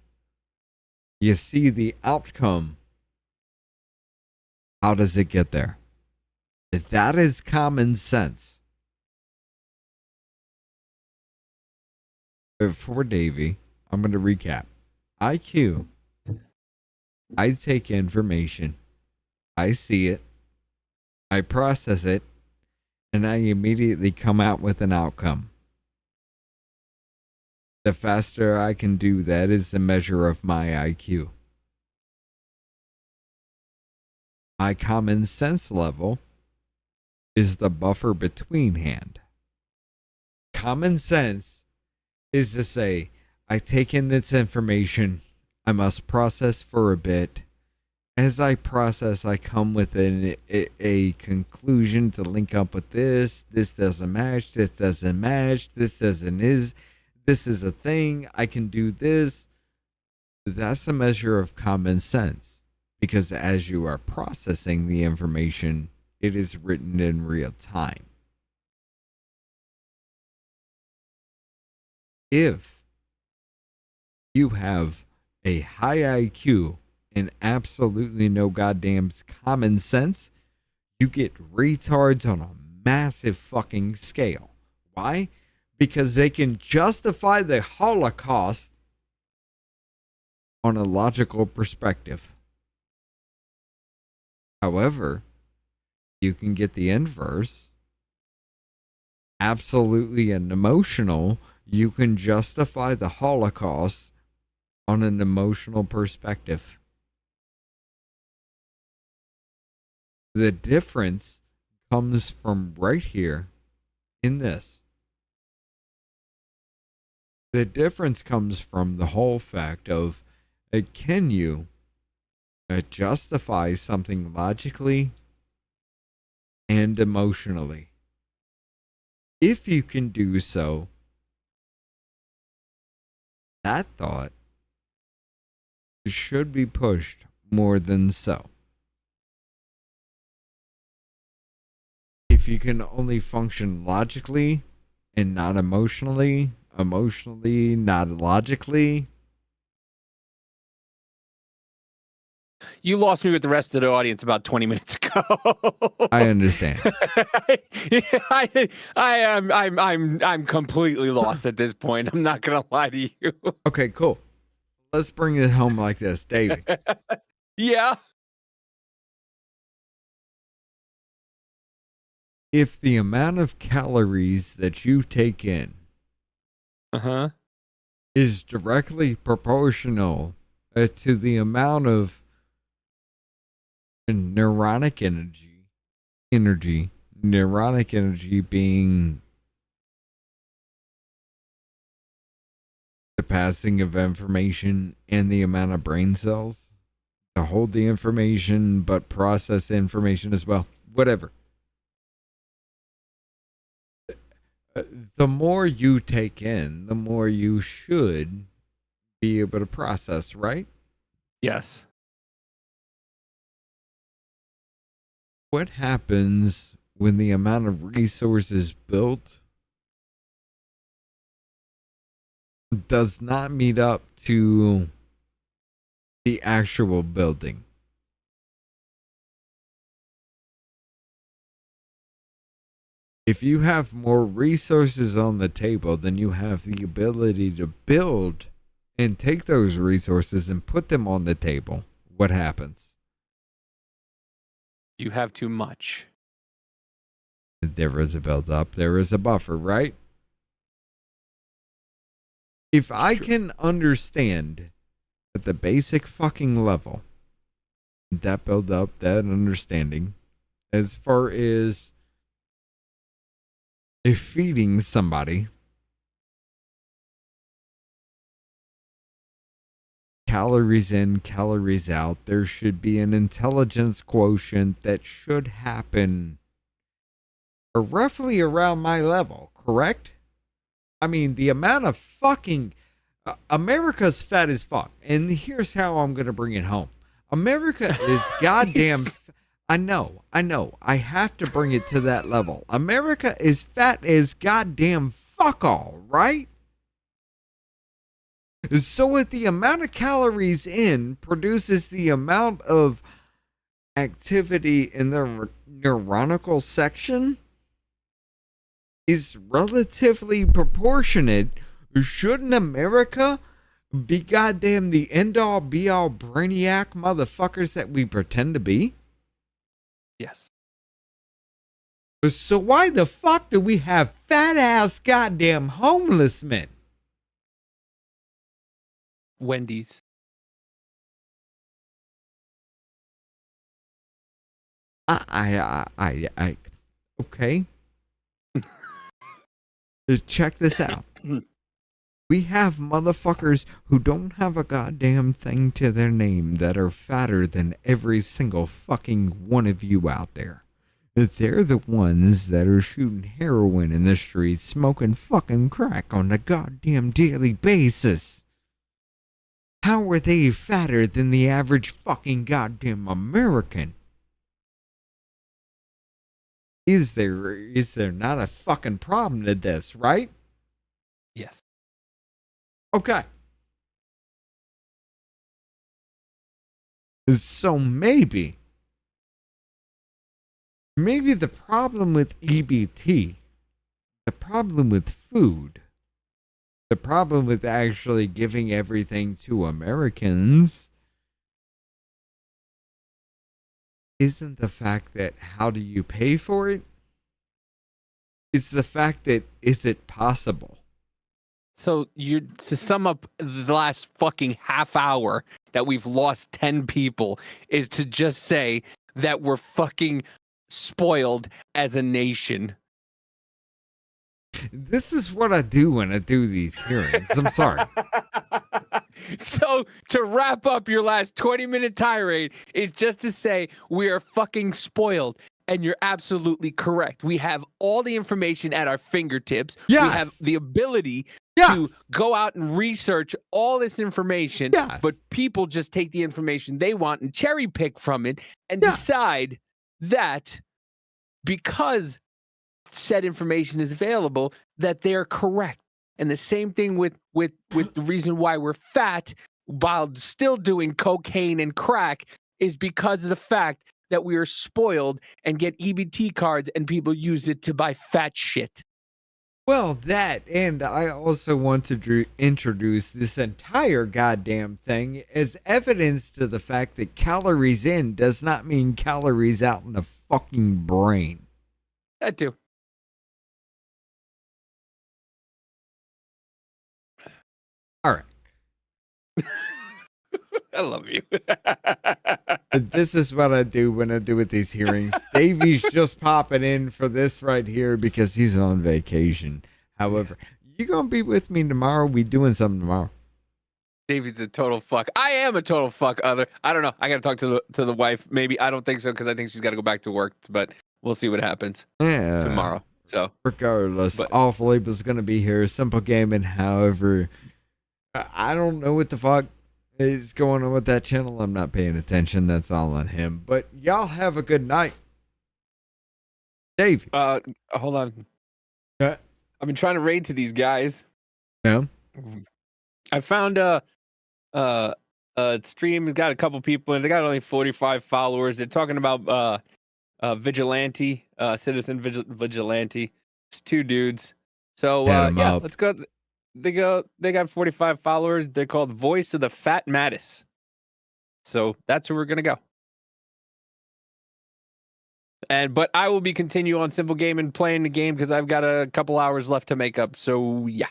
Speaker 3: You see the outcome. How does it get there? That is common sense. For Davey, I'm going to recap. IQ. I take information. I see it. I process it. And I immediately come out with an outcome. The faster I can do that is the measure of my IQ. My common sense level is the buffer between hand. Common sense is to say, I take in this information, I must process for a bit. As I process, I come with a conclusion to link up with this. This doesn't match. This doesn't match. This doesn't is. This is a thing. I can do this. That's a measure of common sense. Because as you are processing the information, it is written in real time. If you have a high IQ and absolutely no goddamn common sense, You get retards on a massive fucking scale. Why? Because they can justify the Holocaust on a logical perspective. However, you can get the inverse. Absolutely an emotional. You can justify the Holocaust on an emotional perspective. The difference comes from right here in this. The difference comes from the whole fact of can you justify something logically and emotionally? If you can do so, that thought should be pushed more than so. If you can only function logically and not emotionally, emotionally, not logically.
Speaker 2: You lost me with the rest of the audience about 20 minutes ago.
Speaker 3: I understand.
Speaker 2: I'm completely lost at this point. I'm not gonna lie to you.
Speaker 3: Okay, cool. Let's bring it home like this, David.
Speaker 2: Yeah.
Speaker 3: If the amount of calories that you take in is directly proportional to the amount of neuronic energy being the passing of information and the amount of brain cells to hold the information but process information as well, whatever. The more you take in, the more you should be able to process, right?
Speaker 2: Yes.
Speaker 3: What happens when the amount of resources built does not meet up to the actual building? If you have more resources on the table than you have the ability to build and take those resources and put them on the table, what happens?
Speaker 2: You have too much.
Speaker 3: There is a build-up, there is a buffer, right? If I can understand at the basic fucking level that build-up, that understanding, as far as if feeding somebody calories in, calories out, there should be an intelligence quotient that should happen roughly around my level, correct? I mean, the amount of fucking America's fat as fuck, and here's how I'm gonna bring it home. America is goddamn I know. I have to bring it to that level. America is fat as goddamn fuck all, right? So if the amount of calories in produces the amount of activity in the neuronical section is relatively proportionate, shouldn't America be goddamn the end-all be-all brainiac motherfuckers that we pretend to be?
Speaker 2: Yes.
Speaker 3: So why the fuck do we have fat-ass goddamn homeless men?
Speaker 2: Wendy's.
Speaker 3: Okay. Check this out. We have motherfuckers who don't have a goddamn thing to their name that are fatter than every single fucking one of you out there. They're the ones that are shooting heroin in the streets, smoking fucking crack on a goddamn daily basis. How are they fatter than the average fucking goddamn American? Is there not a fucking problem to this, right?
Speaker 2: Yes.
Speaker 3: Okay. So maybe maybe the problem with EBT, the problem with food, the problem with actually giving everything to Americans isn't the fact that how do you pay for it? It's the fact that is it possible?
Speaker 2: So to sum up the last fucking half hour that we've lost 10 people is to just say that we're fucking spoiled as a nation.
Speaker 3: This is what I do when I do these hearings. I'm sorry.
Speaker 2: So to wrap up your last 20-minute tirade is just to say we are fucking spoiled. And you're absolutely correct. We have all the information at our fingertips.
Speaker 3: Yes.
Speaker 2: We have the ability to go out and research all this information.
Speaker 3: Yes.
Speaker 2: But people just take the information they want and cherry pick from it and decide that because said information is available, that they're correct. And the same thing with the reason why we're fat while still doing cocaine and crack is because of the fact that we are spoiled and get EBT cards and people use it to buy fat shit.
Speaker 3: Well, that, and I also want to introduce this entire goddamn thing as evidence to the fact that calories in does not mean calories out in the fucking brain.
Speaker 2: That too.
Speaker 3: All right.
Speaker 2: I love you.
Speaker 3: This is what I do when I do with these hearings. Davey's just popping in for this right here because he's on vacation. However, you gonna be with me tomorrow? We doing something tomorrow?
Speaker 2: Davey's a total fuck. I am a total fuck. I don't know. I gotta talk to the wife. Maybe I don't think so because I think she's got to go back to work. But we'll see what happens tomorrow. So
Speaker 3: regardless, Off Label's gonna be here. Simple Gaming. However, I don't know what the fuck is going on with that channel. I'm not paying attention. That's all on him. But y'all have a good night. Dave.
Speaker 2: Hold on. I've been trying to raid to these guys.
Speaker 3: Yeah.
Speaker 2: I found a stream. It's got a couple people and they got only 45 followers. They're talking about vigilante, citizen vigilante. It's two dudes. So yeah, let's go. They got 45 followers. They're called Voice of the Fat Mattis. So that's where we're gonna go. But I will be continue on Simple Game and playing the game because I've got a couple hours left to make up. So yeah,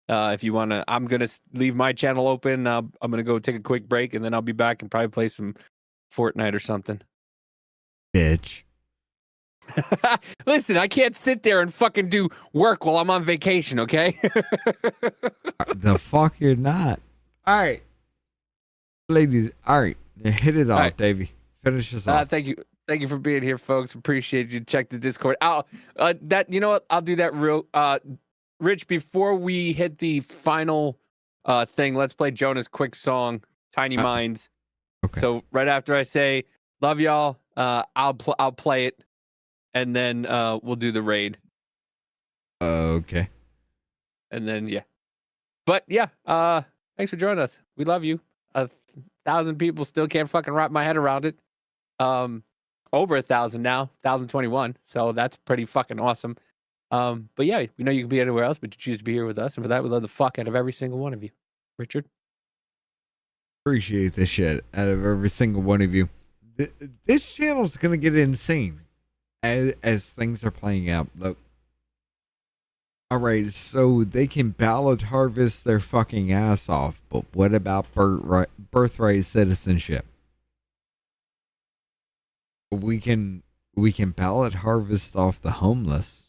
Speaker 2: if you wanna, I'm gonna leave my channel open. I'm gonna go take a quick break and then I'll be back and probably play some Fortnite or something.
Speaker 3: Bitch.
Speaker 2: Listen, I can't sit there and fucking do work while I'm on vacation, okay?
Speaker 3: The fuck you're not. All right. Ladies, all right. Hit it off, right. Davey. Finish us off.
Speaker 2: Thank you. Thank you for being here, folks. Appreciate you. Check the Discord. You know what? I'll do that real Rich, before we hit the final thing, let's play Jonah's quick song, Tiny Minds.
Speaker 3: Okay.
Speaker 2: So right after I say love y'all, I'll play it. And then we'll do the raid.
Speaker 3: Okay.
Speaker 2: And then yeah. But yeah, thanks for joining us. We love you. 1,000 people still can't fucking wrap my head around it. Over 1,000 now, 1,021. So that's pretty fucking awesome. But yeah, we know you can be anywhere else, but you choose to be here with us. And for that, we love the fuck out of every single one of you. Richard?
Speaker 3: Appreciate the shit out of every single one of you. This channel's going to get insane. As things are playing out. Look. All right, so they can ballot harvest their fucking ass off, but what about birthright citizenship? We can ballot harvest off the homeless,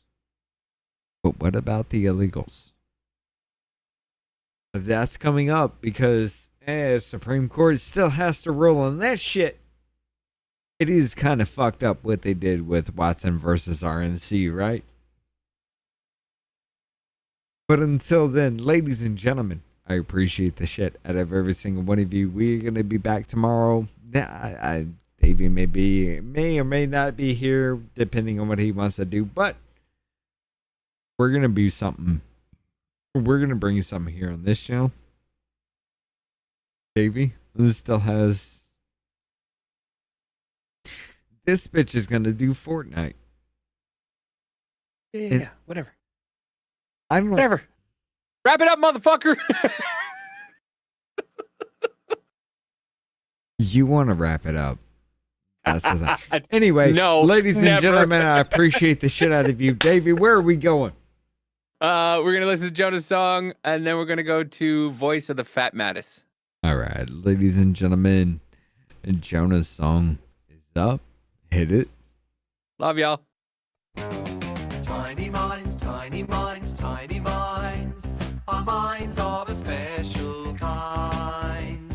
Speaker 3: but what about the illegals? That's coming up because Supreme Court still has to rule on that shit. It is kind of fucked up what they did with Watson versus RNC, right? But until then, ladies and gentlemen, I appreciate the shit out of every single one of you. We're going to be back tomorrow. Davey may or may not be here, depending on what he wants to do. But we're going to be something. We're going to bring you something here on this channel. Davey still has... This bitch is gonna do Fortnite.
Speaker 2: Yeah, whatever.
Speaker 3: I don't know.
Speaker 2: Whatever. Wrap it up, motherfucker.
Speaker 3: You want to wrap it up. That's the thing. Anyway,
Speaker 2: no,
Speaker 3: ladies and
Speaker 2: never.
Speaker 3: gentlemen, I appreciate the shit out of you. Davey, where are we going?
Speaker 2: We're gonna listen to Jonah's song, and then we're gonna go to Voice of the Fat Mattis.
Speaker 3: All right, ladies and gentlemen, and Jonah's song is up. Hit it.
Speaker 2: Love y'all.
Speaker 20: Tiny minds, tiny minds, tiny minds. Our minds are a special kind.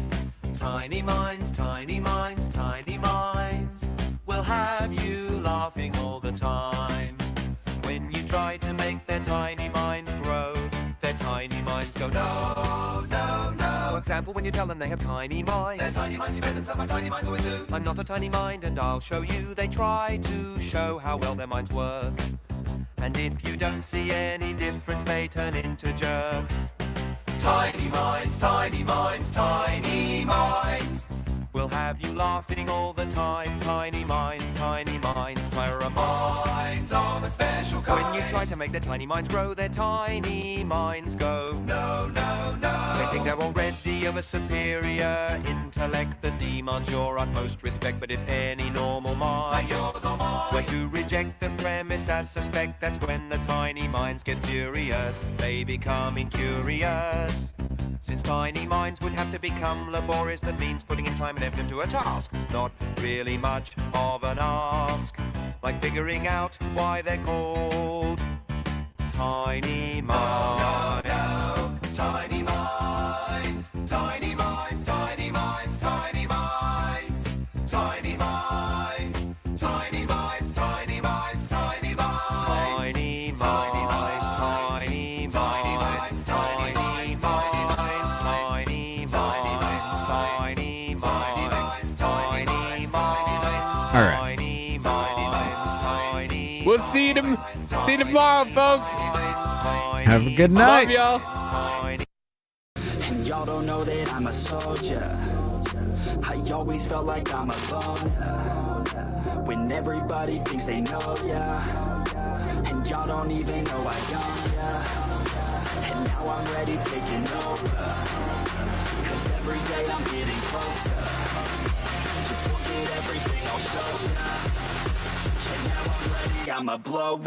Speaker 20: Tiny minds, tiny minds, tiny minds. We'll have you laughing all the time. When you try to make their tiny minds grow, their tiny minds go, no, no, no. For example, when you tell them they have tiny minds. Their tiny minds invent themselves, my tiny minds always do. I'm not a tiny mind and I'll show you. They try to show how well their minds work. And if you don't see any difference, they turn into jerks. Tiny minds, tiny minds, tiny minds. We'll have you laughing all the time. Tiny minds, tiny minds. Our minds are a special kind. When you try to make their tiny minds grow, their tiny minds go, no, no, no. They think they're already of a superior intellect that demands your utmost respect. But if any normal mind, like yours or mine, were to reject the premise as suspect, that's when the tiny minds get furious. They become incurious. Since tiny minds would have to become laborious, that means putting in time and effort into a task. Not really much of an ask, like figuring out why they're called tiny minds. No, no, tiny minds, tiny minds, tiny minds, tiny minds, tiny minds, tiny minds, tiny minds, tiny minds, tiny minds, tiny minds, tiny minds, tiny minds, tiny minds, tiny minds.
Speaker 3: All right.
Speaker 2: We'll see you tomorrow, folks.
Speaker 3: Have a good night.
Speaker 2: Love y'all.
Speaker 1: And y'all don't know that I'm a soldier. I always felt like I'm alone, when everybody thinks they know ya. And y'all don't even know I own ya. And now I'm ready taking over, cause every day I'm getting closer. Just look at everything I'll show ya. And now I'm ready, I'ma blow up.